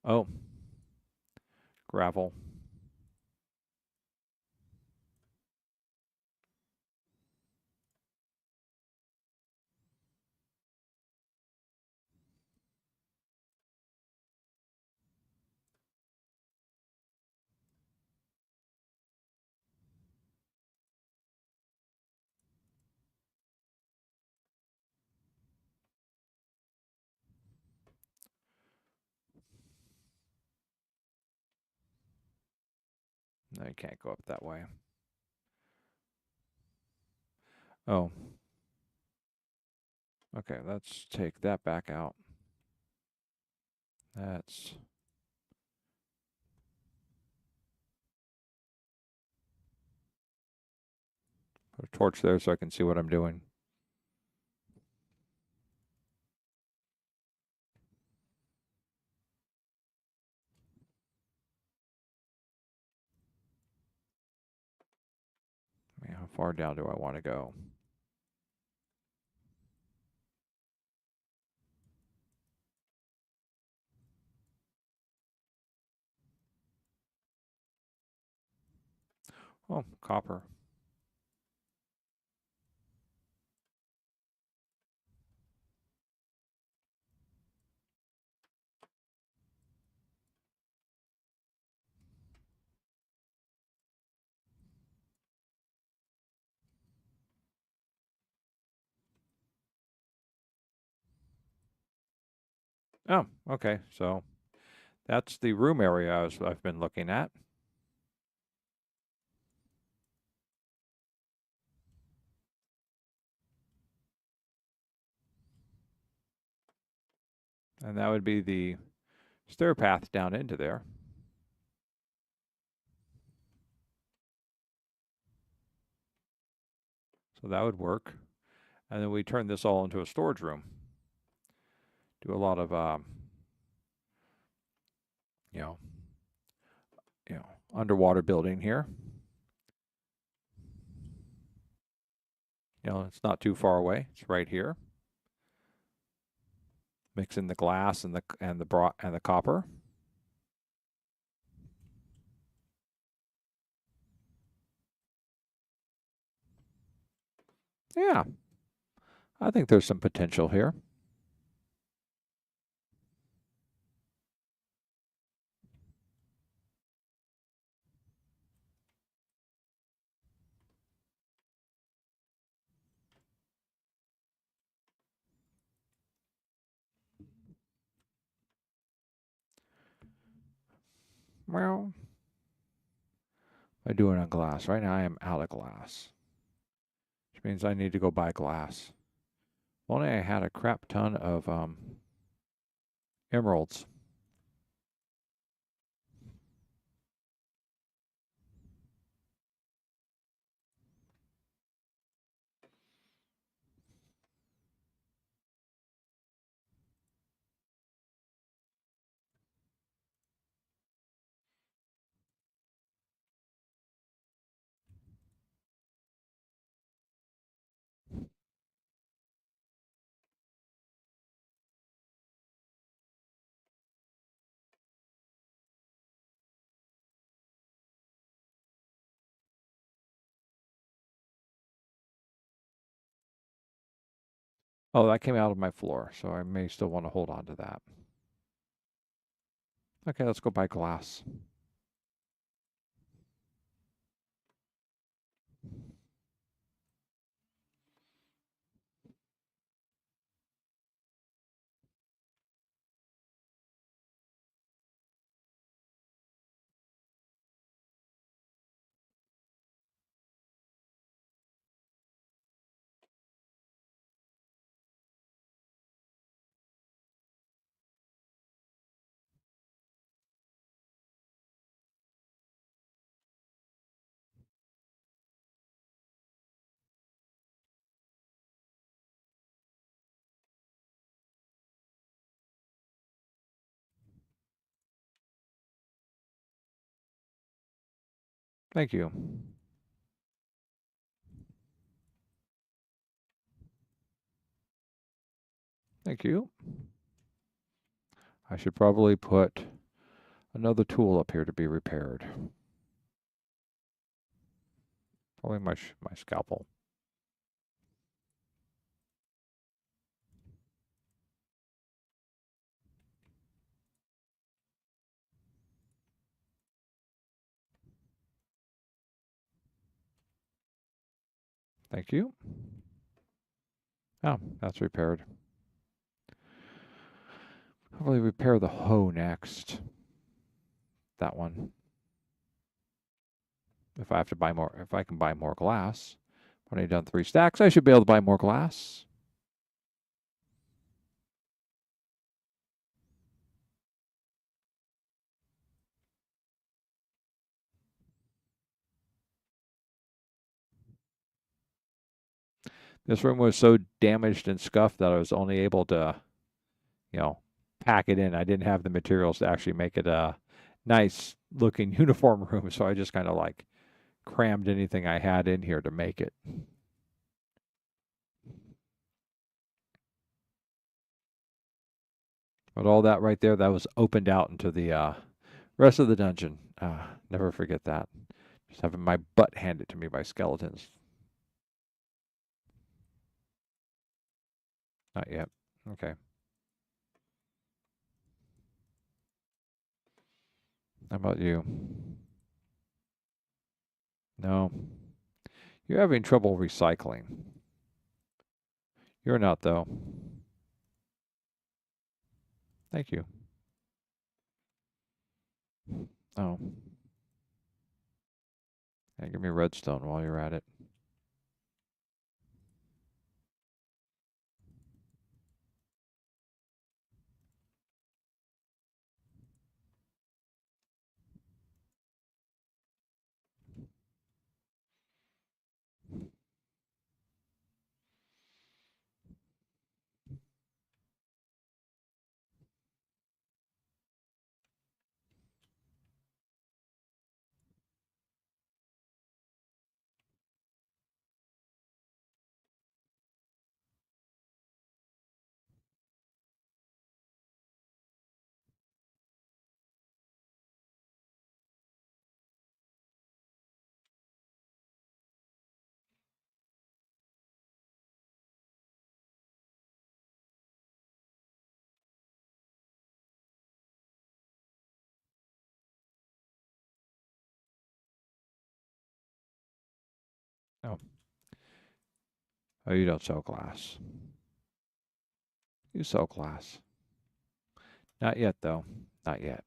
Oh, gravel. No, you can't go up that way. Oh. Okay, let's take that back out. That's... Put a torch there so I can see what I'm doing. How far down do I want to go? Oh, copper. Oh, okay. So that's the room area I've been looking at. And that would be the stair path down into there. So that would work. And then we turn this all into a storage room. Do a lot of, you know, underwater building here. It's not too far away. It's right here. Mix in the glass and the copper. Yeah, I think there's some potential here. Well, I do it on glass. Right now I am out of glass, which means I need to go buy glass. If only I had a crap ton of emeralds. Oh, that came out of my floor, so I may still want to hold on to that. Okay, let's go buy glass. Thank you. Thank you. I should probably put another tool up here to be repaired. Probably my scalpel. Thank you. Oh, that's repaired. Probably repair the hoe next. That one. If I have to buy more, if I can buy more glass. I've only done 3 stacks. I should be able to buy more glass. This room was so damaged and scuffed that I was only able to, you know, pack it in. I didn't have the materials to actually make it a nice looking uniform room, so I just kind of like crammed anything I had in here to make it. But all that right there, that was opened out into the rest of the dungeon. Never forget that. Just having my butt handed to me by skeletons. Not yet. Okay. How about you? No. You're having trouble recycling. You're not, though. Thank you. Oh. And give me redstone while you're at it. Oh. Oh, you don't sell glass. You sell glass. Not yet, though. Not yet.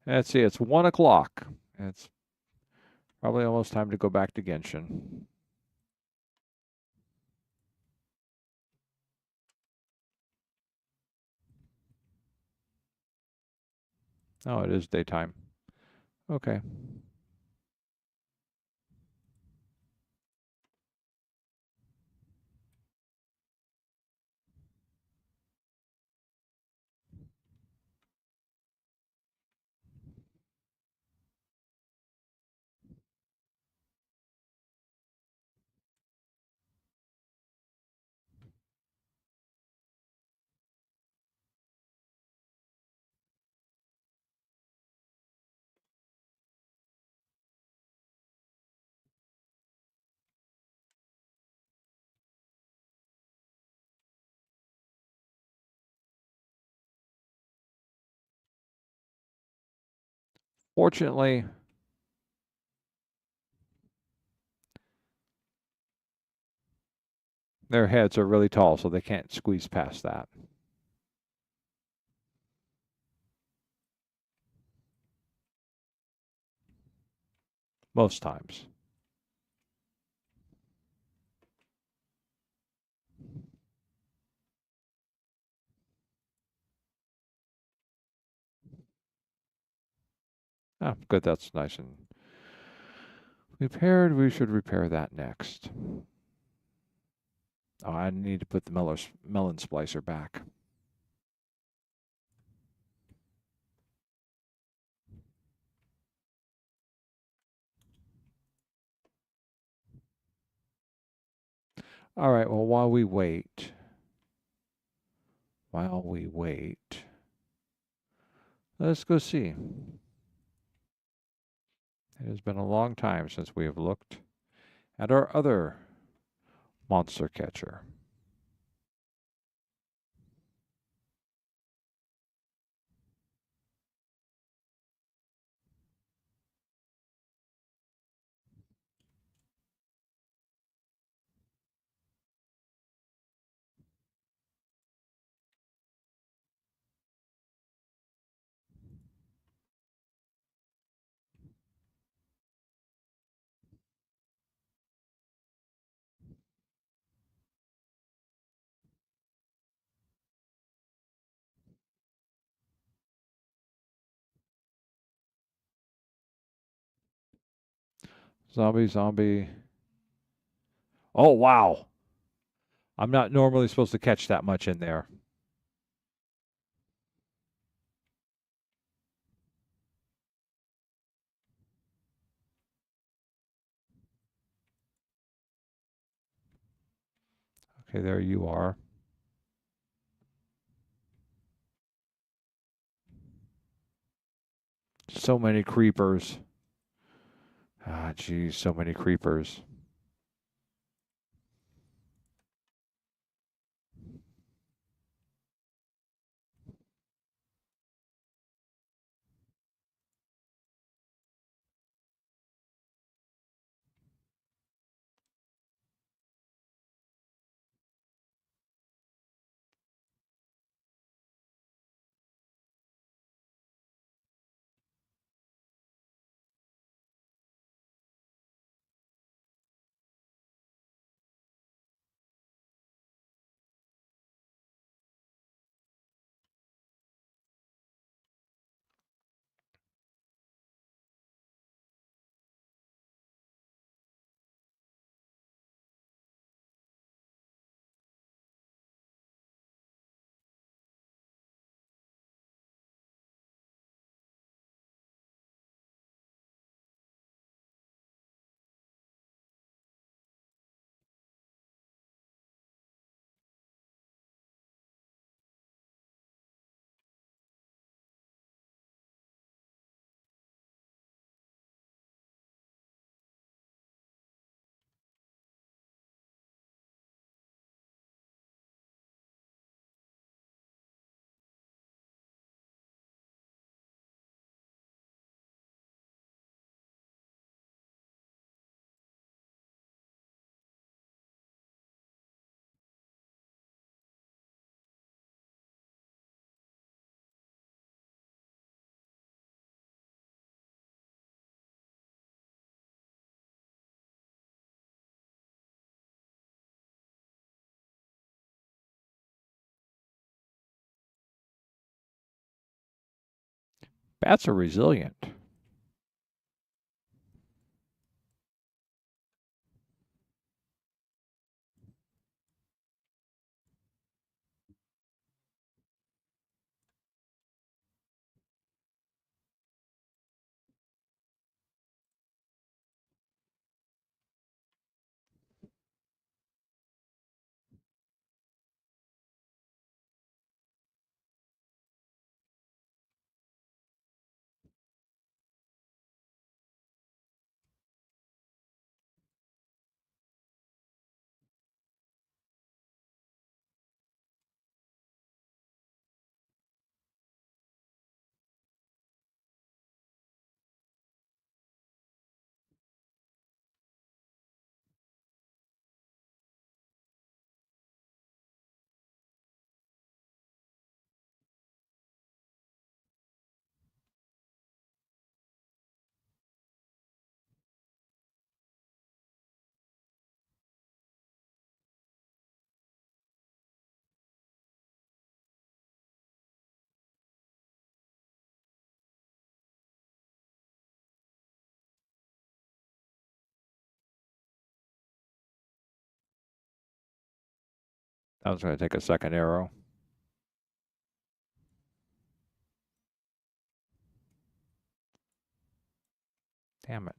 Let's see, it's 1 o'clock. It's probably almost time to go back to Genshin. Oh, it is daytime. Okay. Fortunately, their heads are really tall, so they can't squeeze past that. Most times. Oh, good, that's nice and repaired. We should repair that next. Oh, I need to put the melon splicer back. All right, well, while we wait, let's go see. It has been a long time since we have looked at our other monster catcher. Zombie. Oh, wow. I'm not normally supposed to catch that much in there. Okay, there you are. So many creepers. Ah, geez, so many creepers. Bats are resilient. I was going to take a second arrow. Damn it.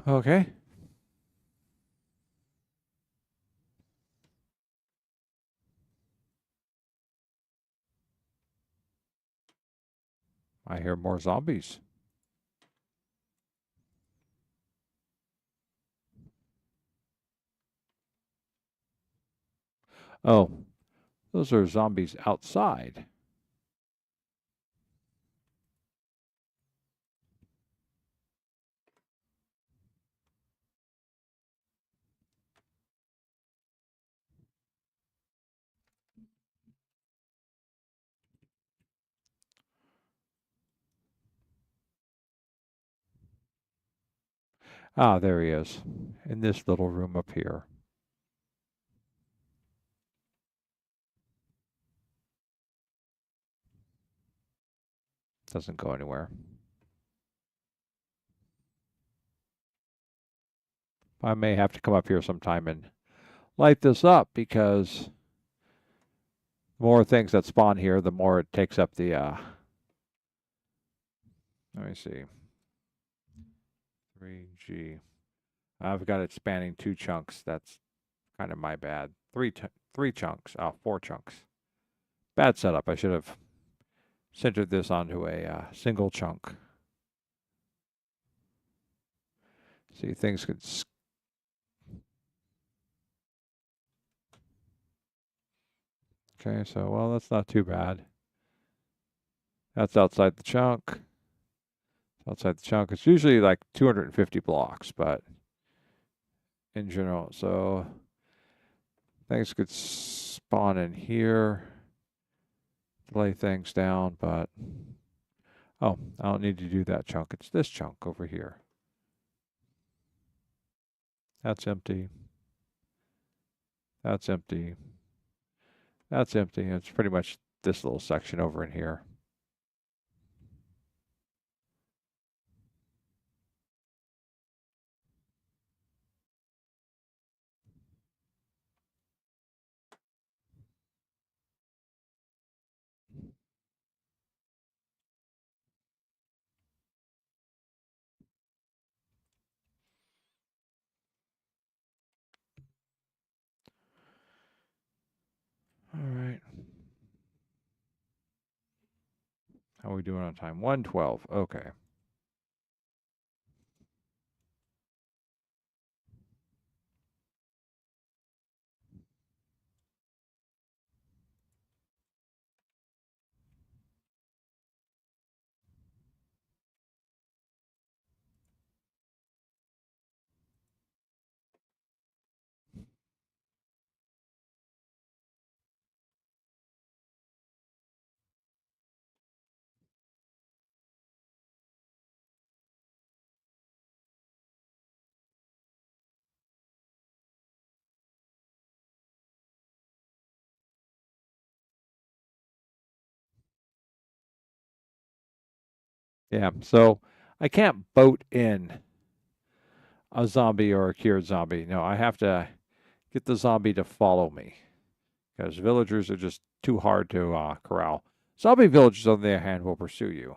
Okay. I hear more zombies. Oh, those are zombies outside. Ah, there he is. In this little room up here. Doesn't go anywhere. I may have to come up here sometime and light this up because the more things that spawn here, the more it takes up the, let me see. 3G. I've got it spanning 2 chunks. That's kind of my bad. 3 chunks. Oh, 4 chunks. Bad setup. I should have centered this onto a single chunk. See, things could... Okay, so, well, that's not too bad. That's outside the chunk. Outside the chunk. It's usually like 250 blocks, but in general. So things could spawn in here, lay things down, but oh, I don't need to do that chunk. It's this chunk over here. That's empty. That's empty. That's empty. It's pretty much this little section over in here. All right. How are we doing on time? 1:12. Okay. Yeah, so I can't boat in a zombie or a cured zombie. No, I have to get the zombie to follow me because villagers are just too hard to corral. Zombie villagers, on the other hand, will pursue you.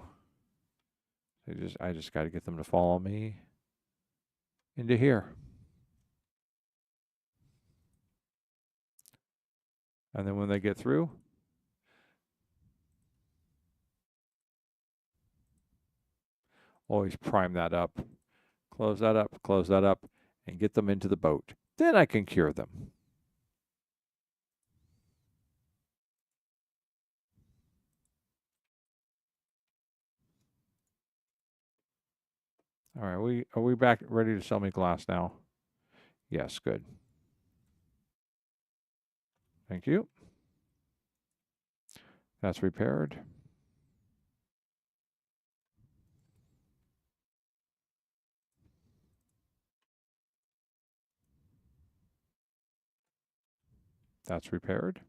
I just got to get them to follow me into here. And then when they get through, always prime that up, close that up, and get them into the boat. Then I can cure them. All right, are we back ready to sell me glass now? Yes, good. Thank you. That's repaired. That's repaired.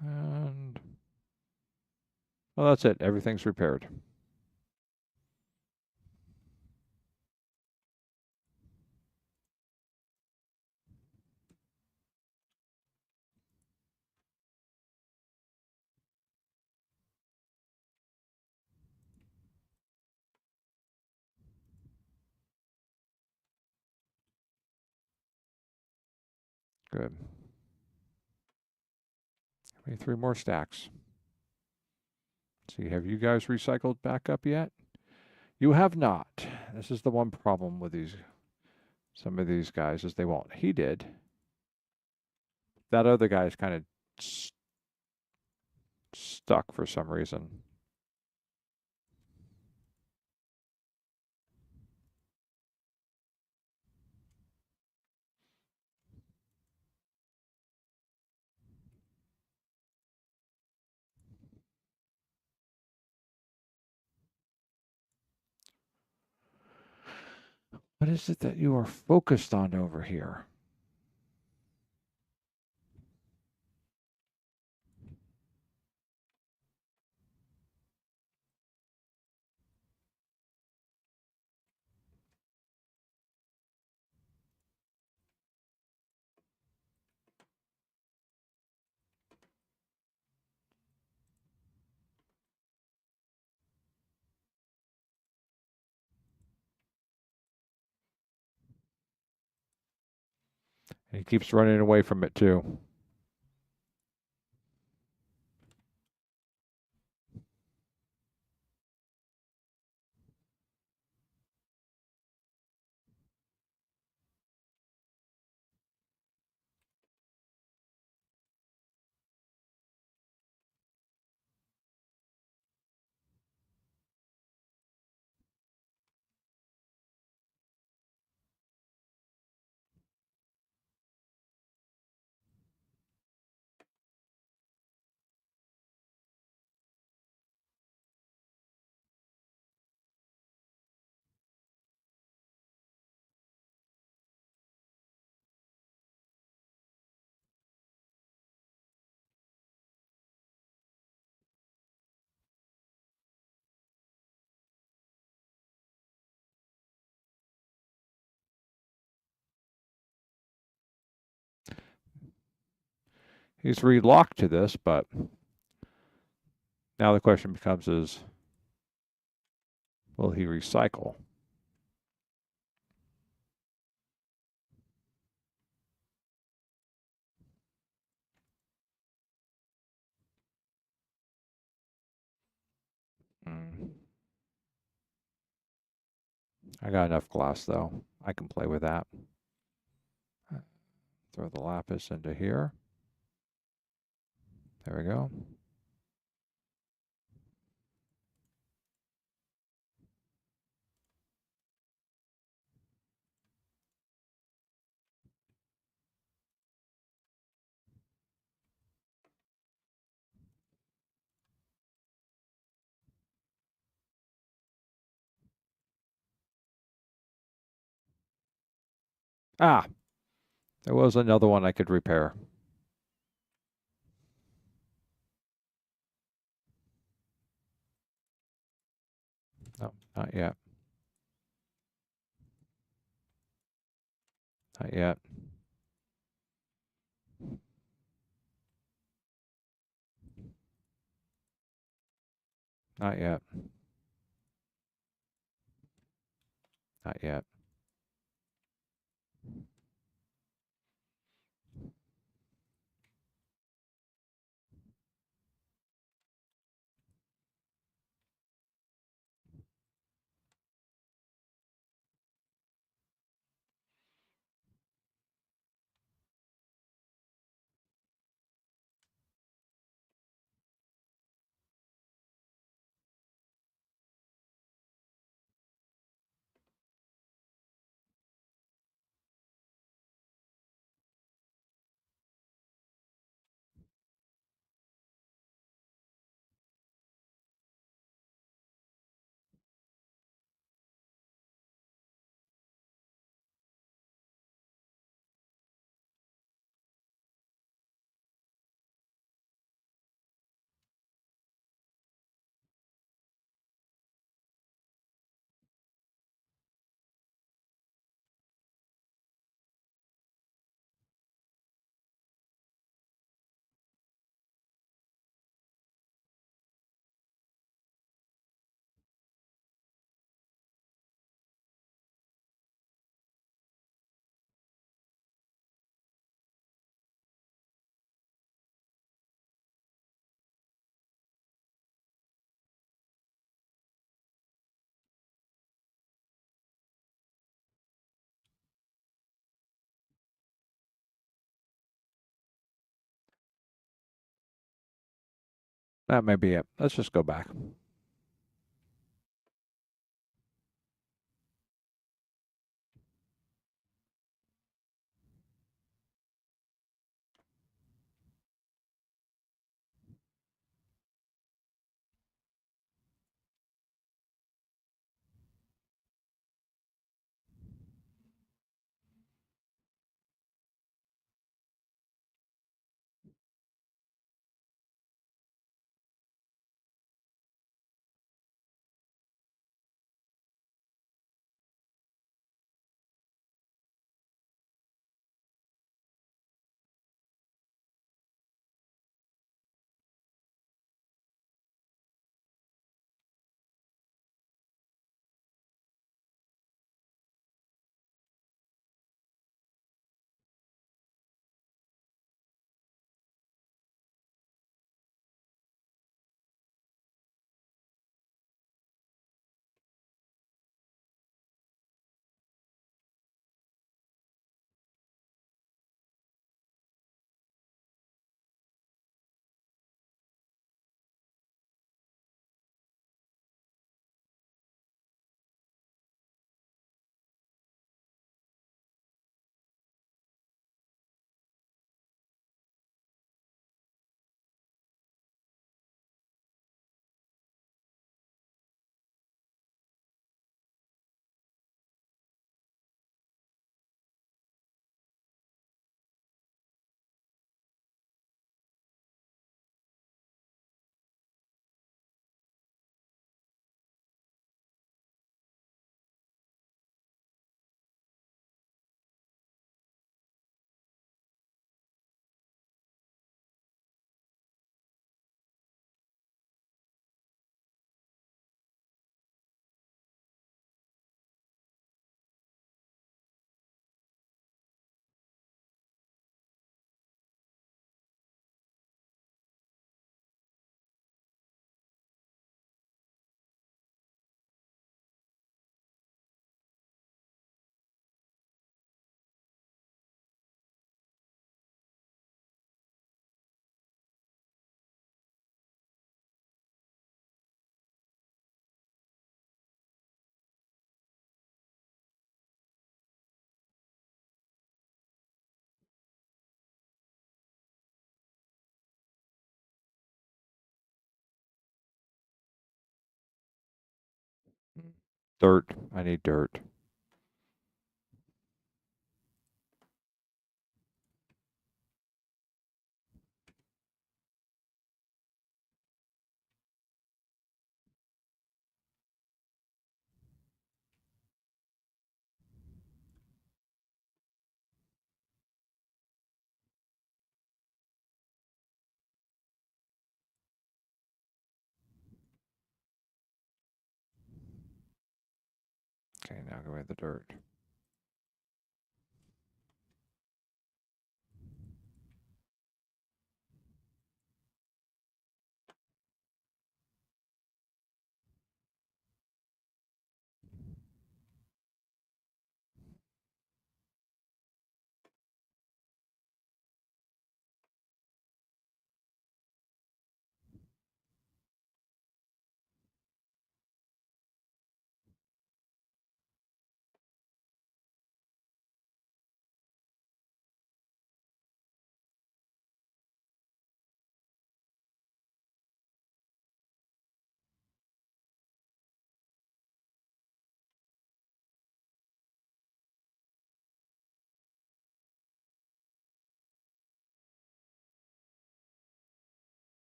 And well, that's it. Everything's repaired. Good. Maybe 3 more stacks. See, have you guys recycled back up yet? You have not. This is the one problem with some of these guys is they won't. He did. That other guy is kind of stuck for some reason. What is it that you are focused on over here? And he keeps running away from it too. He's relocked to this, but now the question becomes is, will he recycle? I got enough glass, though. I can play with that. Throw the lapis into here. There we go. Ah, there was another one I could repair. No, not yet. Not yet. Not yet. Not yet. That may be it. Let's just go back. Dirt. I need dirt. Okay, now go with the dirt.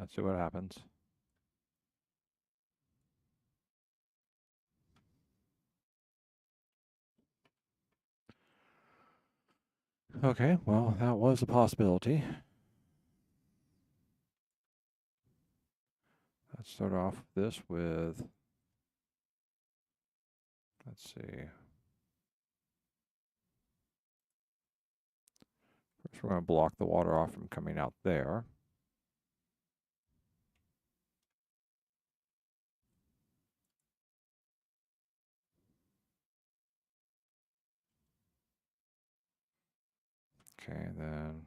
Let's see what happens. Okay, well, that was a possibility. Let's start off this with, let's see. First, we're going to block the water off from coming out there. Okay, then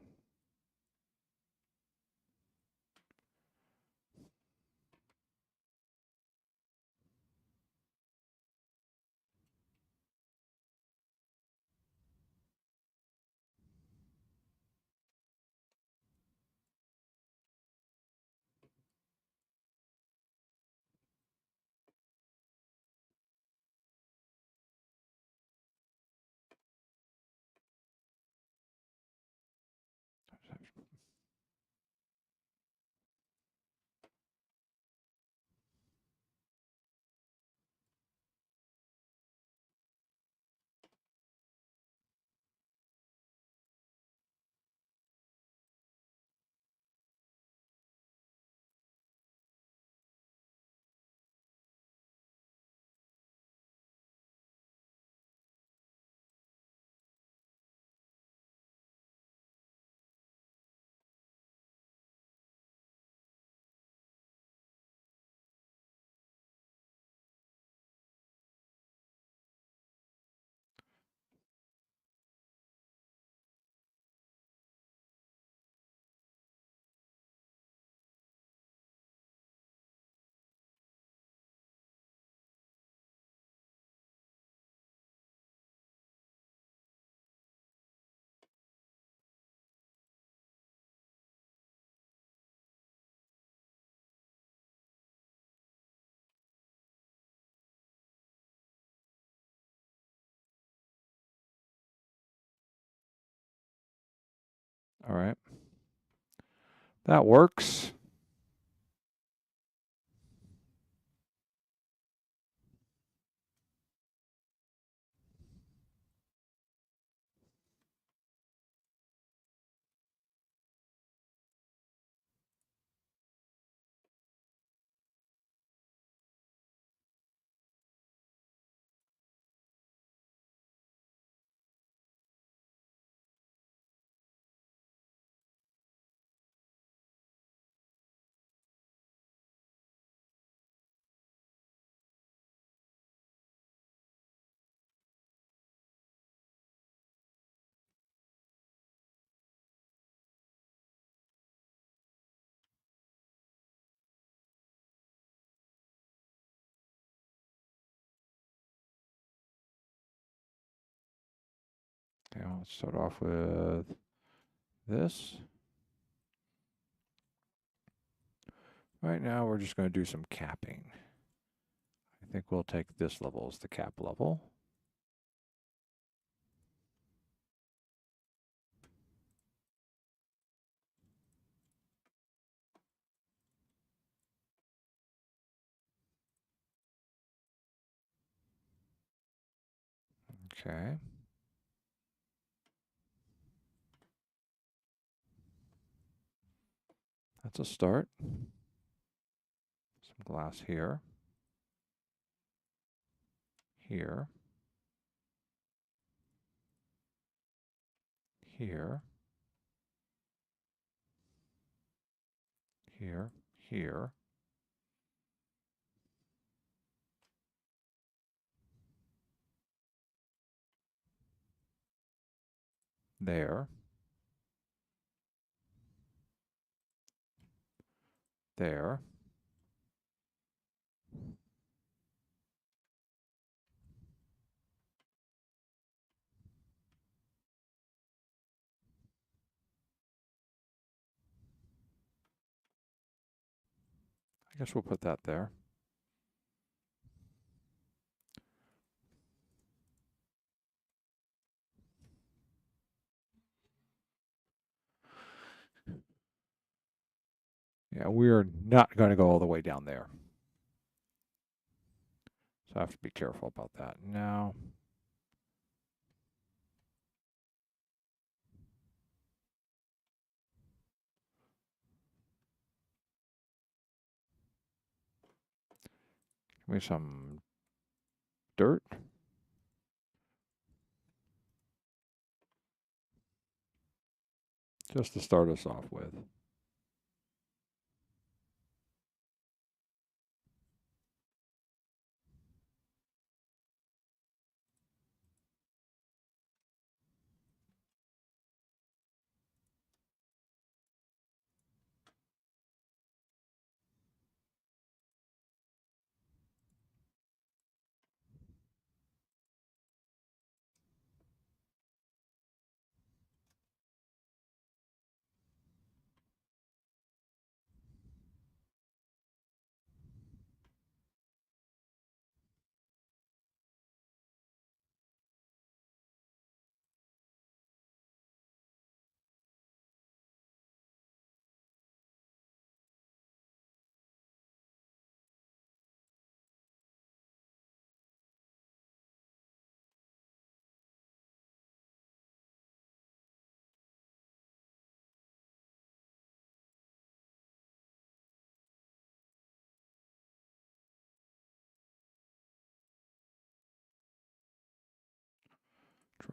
all right. That works. Okay, let's start off with this. Right now, we're just going to do some capping. I think we'll take this level as the cap level. Okay. That's a start. Some glass here. Here. Here. Here. Here. There. There. I guess we'll put that there. Yeah, we're not going to go all the way down there. So I have to be careful about that. Now, give me some dirt. Just to start us off with.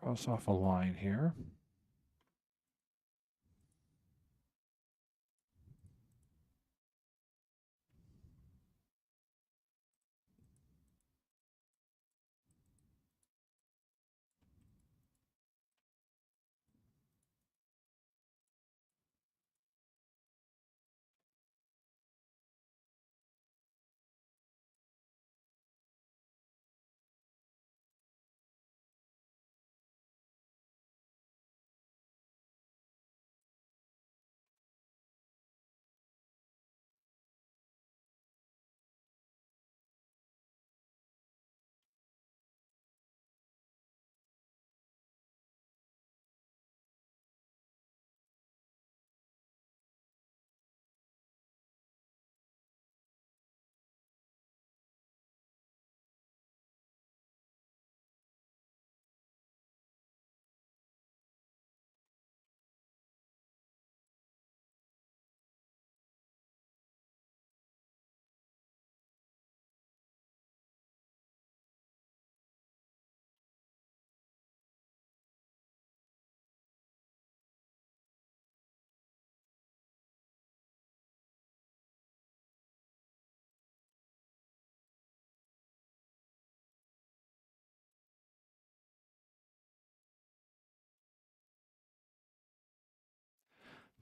Draw us off a line here.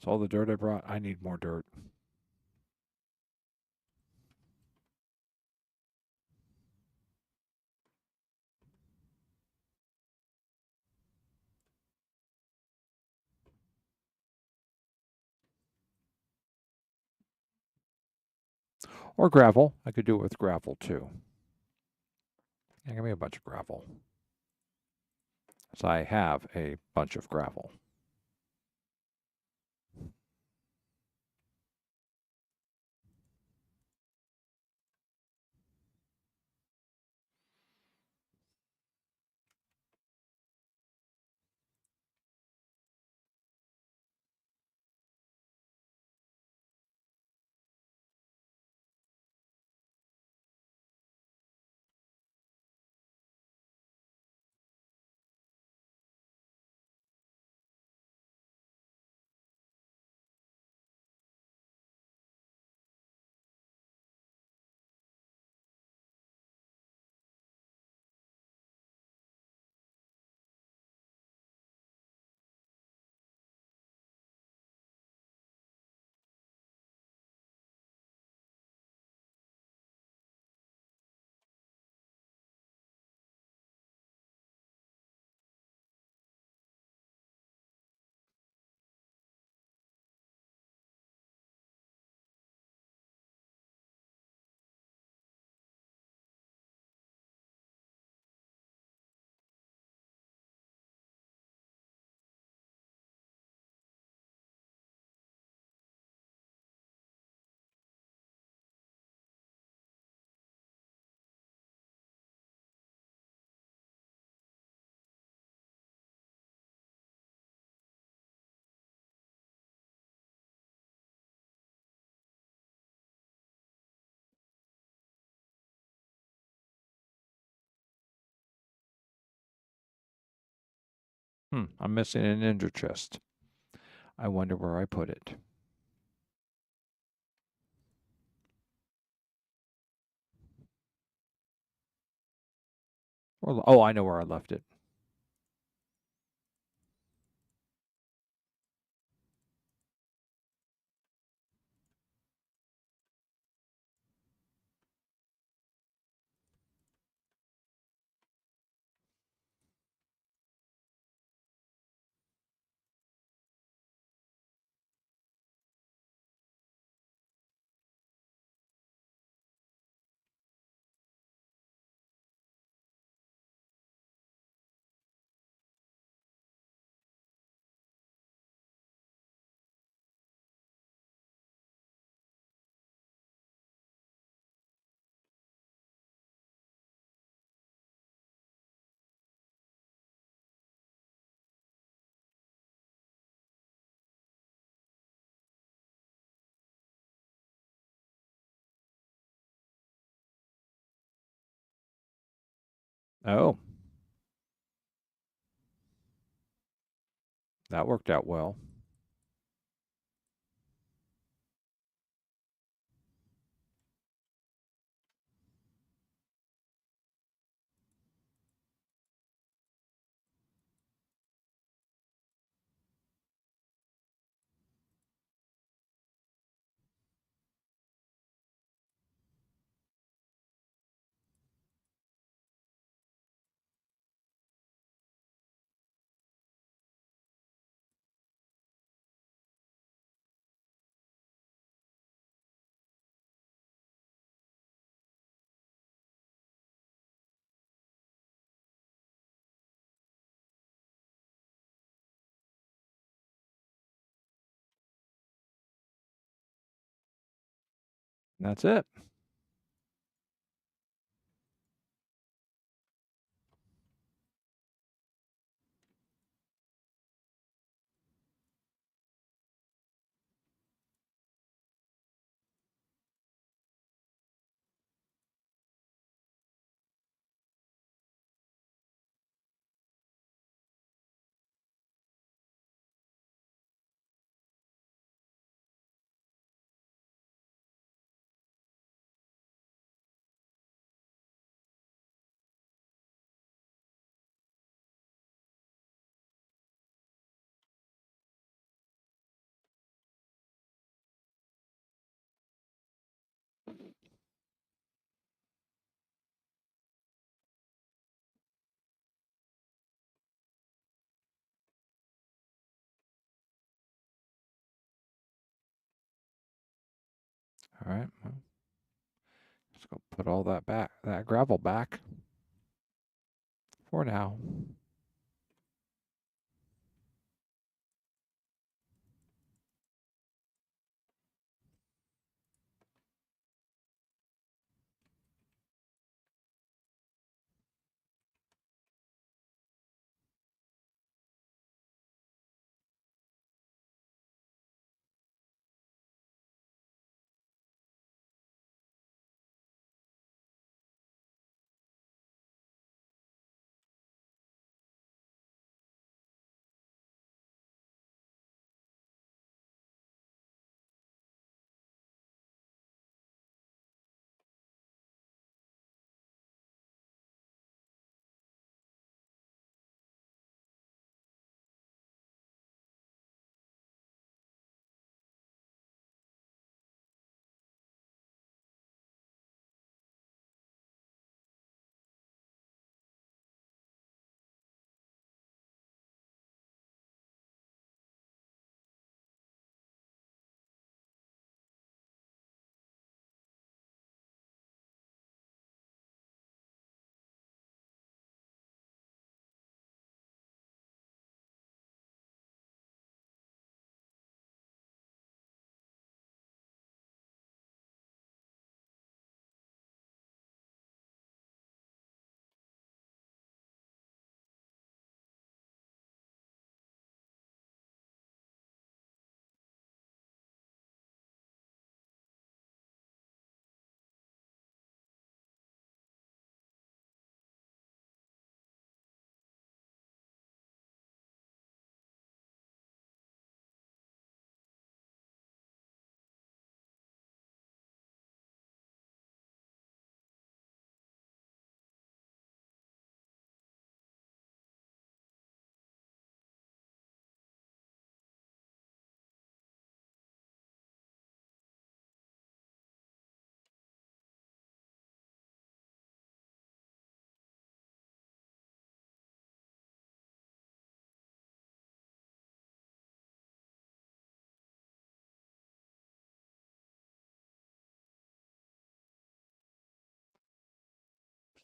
It's all the dirt I brought. I need more dirt. Or gravel. I could do it with gravel too. Yeah, give me a bunch of gravel. So I have a bunch of gravel. I'm missing an ender chest. I wonder where I put it. Oh, I know where I left it. Oh, that worked out well. That's it. All right. Just gonna put all that back, that gravel back for now.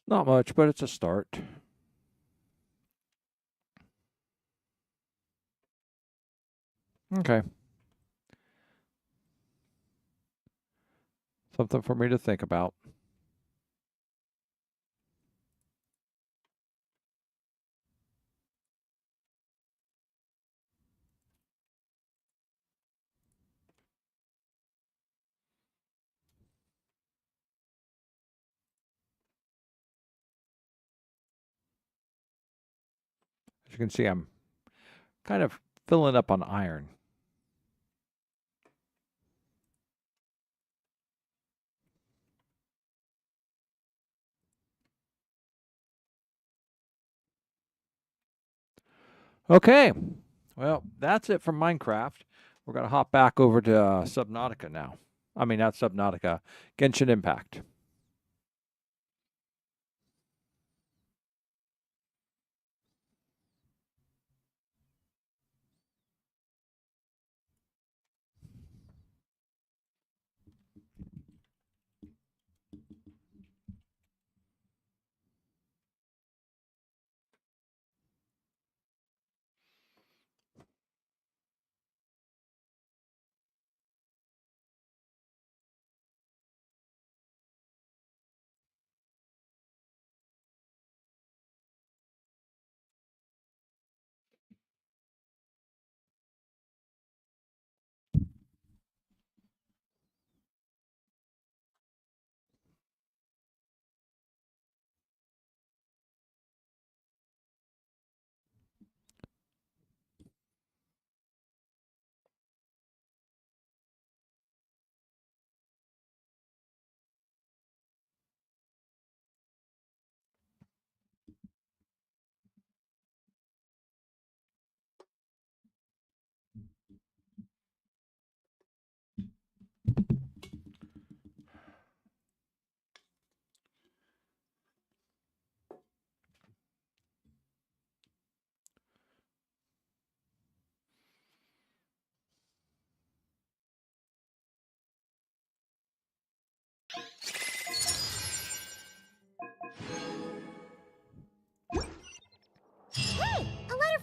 Not much, but it's a start. Okay. Something for me to think about. As you can see, I'm kind of filling up on iron. Okay. Well, that's it from Minecraft. We're going to hop back over to Subnautica now. I mean, not Subnautica, Genshin Impact.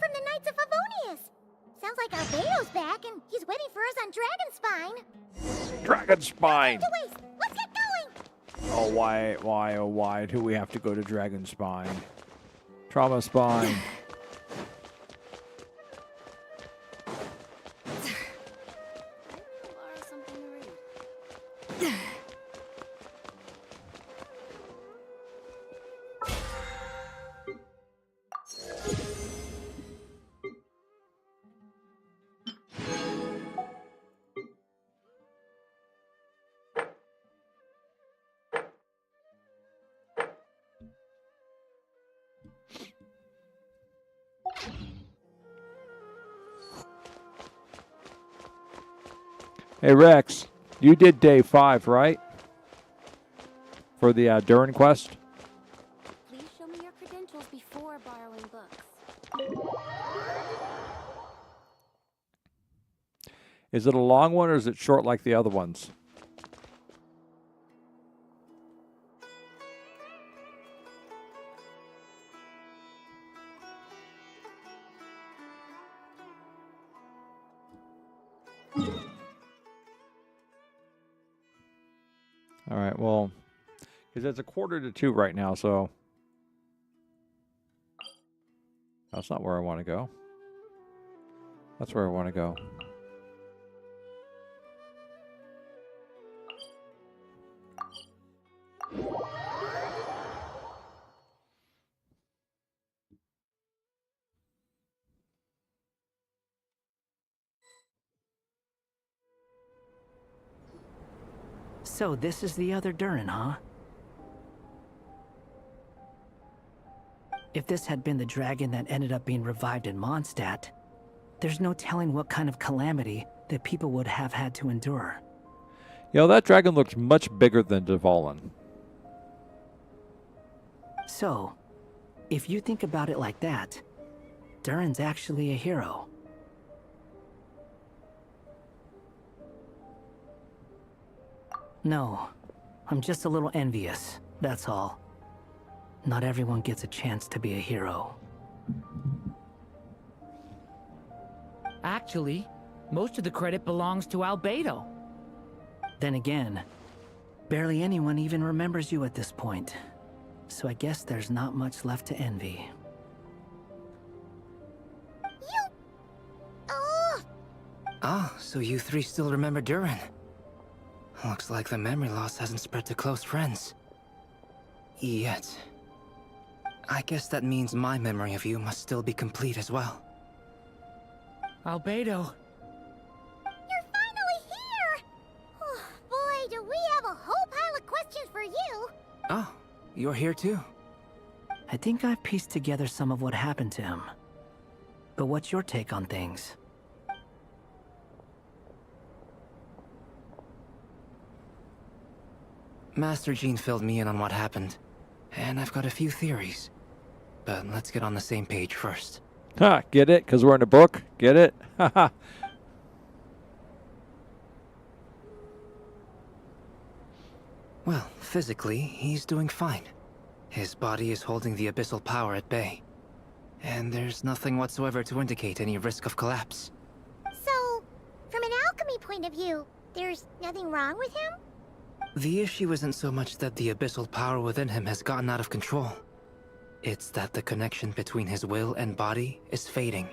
from the Knights of Favonius. Sounds like Arbedo's back, and he's waiting for us on Dragonspine. Dragon Spine! To waste. Let's get going! Oh, why do we have to go to Dragon Spine? Trauma Spine. Hey Rex, you did day 5, right? For the Durin quest? Please show me your credentials before borrowing books. Is it a long one or is it short like the other ones? All right, well, because it's 1:45 right now, so that's not where I want to go. That's where I want to go. So this is the other Durin, huh? If this had been the dragon that ended up being revived in Mondstadt, there's no telling what kind of calamity that people would have had to endure. You know, that dragon looks much bigger than Dvalin. So, if you think about it like that, Durin's actually a hero. No, I'm just a little envious, that's all. Not everyone gets a chance to be a hero. Actually, most of the credit belongs to Albedo. Then again, barely anyone even remembers you at this point. So I guess there's not much left to envy. You... Oh! Ah, so you three still remember Durin. Looks like the memory loss hasn't spread to close friends. Yet. I guess that means my memory of you must still be complete as well. Albedo. You're finally here! Oh, boy, do we have a whole pile of questions for you! Oh, you're here too? I think I've pieced together some of what happened to him. But what's your take on things? Master Jean filled me in on what happened, and I've got a few theories. But let's get on the same page first. Ha, get it? Because we're in a book? Get it? Haha. Well, physically, he's doing fine. His body is holding the abyssal power at bay. And there's nothing whatsoever to indicate any risk of collapse. So, from an alchemy point of view, there's nothing wrong with him? The issue isn't so much that the abyssal power within him has gotten out of control. It's that the connection between his will and body is fading.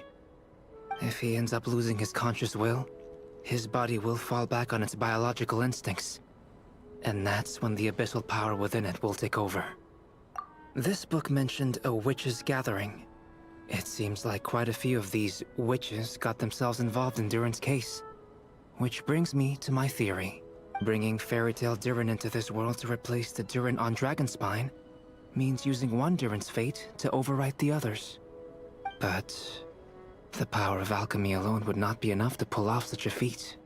If he ends up losing his conscious will, his body will fall back on its biological instincts. And that's when the abyssal power within it will take over. This book mentioned a witches' gathering. It seems like quite a few of these witches got themselves involved in Durin's case. Which brings me to my theory. Bringing Fairy Tale Durin into this world to replace the Durin on Dragonspine means using one Durin's fate to overwrite the others. But the power of alchemy alone would not be enough to pull off such a feat.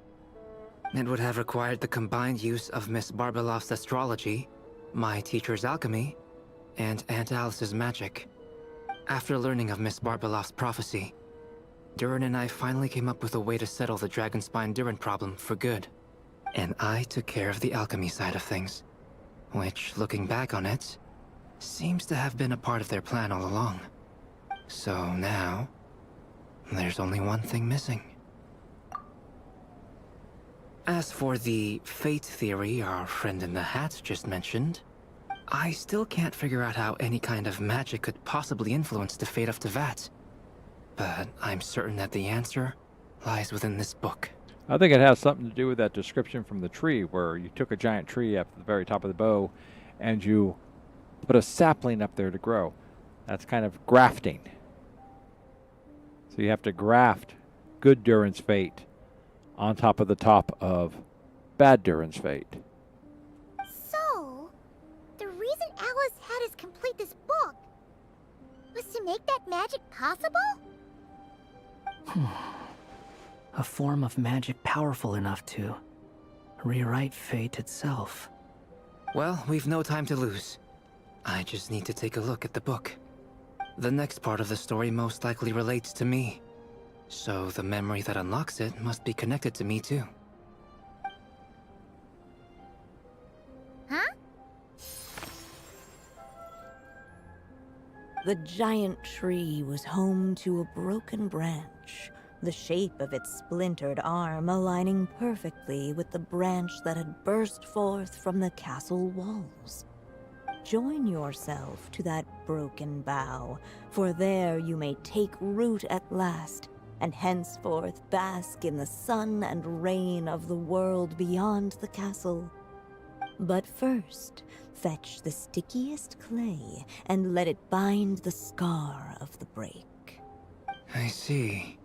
It would have required the combined use of Miss Barbeloff's astrology, my teacher's alchemy, and Aunt Alice's magic. After learning of Miss Barbeloff's prophecy, Durin and I finally came up with a way to settle the Dragonspine Durin problem for good. And I took care of the alchemy side of things, which, looking back on it, seems to have been a part of their plan all along. So now, there's only one thing missing. As for the fate theory our friend in the hat just mentioned, I still can't figure out how any kind of magic could possibly influence the fate of Tevat. But I'm certain that the answer lies within this book. I think it has something to do with that description from the tree, where you took a giant tree up at the very top of the bow and you put a sapling up there to grow. That's kind of grafting. So you have to graft good Durin's fate on top of the top of bad Durin's fate. So, the reason Alice had us complete this book was to make that magic possible? A form of magic powerful enough to rewrite fate itself. Well, we've no time to lose. I just need to take a look at the book. The next part of the story most likely relates to me. So the memory that unlocks it must be connected to me too. Huh? The giant tree was home to a broken branch, the shape of its splintered arm aligning perfectly with the branch that had burst forth from the castle walls. Join yourself to that broken bough, for there you may take root at last, and henceforth bask in the sun and rain of the world beyond the castle. But first, fetch the stickiest clay and let it bind the scar of the break. I see.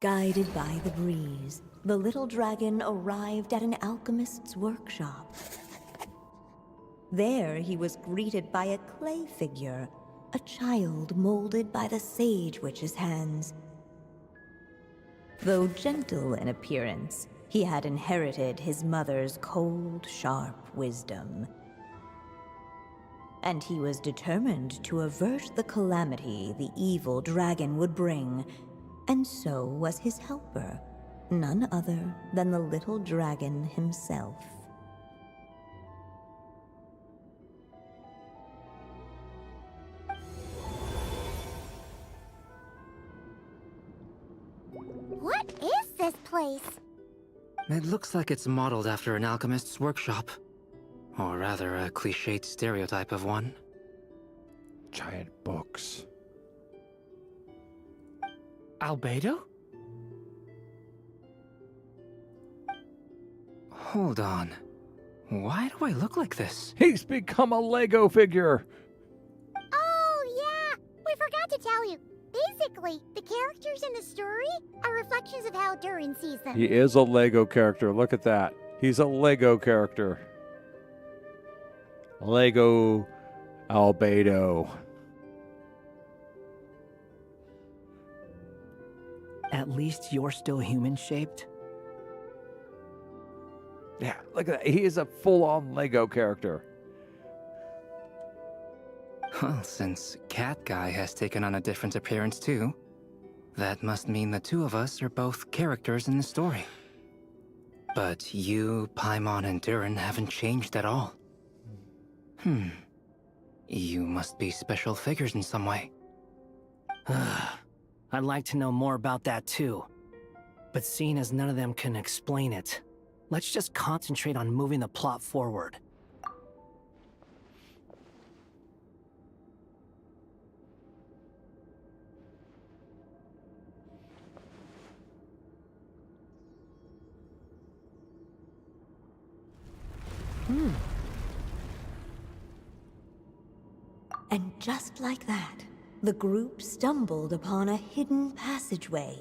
Guided by the breeze, the little dragon arrived at an alchemist's workshop. There he was greeted by a clay figure, a child molded by the Sage Witch's hands. Though gentle in appearance, he had inherited his mother's cold, sharp wisdom. And he was determined to avert the calamity the evil dragon would bring, and so was his helper, none other than the little dragon himself. What is this place? It looks like it's modeled after an alchemist's workshop. Or rather, a cliched stereotype of one. Giant books. Albedo? Hold on. Why do I look like this? He's become a Lego figure. Oh, yeah! We forgot to tell you. Basically, the characters in the story are reflections of how Durin sees them. He is a Lego character. Look at that. He's a Lego character. Lego Albedo. At least you're still human-shaped? Yeah, look at that. He is a full-on Lego character. Well, since Cat Guy has taken on a different appearance too, that must mean the two of us are both characters in the story. But you, Paimon, and Durin haven't changed at all. You must be special figures in some way. I'd like to know more about that too. But seeing as none of them can explain it, let's just concentrate on moving the plot forward. And just like that, the group stumbled upon a hidden passageway.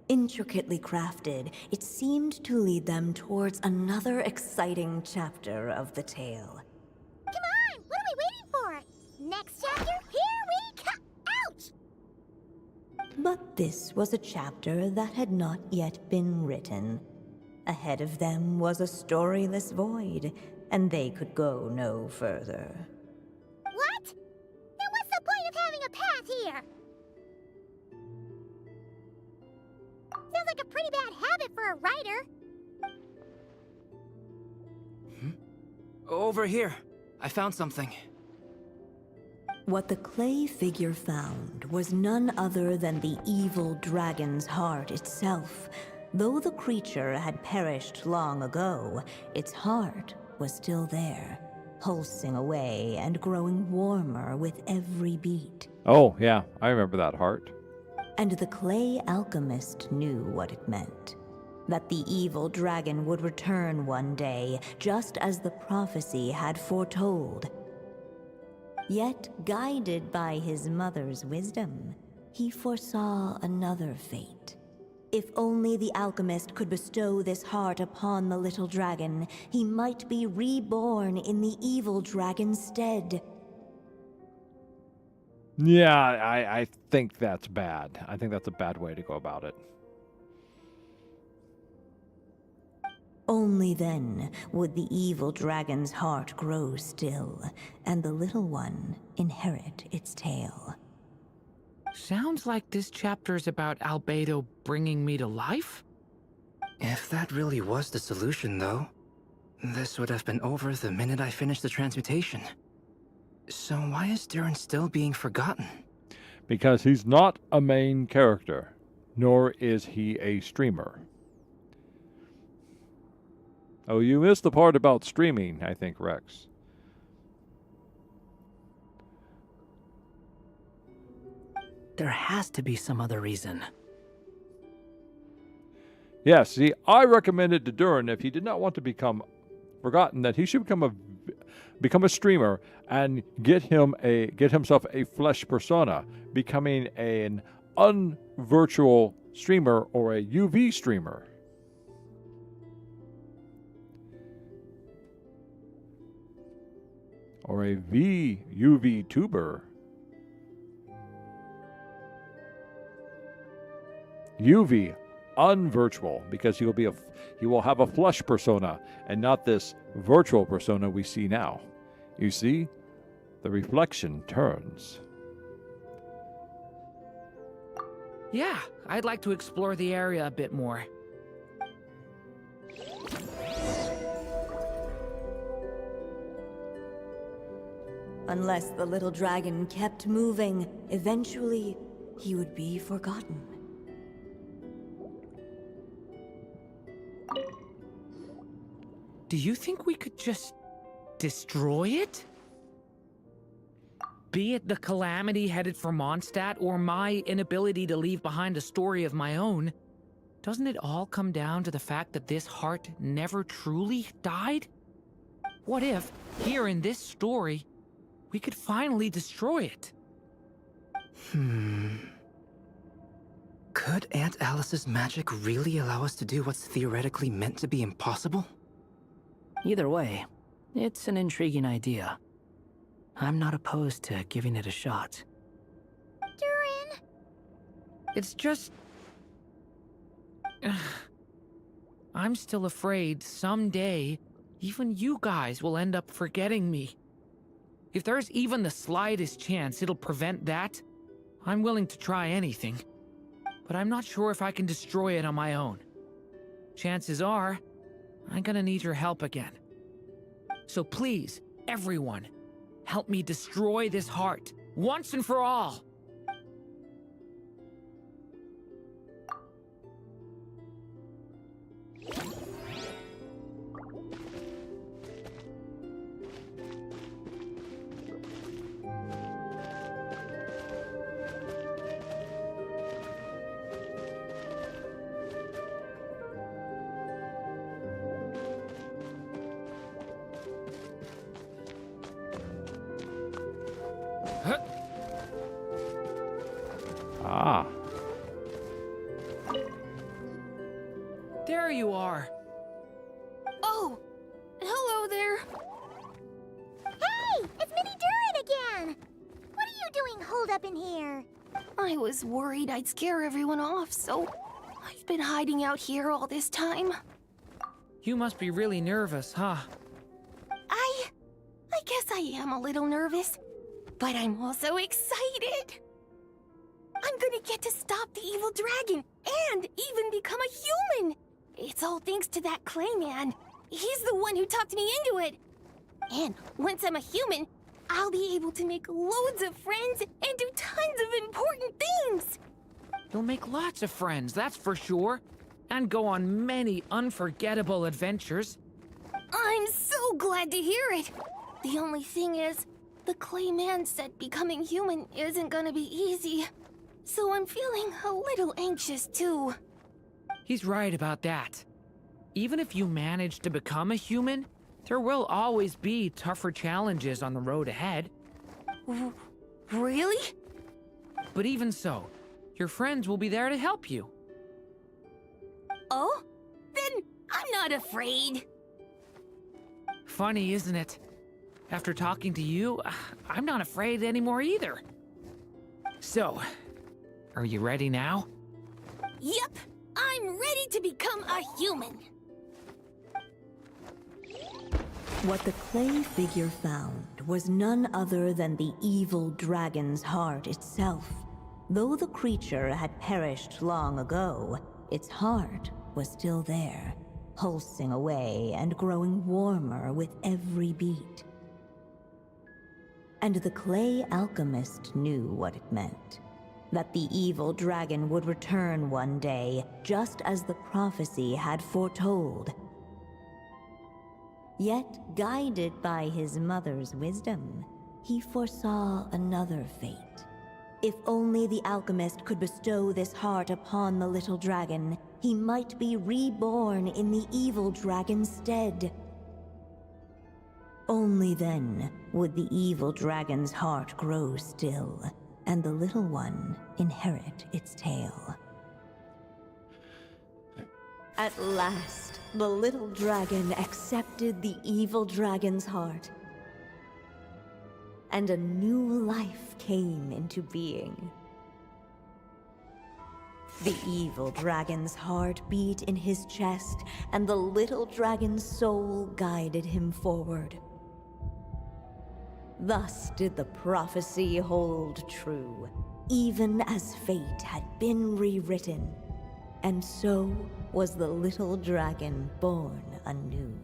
Intricately crafted, it seemed to lead them towards another exciting chapter of the tale. Come on! What are we waiting for? Next chapter? Here we come! Ouch! But this was a chapter that had not yet been written. Ahead of them was a storyless void, and they could go no further. What? Then what's the point of having a path here? like a pretty bad habit for a writer. Over here. I found something. What the clay figure found was none other than the evil dragon's heart itself. Though the creature had perished long ago, its heart was still there, pulsing away and growing warmer with every beat. Oh, yeah, I remember that heart. And the clay alchemist knew what it meant. That the evil dragon would return one day, just as the prophecy had foretold. Yet, guided by his mother's wisdom, he foresaw another fate. If only the alchemist could bestow this heart upon the little dragon, he might be reborn in the evil dragon's stead. Yeah, I think that's bad. I think that's a bad way to go about it. Only then would the evil dragon's heart grow still, and the little one inherit its tale. Sounds like this chapter's about Albedo bringing me to life? If that really was the solution, though, this would have been over the minute I finished the transmutation. So why is Durin still being forgotten? Because he's not a main character, nor is he a streamer. Oh, you missed the part about streaming, I think, Rex. There has to be some other reason. Yes, see, I recommended to Durin, if he did not want to become forgotten, that he should become a streamer and get himself a flesh persona, becoming an unvirtual streamer or a UV streamer. Or a UV tuber. UV, unvirtual, because he will have a flesh persona and not this virtual persona we see now. You see, the reflection turns. Yeah, I'd like to explore the area a bit more. Unless the little dragon kept moving, eventually he would be forgotten. Do you think we could just destroy it? Be it the calamity headed for Mondstadt or my inability to leave behind a story of my own, doesn't it all come down to the fact that this heart never truly died? What if, here in this story, we could finally destroy it? Could Aunt Alice's magic really allow us to do what's theoretically meant to be impossible? Either way, it's an intriguing idea. I'm not opposed to giving it a shot. Durin! It's just... I'm still afraid someday, even you guys will end up forgetting me. If there's even the slightest chance it'll prevent that, I'm willing to try anything. But I'm not sure if I can destroy it on my own. Chances are, I'm gonna need your help again. So please, everyone, help me destroy this heart, once and for all! Ah. There you are. Oh! Hello there! Hey! It's Mini Durin again! What are you doing holed up in here? I was worried I'd scare everyone off, so I've been hiding out here all this time. You must be really nervous, huh? I guess I am a little nervous, but I'm also excited. I'm gonna get to stop the evil dragon and even become a human! It's all thanks to that clay man. He's the one who talked me into it. And once I'm a human, I'll be able to make loads of friends and do tons of important things! You'll make lots of friends, that's for sure. And go on many unforgettable adventures. I'm so glad to hear it! The only thing is, the clay man said becoming human isn't gonna be easy. So I'm feeling a little anxious too. He's right about that. Even if you manage to become a human, there will always be tougher challenges on the road ahead. Really? But even so, your friends will be there to help you. Oh? Then I'm not afraid. Funny, isn't it? After talking to you, I'm not afraid anymore either. So, are you ready now? Yep, I'm ready to become a human. What the clay figure found was none other than the evil dragon's heart itself. Though the creature had perished long ago, its heart was still there, pulsing away and growing warmer with every beat. And the clay alchemist knew what it meant. That the evil dragon would return one day, just as the prophecy had foretold. Yet, guided by his mother's wisdom, he foresaw another fate. If only the alchemist could bestow this heart upon the little dragon, he might be reborn in the evil dragon's stead. Only then would the evil dragon's heart grow still, and the little one inherit its tale. At last, the little dragon accepted the evil dragon's heart, and a new life came into being. The evil dragon's heart beat in his chest, and the little dragon's soul guided him forward. Thus did the prophecy hold true, even as fate had been rewritten. And so was the little dragon born anew.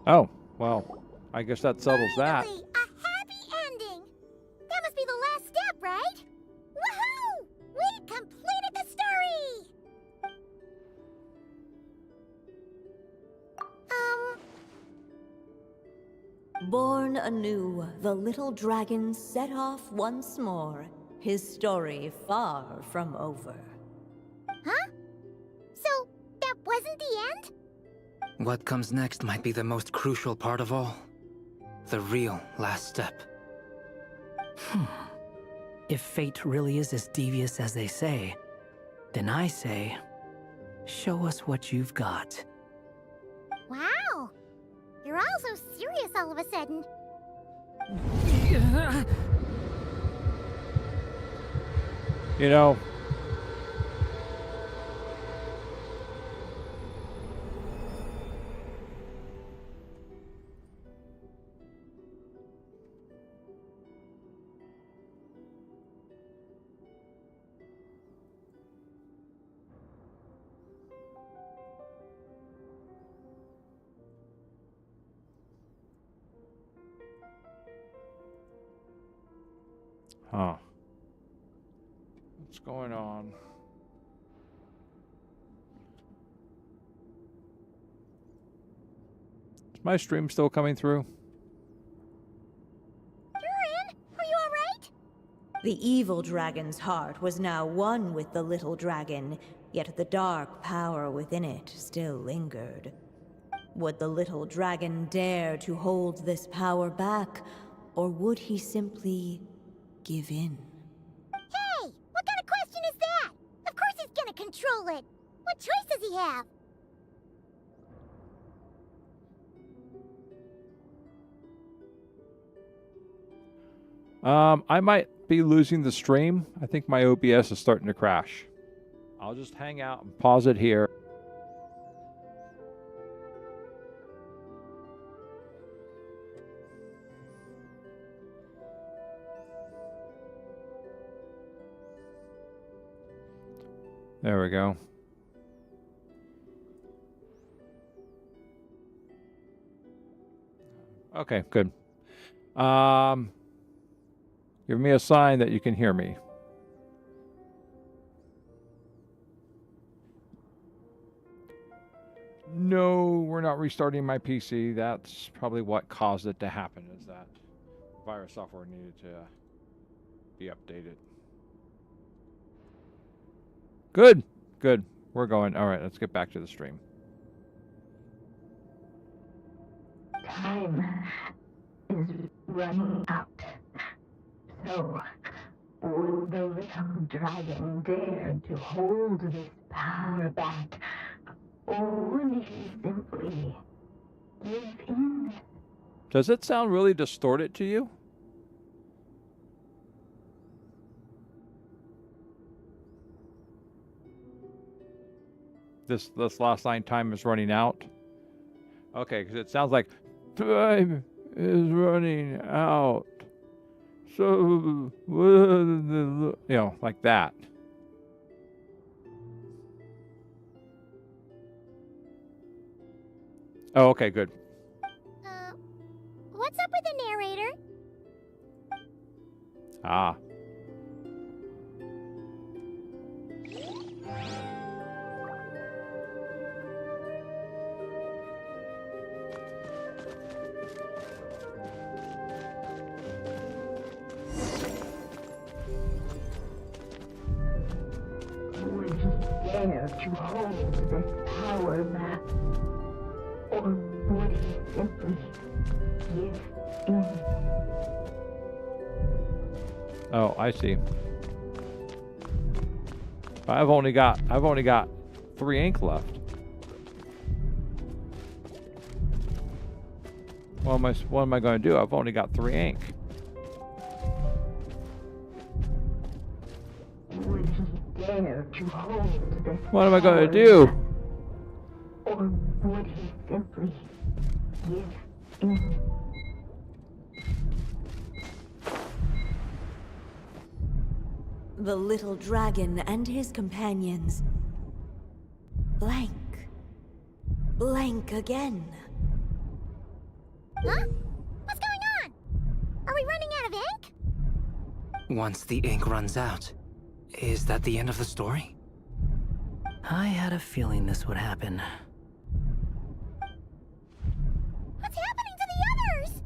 Oh, well, I guess that settles that. Finally, a happy ending! That must be the last step, right? Woohoo! We completed the story! Born anew, the little dragon set off once more, his story far from over. Huh? So, that wasn't the end? What comes next might be the most crucial part of all. The real last step. If fate really is as devious as they say, then I say, show us what you've got. Wow! You're all so serious all of a sudden. You know, huh. What's going on? Is my stream still coming through? Durin, are you alright? The evil dragon's heart was now one with the little dragon, yet the dark power within it still lingered. Would the little dragon dare to hold this power back, or would he simply give in? Hey! What kind of question is that? Of course he's gonna control it! What choice does he have? I might be losing the stream. I think my OBS is starting to crash. I'll just hang out and pause it here. There we go. Okay, good. Give me a sign that you can hear me. No, we're not restarting my PC. That's probably what caused it to happen, is that virus software needed to be updated. Good, good. We're going. All right, let's get back to the stream. Time is running out. So, will the little dragon dare to hold this power back? Or would he simply give in? Does it sound really distorted to you? This last line, time is running out. Okay, because it sounds like time is running out. So, you know, like that. Oh, okay, good. What's up with the narrator? Ah. Would he dare to hold this power back? Or would he simply give in? Oh, I see. I've only got 3 ink left. What am I going to do? I've only got 3 ink. Would he dare to hold this What am I going to power do? back? Or would he simply give in? The little dragon and his companions. Blank. Blank again. Huh? What's going on? Are we running out of ink? Once the ink runs out, is that the end of the story? I had a feeling this would happen. What's happening to the others?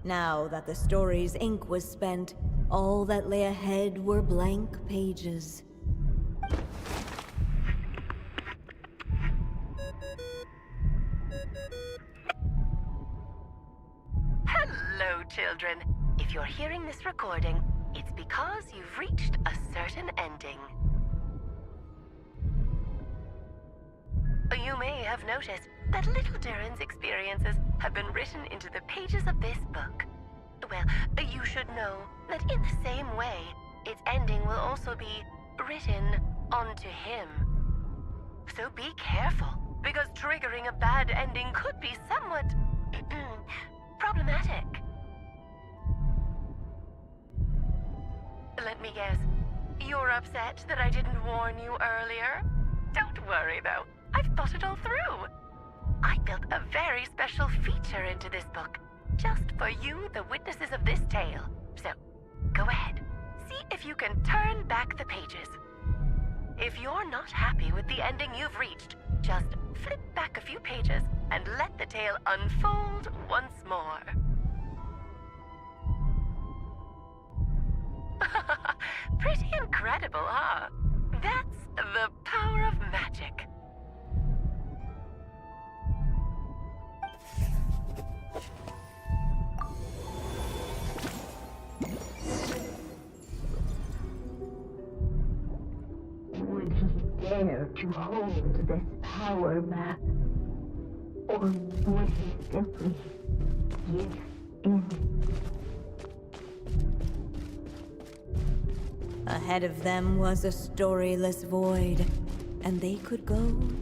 Now that the story's ink was spent, all that lay ahead were blank pages. Hello, children. If you're hearing this recording, it's because you've reached a certain ending. You may have noticed that little Durin's experiences have been written into the pages of this book. Well, you should know that in the same way, its ending will also be written onto him. So be careful, because triggering a bad ending could be somewhat problematic. Let me guess, you're upset that I didn't warn you earlier? Don't worry though, I've thought it all through. I built a very special feature into this book, just for you, the witnesses of this tale. So, go ahead, see if you can turn back the pages. If you're not happy with the ending you've reached, just flip back a few pages and let the tale unfold once more. Pretty incredible, huh? That's the power of magic. Would he dare to hold this power back? Or would he simply give in? Ahead of them was a storyless void, and they could go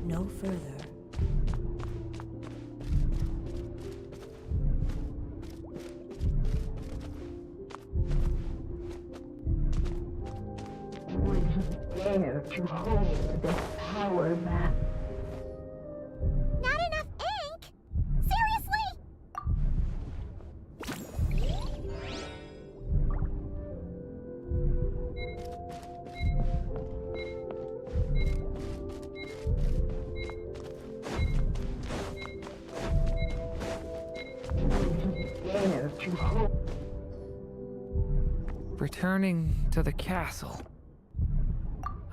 no further. Would he dare to hold this power map. Not enough ink? Seriously? Dare to hold. Returning to the castle.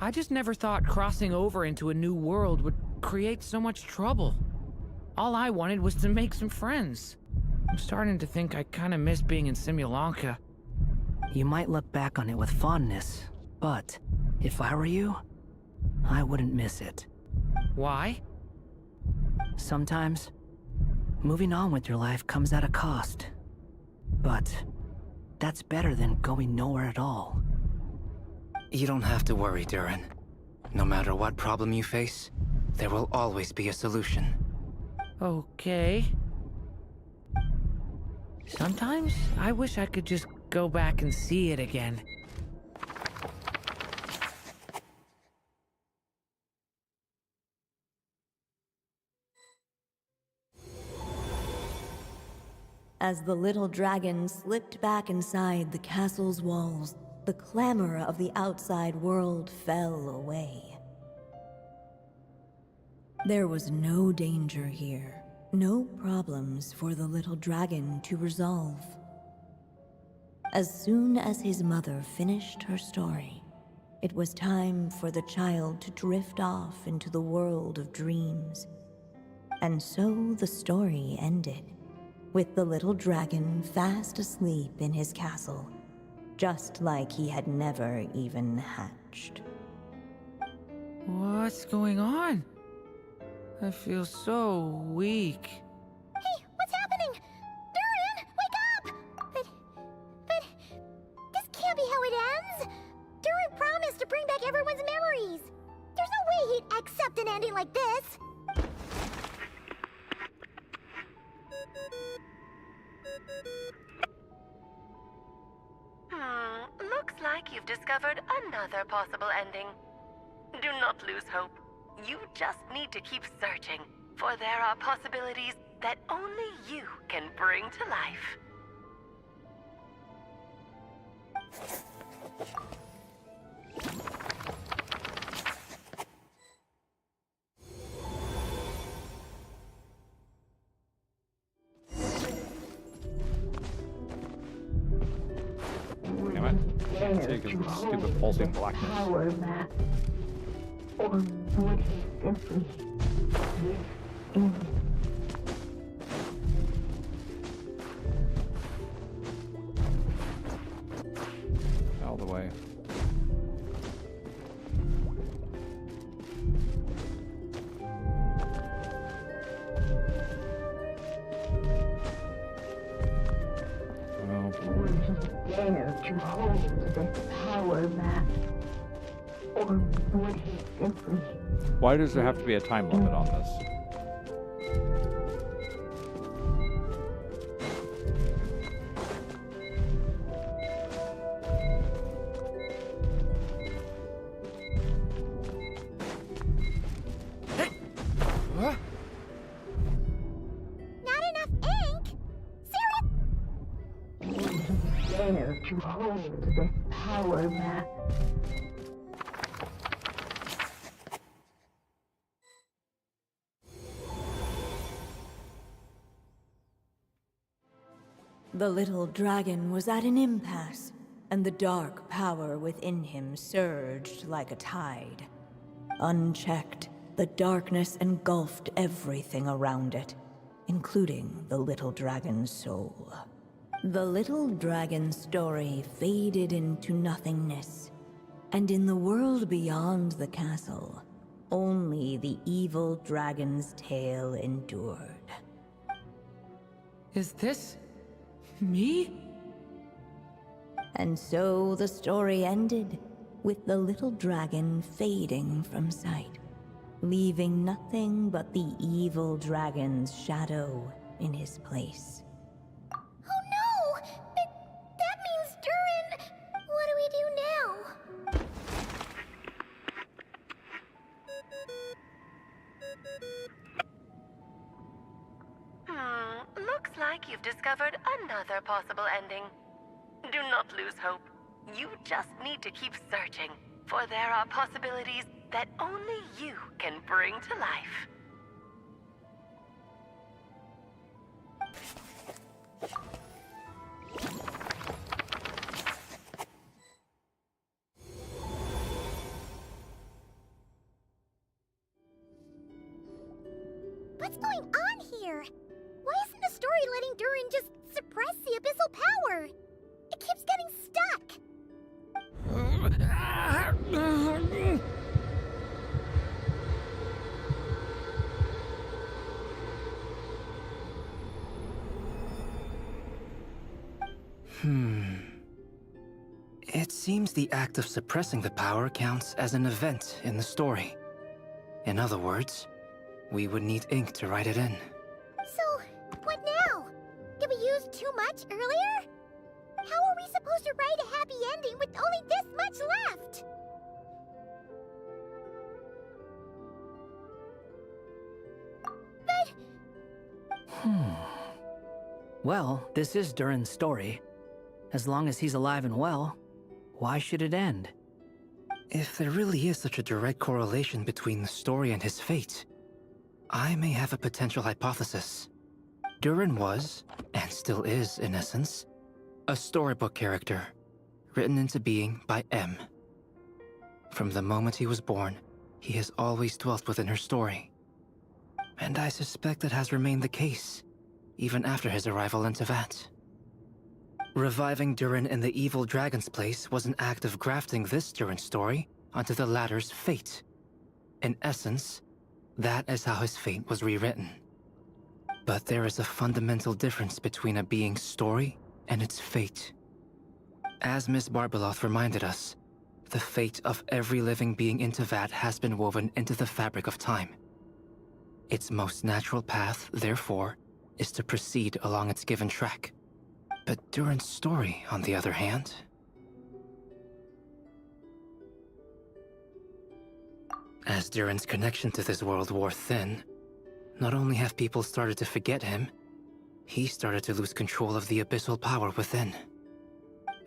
I just never thought crossing over into a new world would create so much trouble. All I wanted was to make some friends. I'm starting to think I kind of miss being in Simulanka. You might look back on it with fondness, but if I were you, I wouldn't miss it. Why? Sometimes, moving on with your life comes at a cost. But that's better than going nowhere at all. You don't have to worry, Durin. No matter what problem you face, there will always be a solution. Okay. Sometimes I wish I could just go back and see it again. As the little dragon slipped back inside the castle's walls, the clamor of the outside world fell away. There was no danger here, no problems for the little dragon to resolve. As soon as his mother finished her story, it was time for the child to drift off into the world of dreams. And so the story ended, with the little dragon fast asleep in his castle, just like he had never even hatched. What's going on? I feel so weak. Hey, what's happening? Durin, wake up! But this can't be how it ends. Durin promised to bring back everyone's memories. There's no way he'd accept an ending like this. Looks like you've discovered another possible ending. Do not lose hope. You just need to keep searching, for there are possibilities that only you can bring to life. Damn it. Can't take it. Stupid pulsing blackness. Power map. Or would he simply give in? All the way. Would he dare to hold this power map? Or would he simply... Why does there have to be a time limit on this? Not enough ink? Would he dare to hold this power map? The little dragon was at an impasse, and the dark power within him surged like a tide. Unchecked, the darkness engulfed everything around it, including the little dragon's soul. The little dragon's story faded into nothingness, and in the world beyond the castle, only the evil dragon's tale endured. Is this me? And so the story ended, with the little dragon fading from sight, leaving nothing but the evil dragon's shadow in his place. Oh no! That means Durin... What do we do now? discovered another possible ending. Do not lose hope. You just need to keep searching, for there are possibilities that only you can bring to life. What's going on here? Why isn't the story letting Durin just suppress the abyssal power? It keeps getting stuck. It seems the act of suppressing the power counts as an event in the story. In other words, we would need ink to write it in. So, what now? Did we use too much earlier? How are we supposed to write a happy ending with only this much left? Well, this is Durin's story. As long as he's alive and well, why should it end? If there really is such a direct correlation between the story and his fate, I may have a potential hypothesis. Durin was, and still is in essence, a storybook character, written into being by M. From the moment he was born, he has always dwelt within her story. And I suspect it has remained the case, even after his arrival in Tevat. Reviving Durin in the evil dragon's place was an act of grafting this Durin story onto the latter's fate. In essence, that is how his fate was rewritten. But there is a fundamental difference between a being's story and its fate. As Miss Barbeloth reminded us, the fate of every living being in Tevat has been woven into the fabric of time. Its most natural path, therefore, is to proceed along its given track. But Durin's story, on the other hand... As Durin's connection to this world wore thin, not only have people started to forget him, he started to lose control of the abyssal power within.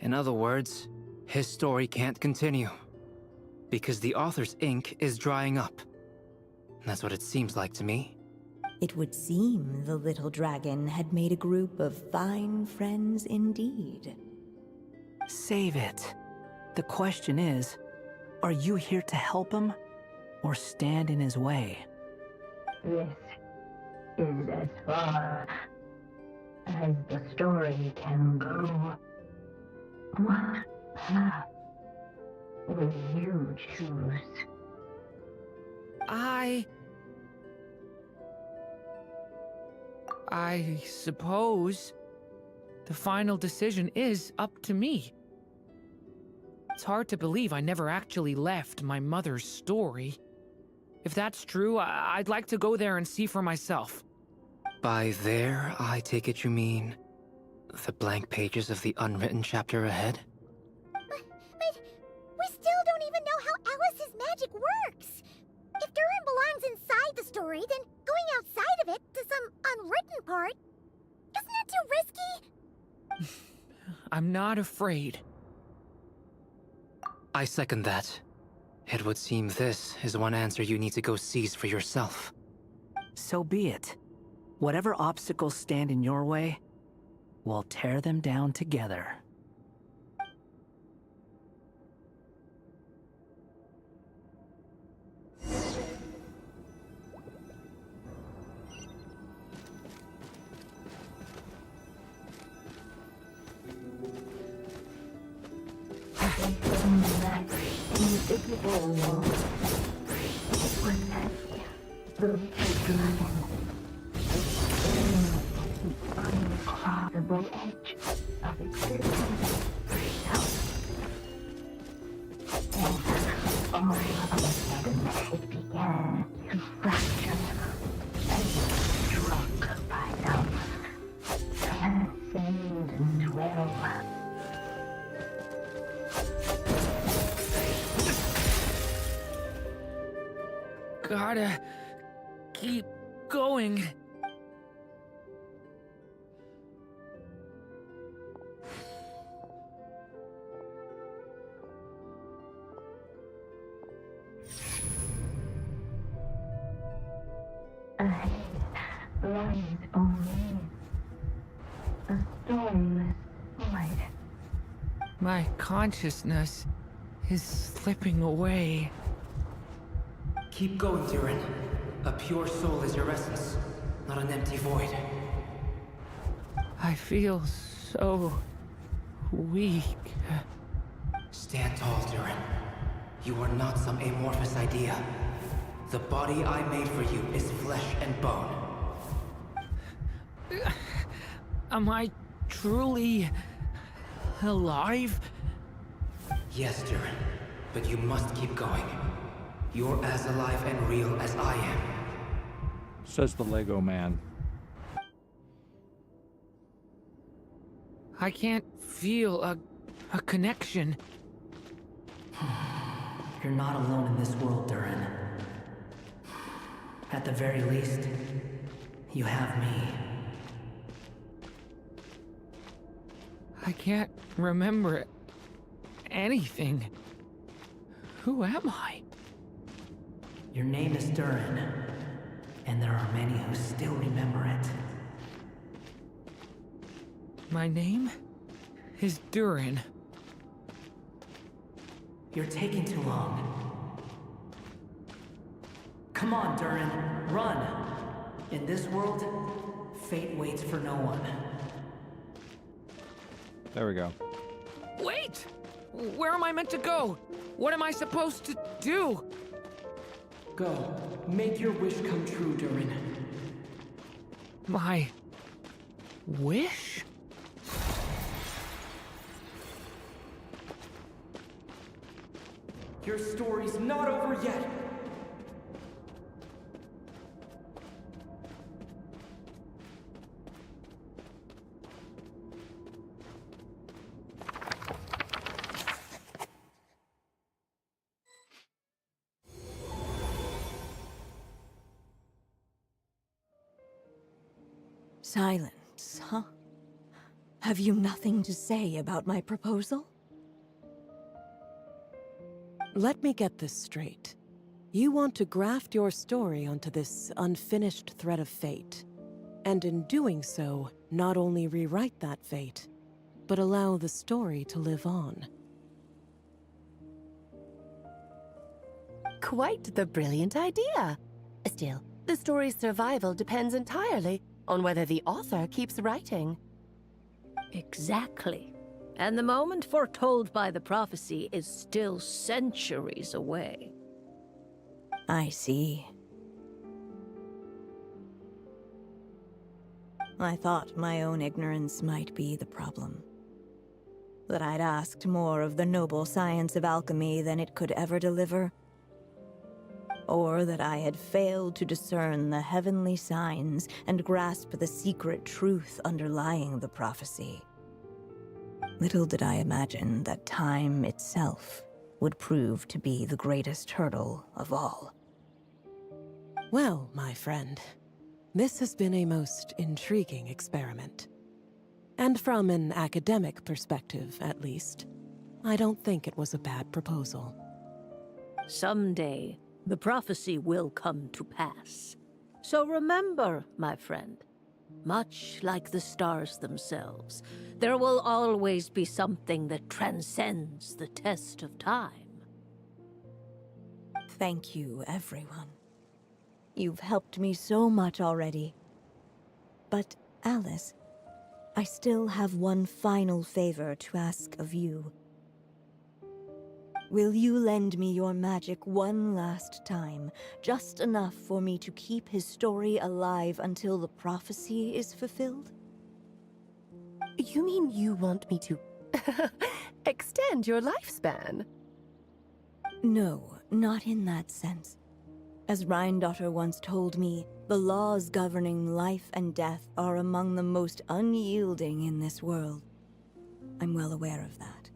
In other words, his story can't continue, because the author's ink is drying up. That's what it seems like to me. It would seem the little dragon had made a group of fine friends indeed. Save it. The question is, are you here to help him, or stand in his way? This is as far as the story can go. What path will you choose? I suppose the final decision is up to me. It's hard to believe I never actually left my mother's story. If that's true, I'd like to go there and see for myself. By there, I take it you mean the blank pages of the unwritten chapter ahead? But we still don't even know how Alice's magic works. If Durin belongs inside the story, then going outside of it to some unwritten part, isn't that too risky? I'm not afraid. I second that. It would seem this is one answer you need to go seize for yourself. So be it. Whatever obstacles stand in your way, we'll tear them down together. The little dragon. The uncrossable edge of existence. And all of a sudden it began to fracture as struck by some transcendent will. Gotta keep going. lies only a stormless void. My consciousness is slipping away. Keep going, Durin. A pure soul is your essence, not an empty void. I feel so weak. Stand tall, Durin. You are not some amorphous idea. The body I made for you is flesh and bone. Am I truly alive? Yes, Durin, but you must keep going. You're as alive and real as I am. Says the Lego man. I can't feel a connection. You're not alone in this world, Durin. At the very least, you have me. I can't remember anything. Who am I? Your name is Durin, and there are many who still remember it. My name is Durin. You're taking too long. Come on, Durin, run! In this world, fate waits for no one. There we go. Wait! Where am I meant to go? What am I supposed to do? Go. Make your wish come true, Durin. My wish? Your story's not over yet! Silence, huh? Have you nothing to say about my proposal? Let me get this straight. You want to graft your story onto this unfinished thread of fate, and in doing so, not only rewrite that fate, but allow the story to live on. Quite the brilliant idea. Still, the story's survival depends entirely on whether the author keeps writing. Exactly. And the moment foretold by the prophecy is still centuries away. I see. I thought my own ignorance might be the problem. That I'd asked more of the noble science of alchemy than it could ever deliver. Or that I had failed to discern the heavenly signs and grasp the secret truth underlying the prophecy. Little did I imagine that time itself would prove to be the greatest hurdle of all. Well, my friend, this has been a most intriguing experiment. And from an academic perspective, at least, I don't think it was a bad proposal. Someday, the prophecy will come to pass. So remember, my friend, much like the stars themselves, there will always be something that transcends the test of time. Thank you, everyone. You've helped me so much already. But, Alice, I still have one final favor to ask of you. Will you lend me your magic one last time, just enough for me to keep his story alive until the prophecy is fulfilled? You mean you want me to extend your lifespan? No, not in that sense. As Rheindotter once told me, the laws governing life and death are among the most unyielding in this world. I'm well aware of that.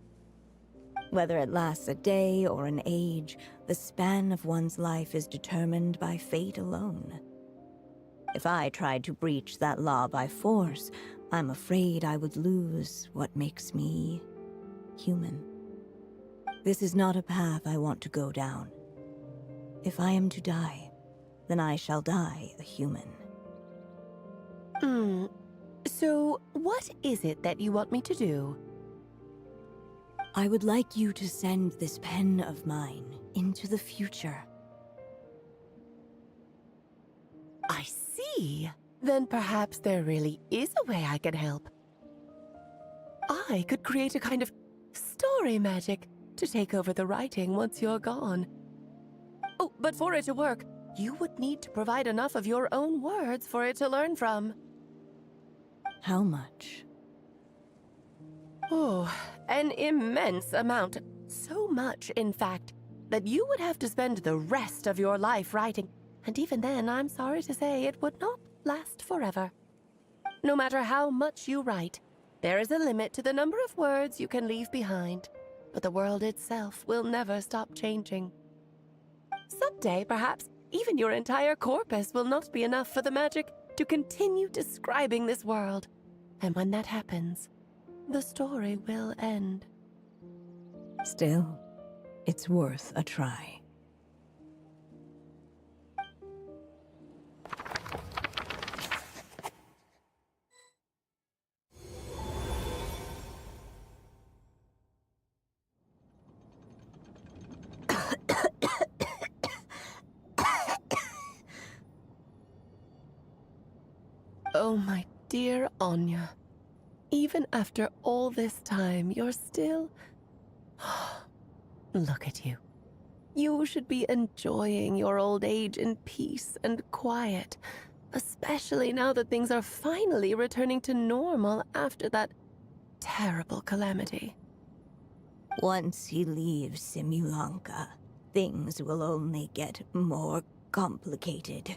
Whether it lasts a day or an age, the span of one's life is determined by fate alone. If I tried to breach that law by force, I'm afraid I would lose what makes me human. This is not a path I want to go down. If I am to die, then I shall die a human. So, what is it that you want me to do? I would like you to send this pen of mine into the future. I see. Then perhaps there really is a way I can help. I could create a kind of story magic to take over the writing once you're gone. Oh, but for it to work, you would need to provide enough of your own words for it to learn from. How much? Oh, an immense amount. So much, in fact, that you would have to spend the rest of your life writing. And even then, I'm sorry to say, it would not last forever. No matter how much you write, there is a limit to the number of words you can leave behind. But the world itself will never stop changing. Someday, perhaps, even your entire corpus will not be enough for the magic to continue describing this world. And when that happens, the story will end. Still, it's worth a try. Oh, my dear Anya. Even after all this time, you're still... Look at you. You should be enjoying your old age in peace and quiet, especially now that things are finally returning to normal after that terrible calamity. Once he leaves Simulanka, things will only get more complicated.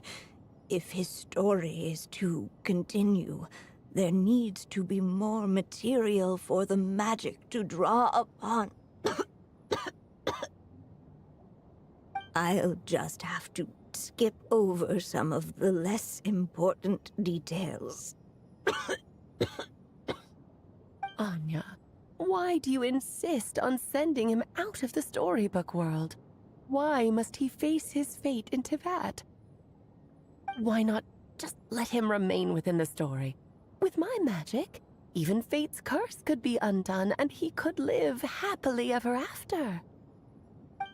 If his story is to continue, there needs to be more material for the magic to draw upon. I'll just have to skip over some of the less important details. Anya, why do you insist on sending him out of the storybook world? Why must he face his fate into that? Why not just let him remain within the story? With my magic, even fate's curse could be undone and he could live happily ever after.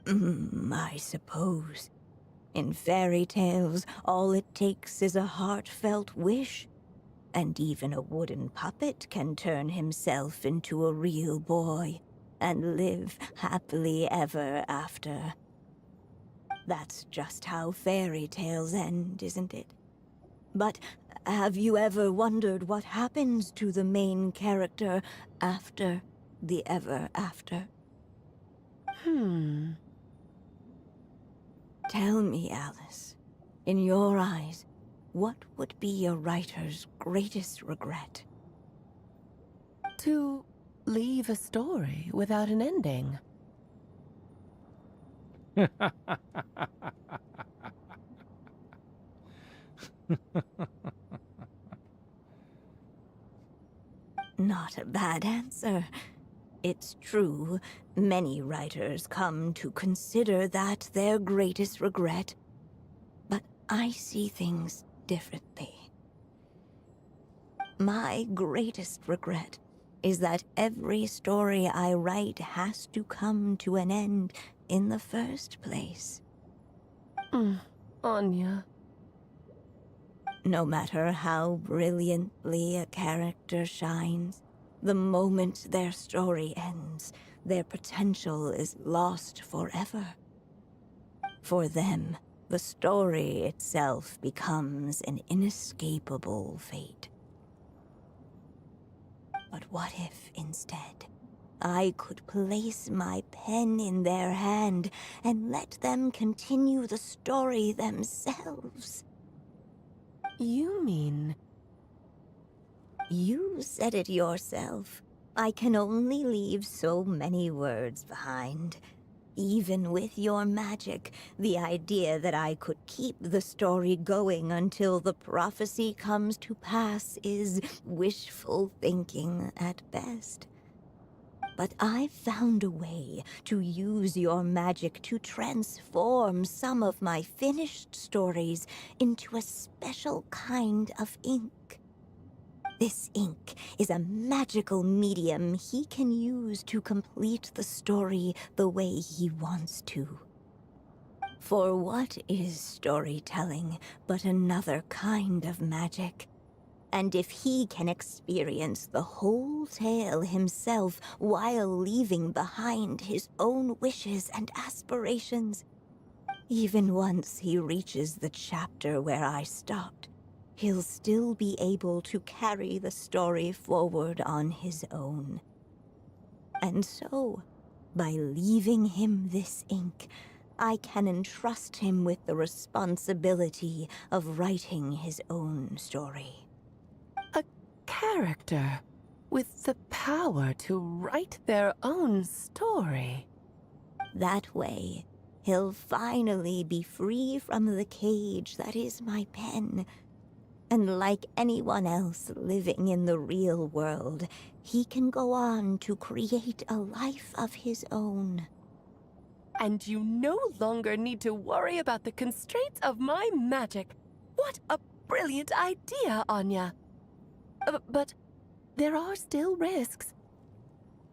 I suppose. In fairy tales, all it takes is a heartfelt wish. And even a wooden puppet can turn himself into a real boy and live happily ever after. That's just how fairy tales end, isn't it? But have you ever wondered what happens to the main character after the ever after? Tell me, Alice, in your eyes, what would be a writer's greatest regret? To leave a story without an ending. Not a bad answer. It's true, many writers come to consider that their greatest regret. But I see things differently. My greatest regret is that every story I write has to come to an end in the first place. Anya. No matter how brilliantly a character shines, the moment their story ends, their potential is lost forever. For them, the story itself becomes an inescapable fate. But what if, instead, I could place my pen in their hand and let them continue the story themselves? You mean... You said it yourself. I can only leave so many words behind. Even with your magic, the idea that I could keep the story going until the prophecy comes to pass is wishful thinking at best. But I found a way to use your magic to transform some of my finished stories into a special kind of ink. This ink is a magical medium he can use to complete the story the way he wants to. For what is storytelling but another kind of magic? And if he can experience the whole tale himself while leaving behind his own wishes and aspirations, even once he reaches the chapter where I stopped, he'll still be able to carry the story forward on his own. And so, by leaving him this ink, I can entrust him with the responsibility of writing his own story. Character with the power to write their own story. That way, he'll finally be free from the cage that is my pen. And like anyone else living in the real world, he can go on to create a life of his own. And you no longer need to worry about the constraints of my magic. What a brilliant idea, Anya! But there are still risks.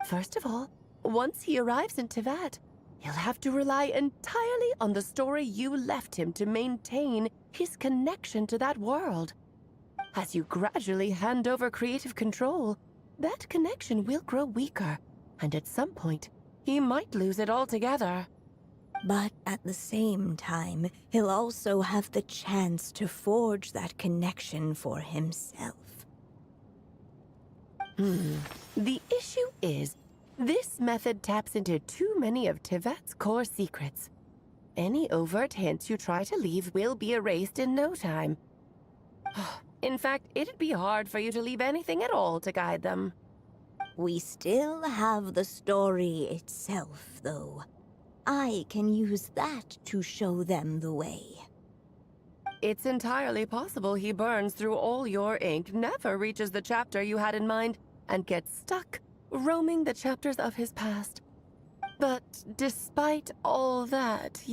First of all, once he arrives in Teyvat, he'll have to rely entirely on the story you left him to maintain his connection to that world. As you gradually hand over creative control, that connection will grow weaker, and at some point, he might lose it altogether. But at the same time, he'll also have the chance to forge that connection for himself. The issue is, this method taps into too many of Teyvat's core secrets. Any overt hints you try to leave will be erased in no time. In fact, it'd be hard for you to leave anything at all to guide them. We still have the story itself, though. I can use that to show them the way. It's entirely possible he burns through all your ink, never reaches the chapter you had in mind, and gets stuck, roaming the chapters of his past. But despite all that,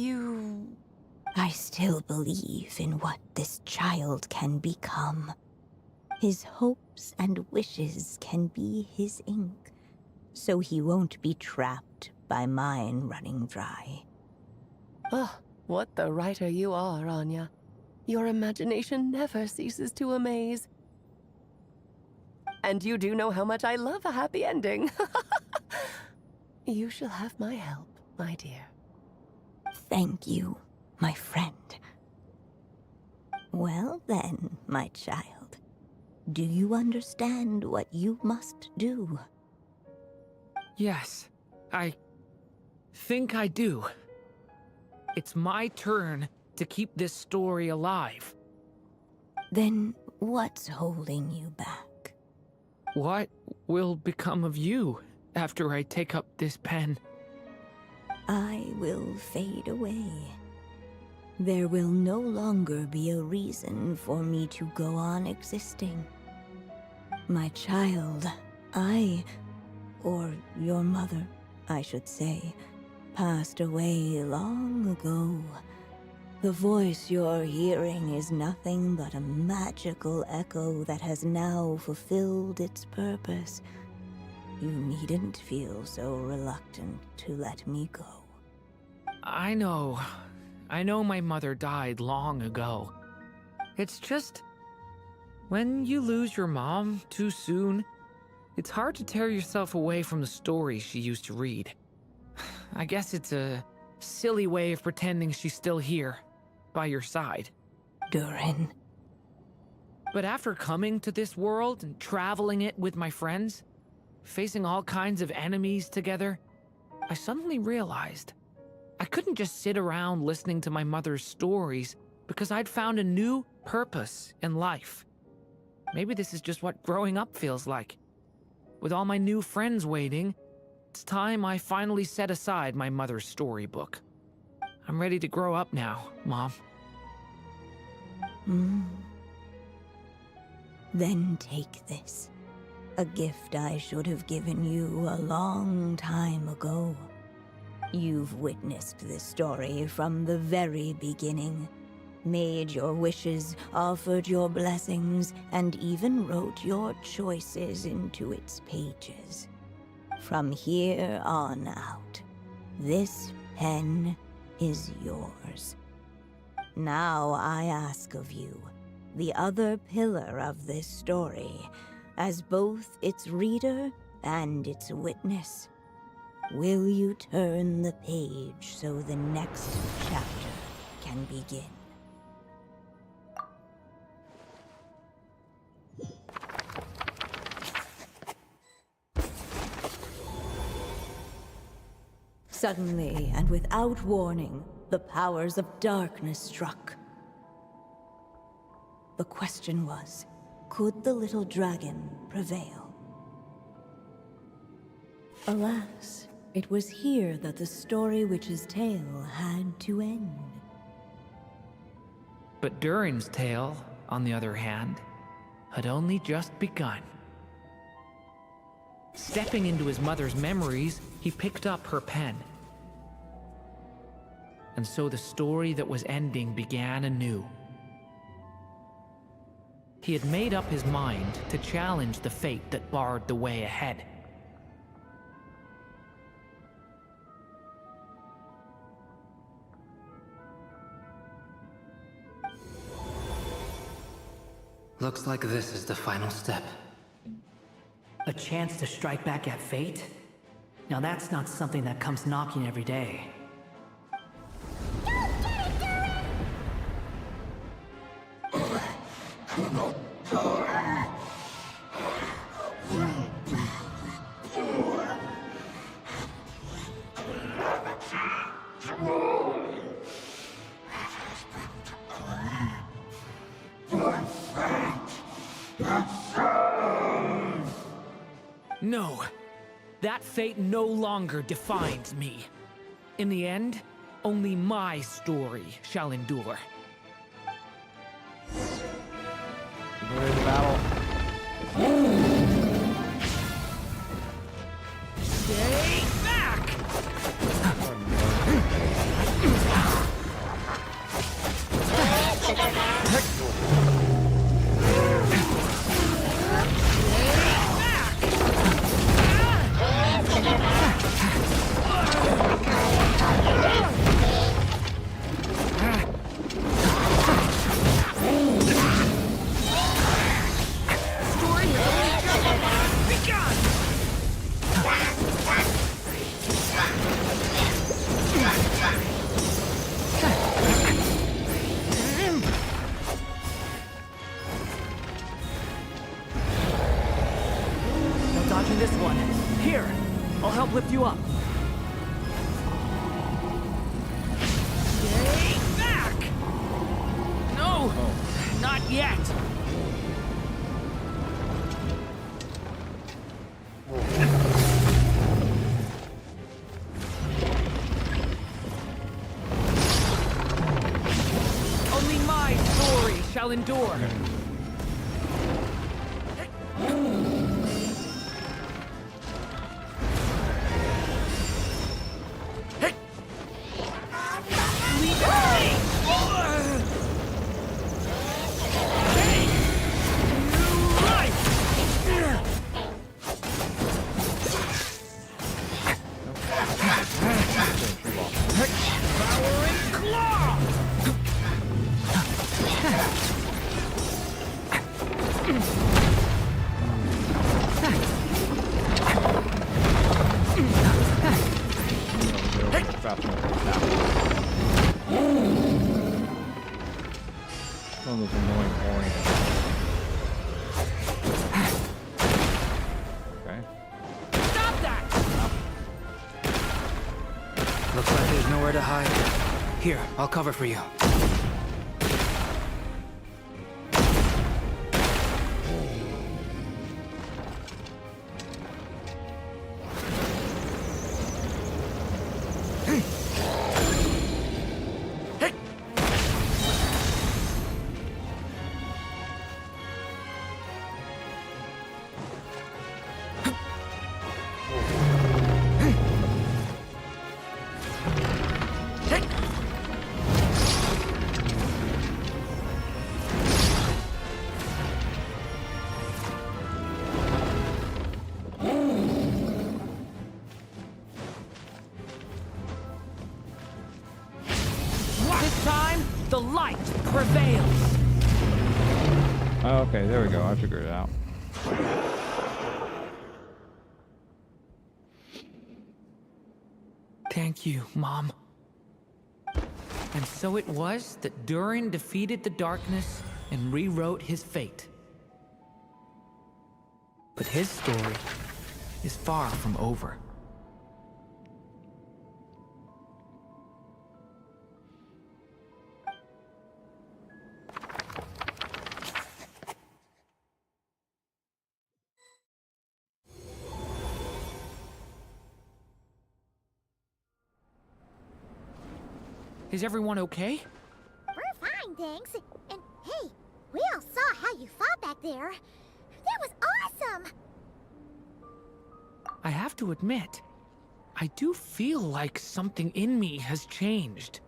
I still believe in what this child can become. His hopes and wishes can be his ink, so he won't be trapped by mine running dry. Oh, what the writer you are, Anya. Your imagination never ceases to amaze. And you do know how much I love a happy ending. You shall have my help, my dear. Thank you, my friend. Well then, my child, do you understand what you must do? Yes, I think I do. It's my turn to keep this story alive. Then what's holding you back? What will become of you after I take up this pen? I will fade away. There will no longer be a reason for me to go on existing. My child, or your mother, I should say, passed away long ago. The voice you're hearing is nothing but a magical echo that has now fulfilled its purpose. You needn't feel so reluctant to let me go. I know my mother died long ago. It's just, when you lose your mom too soon, it's hard to tear yourself away from the stories she used to read. I guess it's a silly way of pretending she's still here, by your side. Durin. But after coming to this world and traveling it with my friends, facing all kinds of enemies together, I suddenly realized I couldn't just sit around listening to my mother's stories because I'd found a new purpose in life. Maybe this is just what growing up feels like. With all my new friends waiting, it's time I finally set aside my mother's storybook. I'm ready to grow up now, Mom. Then take this. A gift I should have given you a long time ago. You've witnessed this story from the very beginning. made your wishes, offered your blessings, and even wrote your choices into its pages. From here on out, this pen is yours. Now I ask of you, the other pillar of this story, as both its reader and its witness, will you turn the page so the next chapter can begin? Suddenly, and without warning, the powers of darkness struck. The question was, could the little dragon prevail? Alas, it was here that the story witch's tale had to end. But Durin's tale, on the other hand, had only just begun. Stepping into his mother's memories, he picked up her pen. And so the story that was ending began anew. He had made up his mind to challenge the fate that barred the way ahead. Looks like this is the final step. A chance to strike back at fate? Now that's not something that comes knocking every day. No, that fate no longer defines me. In the end, only my story shall endure. Ready to battle? Stay back! Dodging this one. Here, I'll help lift you up. Stay back! No, not yet. Only my story shall endure. One of those annoying orange. Okay. Stop that! Looks like there's nowhere to hide. Here, I'll cover for you. light prevails. Okay, there we go. I figured it out. Thank you, Mom. And so it was that Durin defeated the darkness and rewrote his fate. But his story is far from over. Is everyone okay? We're fine, thanks. And hey, we all saw how you fought back there. That was awesome! I have to admit, I do feel like something in me has changed.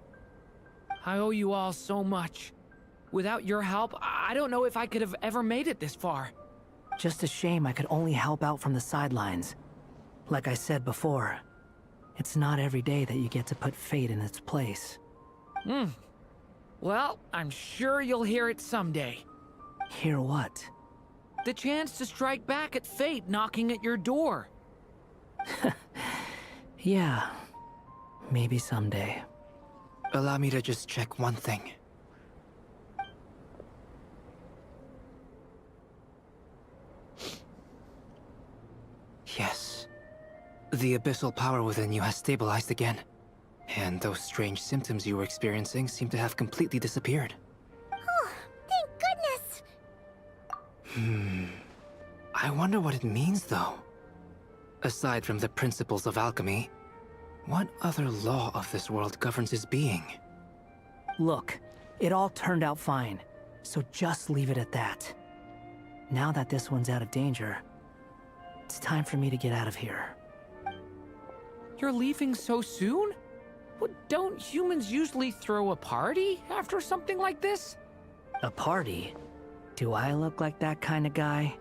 I owe you all so much. Without your help, I don't know if I could have ever made it this far. Just a shame I could only help out from the sidelines. Like I said before, it's not every day that you get to put fate in its place. Well, I'm sure you'll hear it someday. Hear what? The chance to strike back at fate knocking at your door. Yeah, maybe someday. Allow me to just check one thing. Yes. The abyssal power within you has stabilized again. And those strange symptoms you were experiencing seem to have completely disappeared. Oh, thank goodness! I wonder what it means, though. Aside from the principles of alchemy, what other law of this world governs his being? Look, it all turned out fine, so just leave it at that. Now that this one's out of danger, it's time for me to get out of here. You're leaving so soon? Don't humans usually throw a party after something like this? A party? Do I look like that kind of guy?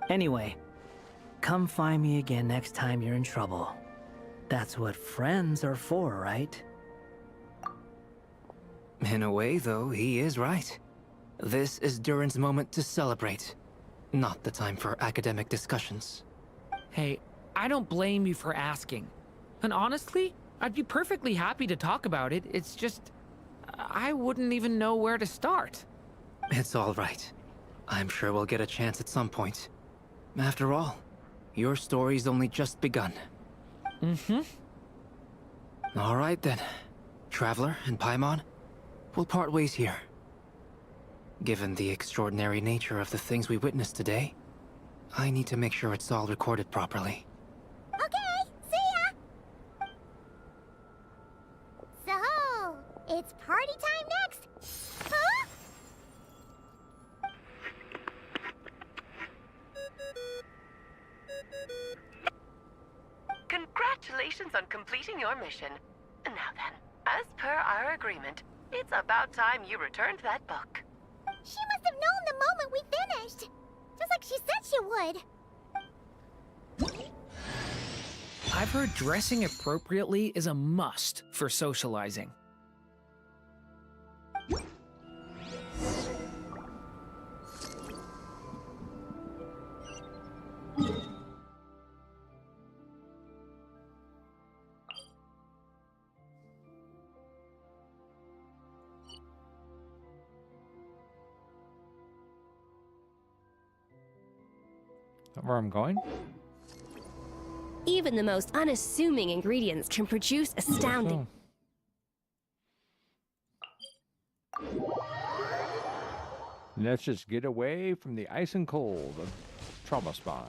Anyway, come find me again next time you're in trouble. That's what friends are for, right? In a way, though, he is right. This is Durin's moment to celebrate, not the time for academic discussions. Hey, I don't blame you for asking. And honestly, I'd be perfectly happy to talk about it. It's just, I wouldn't even know where to start. It's all right. I'm sure we'll get a chance at some point. After all, your story's only just begun. All right then. Traveler and Paimon, we'll part ways here. Given the extraordinary nature of the things we witnessed today, I need to make sure it's all recorded properly. Okay, see ya! So, it's party time next? Huh? Congratulations on completing your mission. Now then, as per our agreement, it's about time you returned that book. She must have known the moment we finished. Just like she said she would. I've heard dressing appropriately is a must for socializing. Where I'm going? Even the most unassuming ingredients can produce astounding. Let's just get away from the ice and cold of Trauma Spine.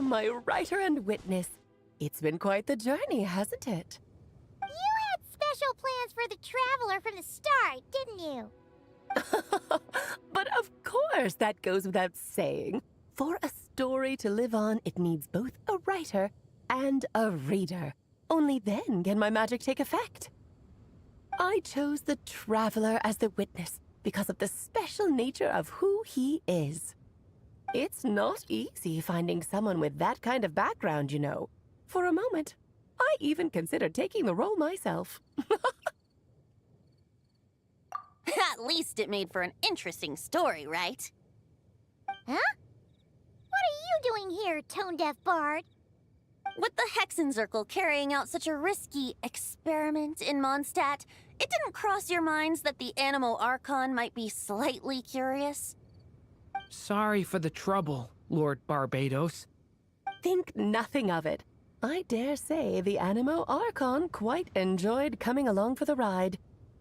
my writer and witness. It's been quite the journey, hasn't it? You had special plans for the Traveler from the start, didn't you? But of course, that goes without saying. For a story to live on, it needs both a writer and a reader. Only then can my magic take effect. I chose the Traveler as the witness because of the special nature of who he is. It's not easy finding someone with that kind of background, you know. For a moment, I even considered taking the role myself. At least it made for an interesting story, right? Huh? What are you doing here, tone-deaf bard? With the Hexenzirkel carrying out such a risky experiment in Mondstadt, it didn't cross your minds that the Animo Archon might be slightly curious? Sorry for the trouble, Lord Barbados. Think nothing of it. I dare say the Animo Archon quite enjoyed coming along for the ride.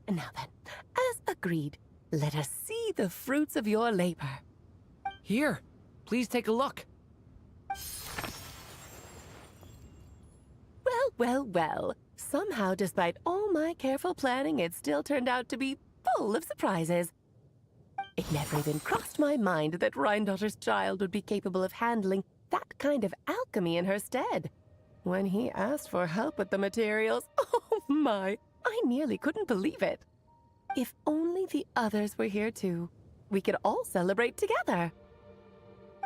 Now then, as agreed, let us see the fruits of your labor. Here, please take a look. Well. Somehow, despite all my careful planning, it still turned out to be full of surprises. It never even crossed my mind that Rhindotter's child would be capable of handling that kind of alchemy in her stead. When he asked for help with the materials, oh my, I nearly couldn't believe it. If only the others were here too, we could all celebrate together.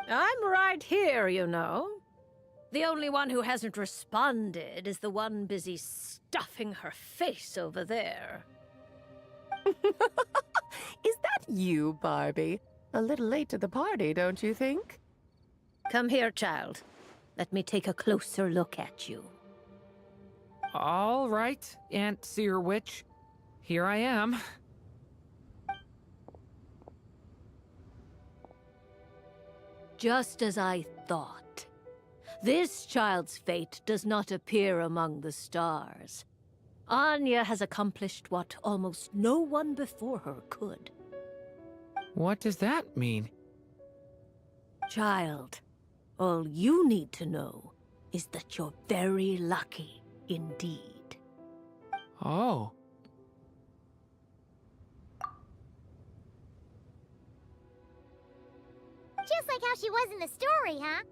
I'm right here, you know. The only one who hasn't responded is the one busy stuffing her face over there. Is that you, Barbie? A little late to the party, don't you think? Come here, child. Let me take a closer look at you. All right, Aunt Seer Witch. Here I am. Just as I thought. This child's fate does not appear among the stars. Anya has accomplished what almost no one before her could. What does that mean? Child, all you need to know is that you're very lucky indeed. Oh. Just like how she was in the story, huh?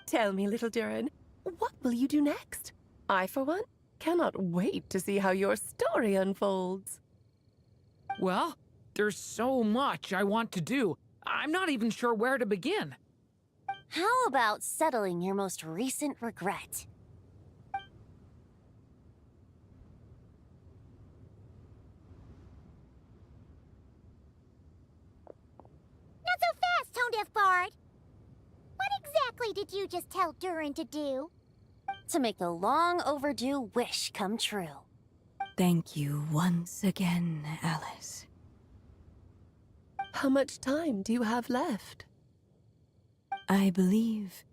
Tell me, little Durin, what will you do next? I, for one, cannot wait to see how your story unfolds. Well, there's so much I want to do. I'm not even sure where to begin. How about settling your most recent regret? Not so fast, tone-deaf bard! What exactly did you just tell Durin to do? To make the long overdue wish come true. Thank you once again, Alice. How much time do you have left? I believe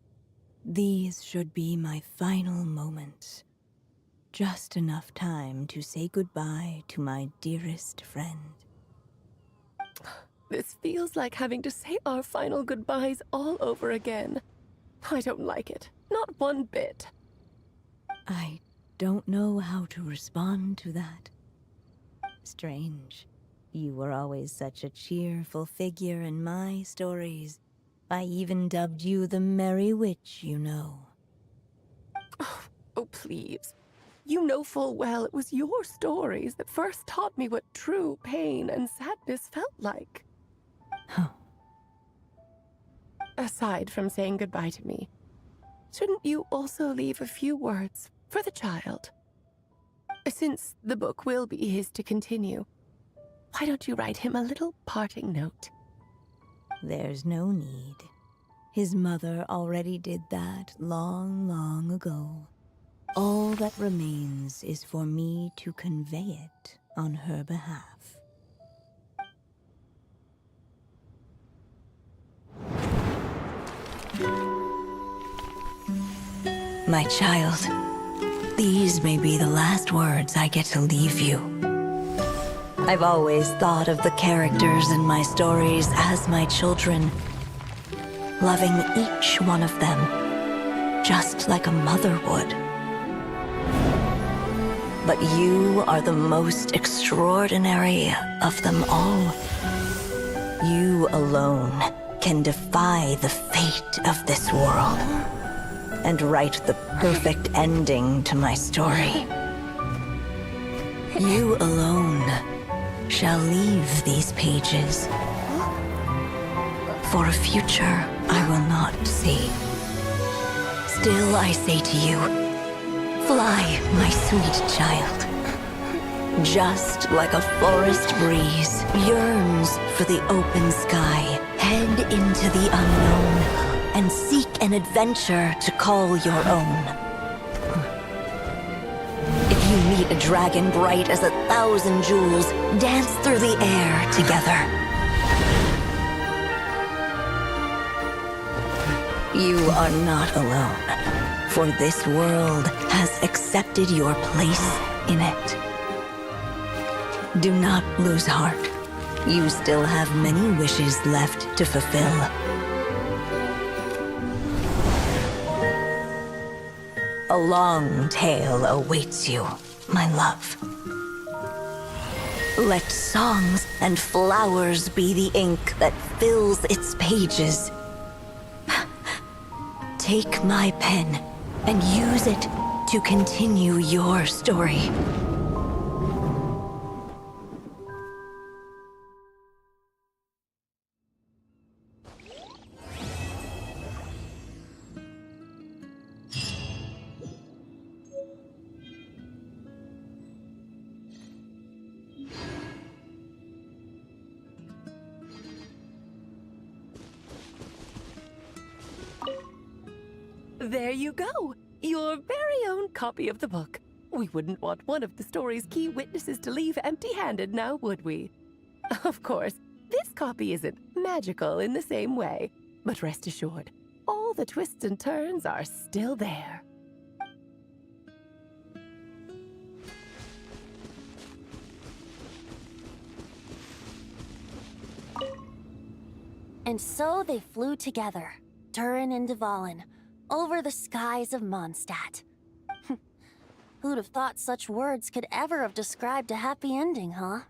these should be my final moments. Just enough time to say goodbye to my dearest friend. This feels like having to say our final goodbyes all over again. I don't like it. Not one bit. I don't know how to respond to that. Strange. You were always such a cheerful figure in my stories. I even dubbed you the Merry Witch, you know. Oh, please. You know full well it was your stories that first taught me what true pain and sadness felt like. Aside from saying goodbye to me, shouldn't you also leave a few words for the child? Since the book will be his to continue, why don't you write him a little parting note? There's no need. His mother already did that long, long ago. All that remains is for me to convey it on her behalf. My child, these may be the last words I get to leave you. I've always thought of the characters in my stories as my children. loving each one of them, just like a mother would. But you are the most extraordinary of them all. You alone can defy the fate of this world and write the perfect ending to my story. You alone shall leave these pages for a future I will not see. Still I say to you, fly, my sweet child. Just like a forest breeze yearns for the open sky, head into the unknown and seek an adventure to call your own. If you meet a dragon bright as 1,000 jewels, dance through the air together. You are not alone, for this world has accepted your place in it. Do not lose heart. You still have many wishes left to fulfill. A long tale awaits you, my love. Let songs and flowers be the ink that fills its pages. Take my pen and use it to continue your story. There you go! Your very own copy of the book. We wouldn't want one of the story's key witnesses to leave empty-handed now, would we? Of course, this copy isn't magical in the same way, but rest assured, all the twists and turns are still there. And so they flew together, Durin and Dvalin, over the skies of Mondstadt. Who'd have thought such words could ever have described a happy ending, huh?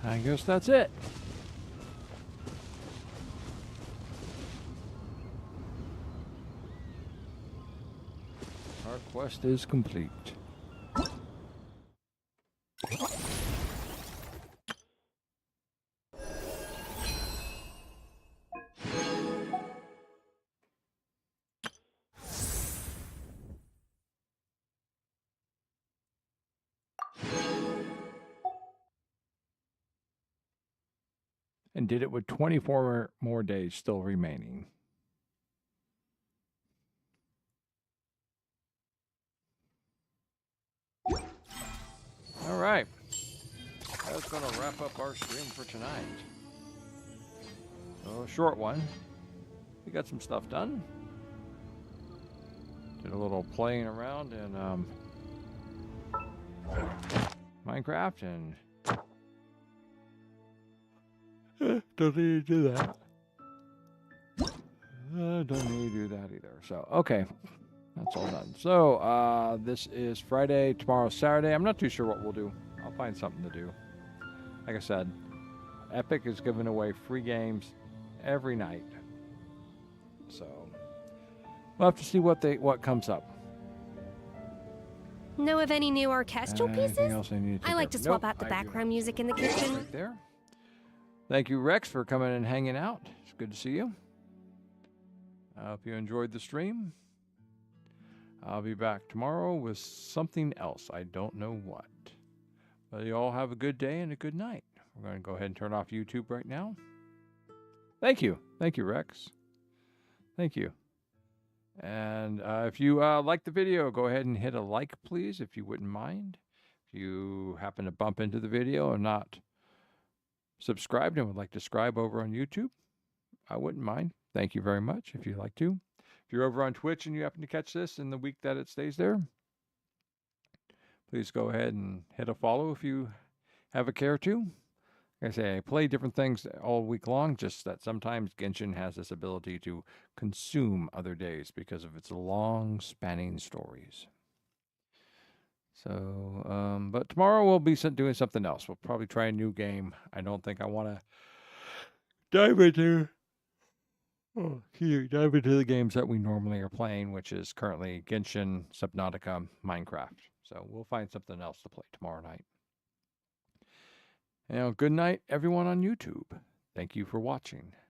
I guess that's it. Our quest is complete. And did it with 24 more days still remaining. All right. That's going to wrap up our stream for tonight. So, a short one. We got some stuff done. Did a little playing around in Minecraft and don't need to do that. Don't need to do that either. So, okay. That's all done. So, this is Friday. Tomorrow's Saturday. I'm not too sure what we'll do. I'll find something to do. Like I said, Epic is giving away free games every night. So, we'll have to see what comes up. Know of any new orchestral pieces? Else I need to I like to swap out the I background music in the kitchen. Right there. Thank you, Rex, for coming and hanging out. It's good to see you. I hope you enjoyed the stream. I'll be back tomorrow with something else. I don't know what. But you all have a good day and a good night. We're going to go ahead and turn off YouTube right now. Thank you. Thank you, Rex. Thank you. And if you like the video, go ahead and hit a like, please, if you wouldn't mind. If you happen to bump into the video and not subscribed and would like to subscribe over on YouTube, I wouldn't mind. Thank you very much if you'd like to. If you're over on Twitch and you happen to catch this in the week that it stays there, please go ahead and hit a follow if you have a care to. Like I say, I play different things all week long, just that sometimes Genshin has this ability to consume other days because of its long spanning stories. So, but tomorrow we'll be doing something else. We'll probably try a new game. I don't think I want to dive into the games that we normally are playing, which is currently Genshin, Subnautica, Minecraft. So we'll find something else to play tomorrow night. Good night, everyone on YouTube. Thank you for watching.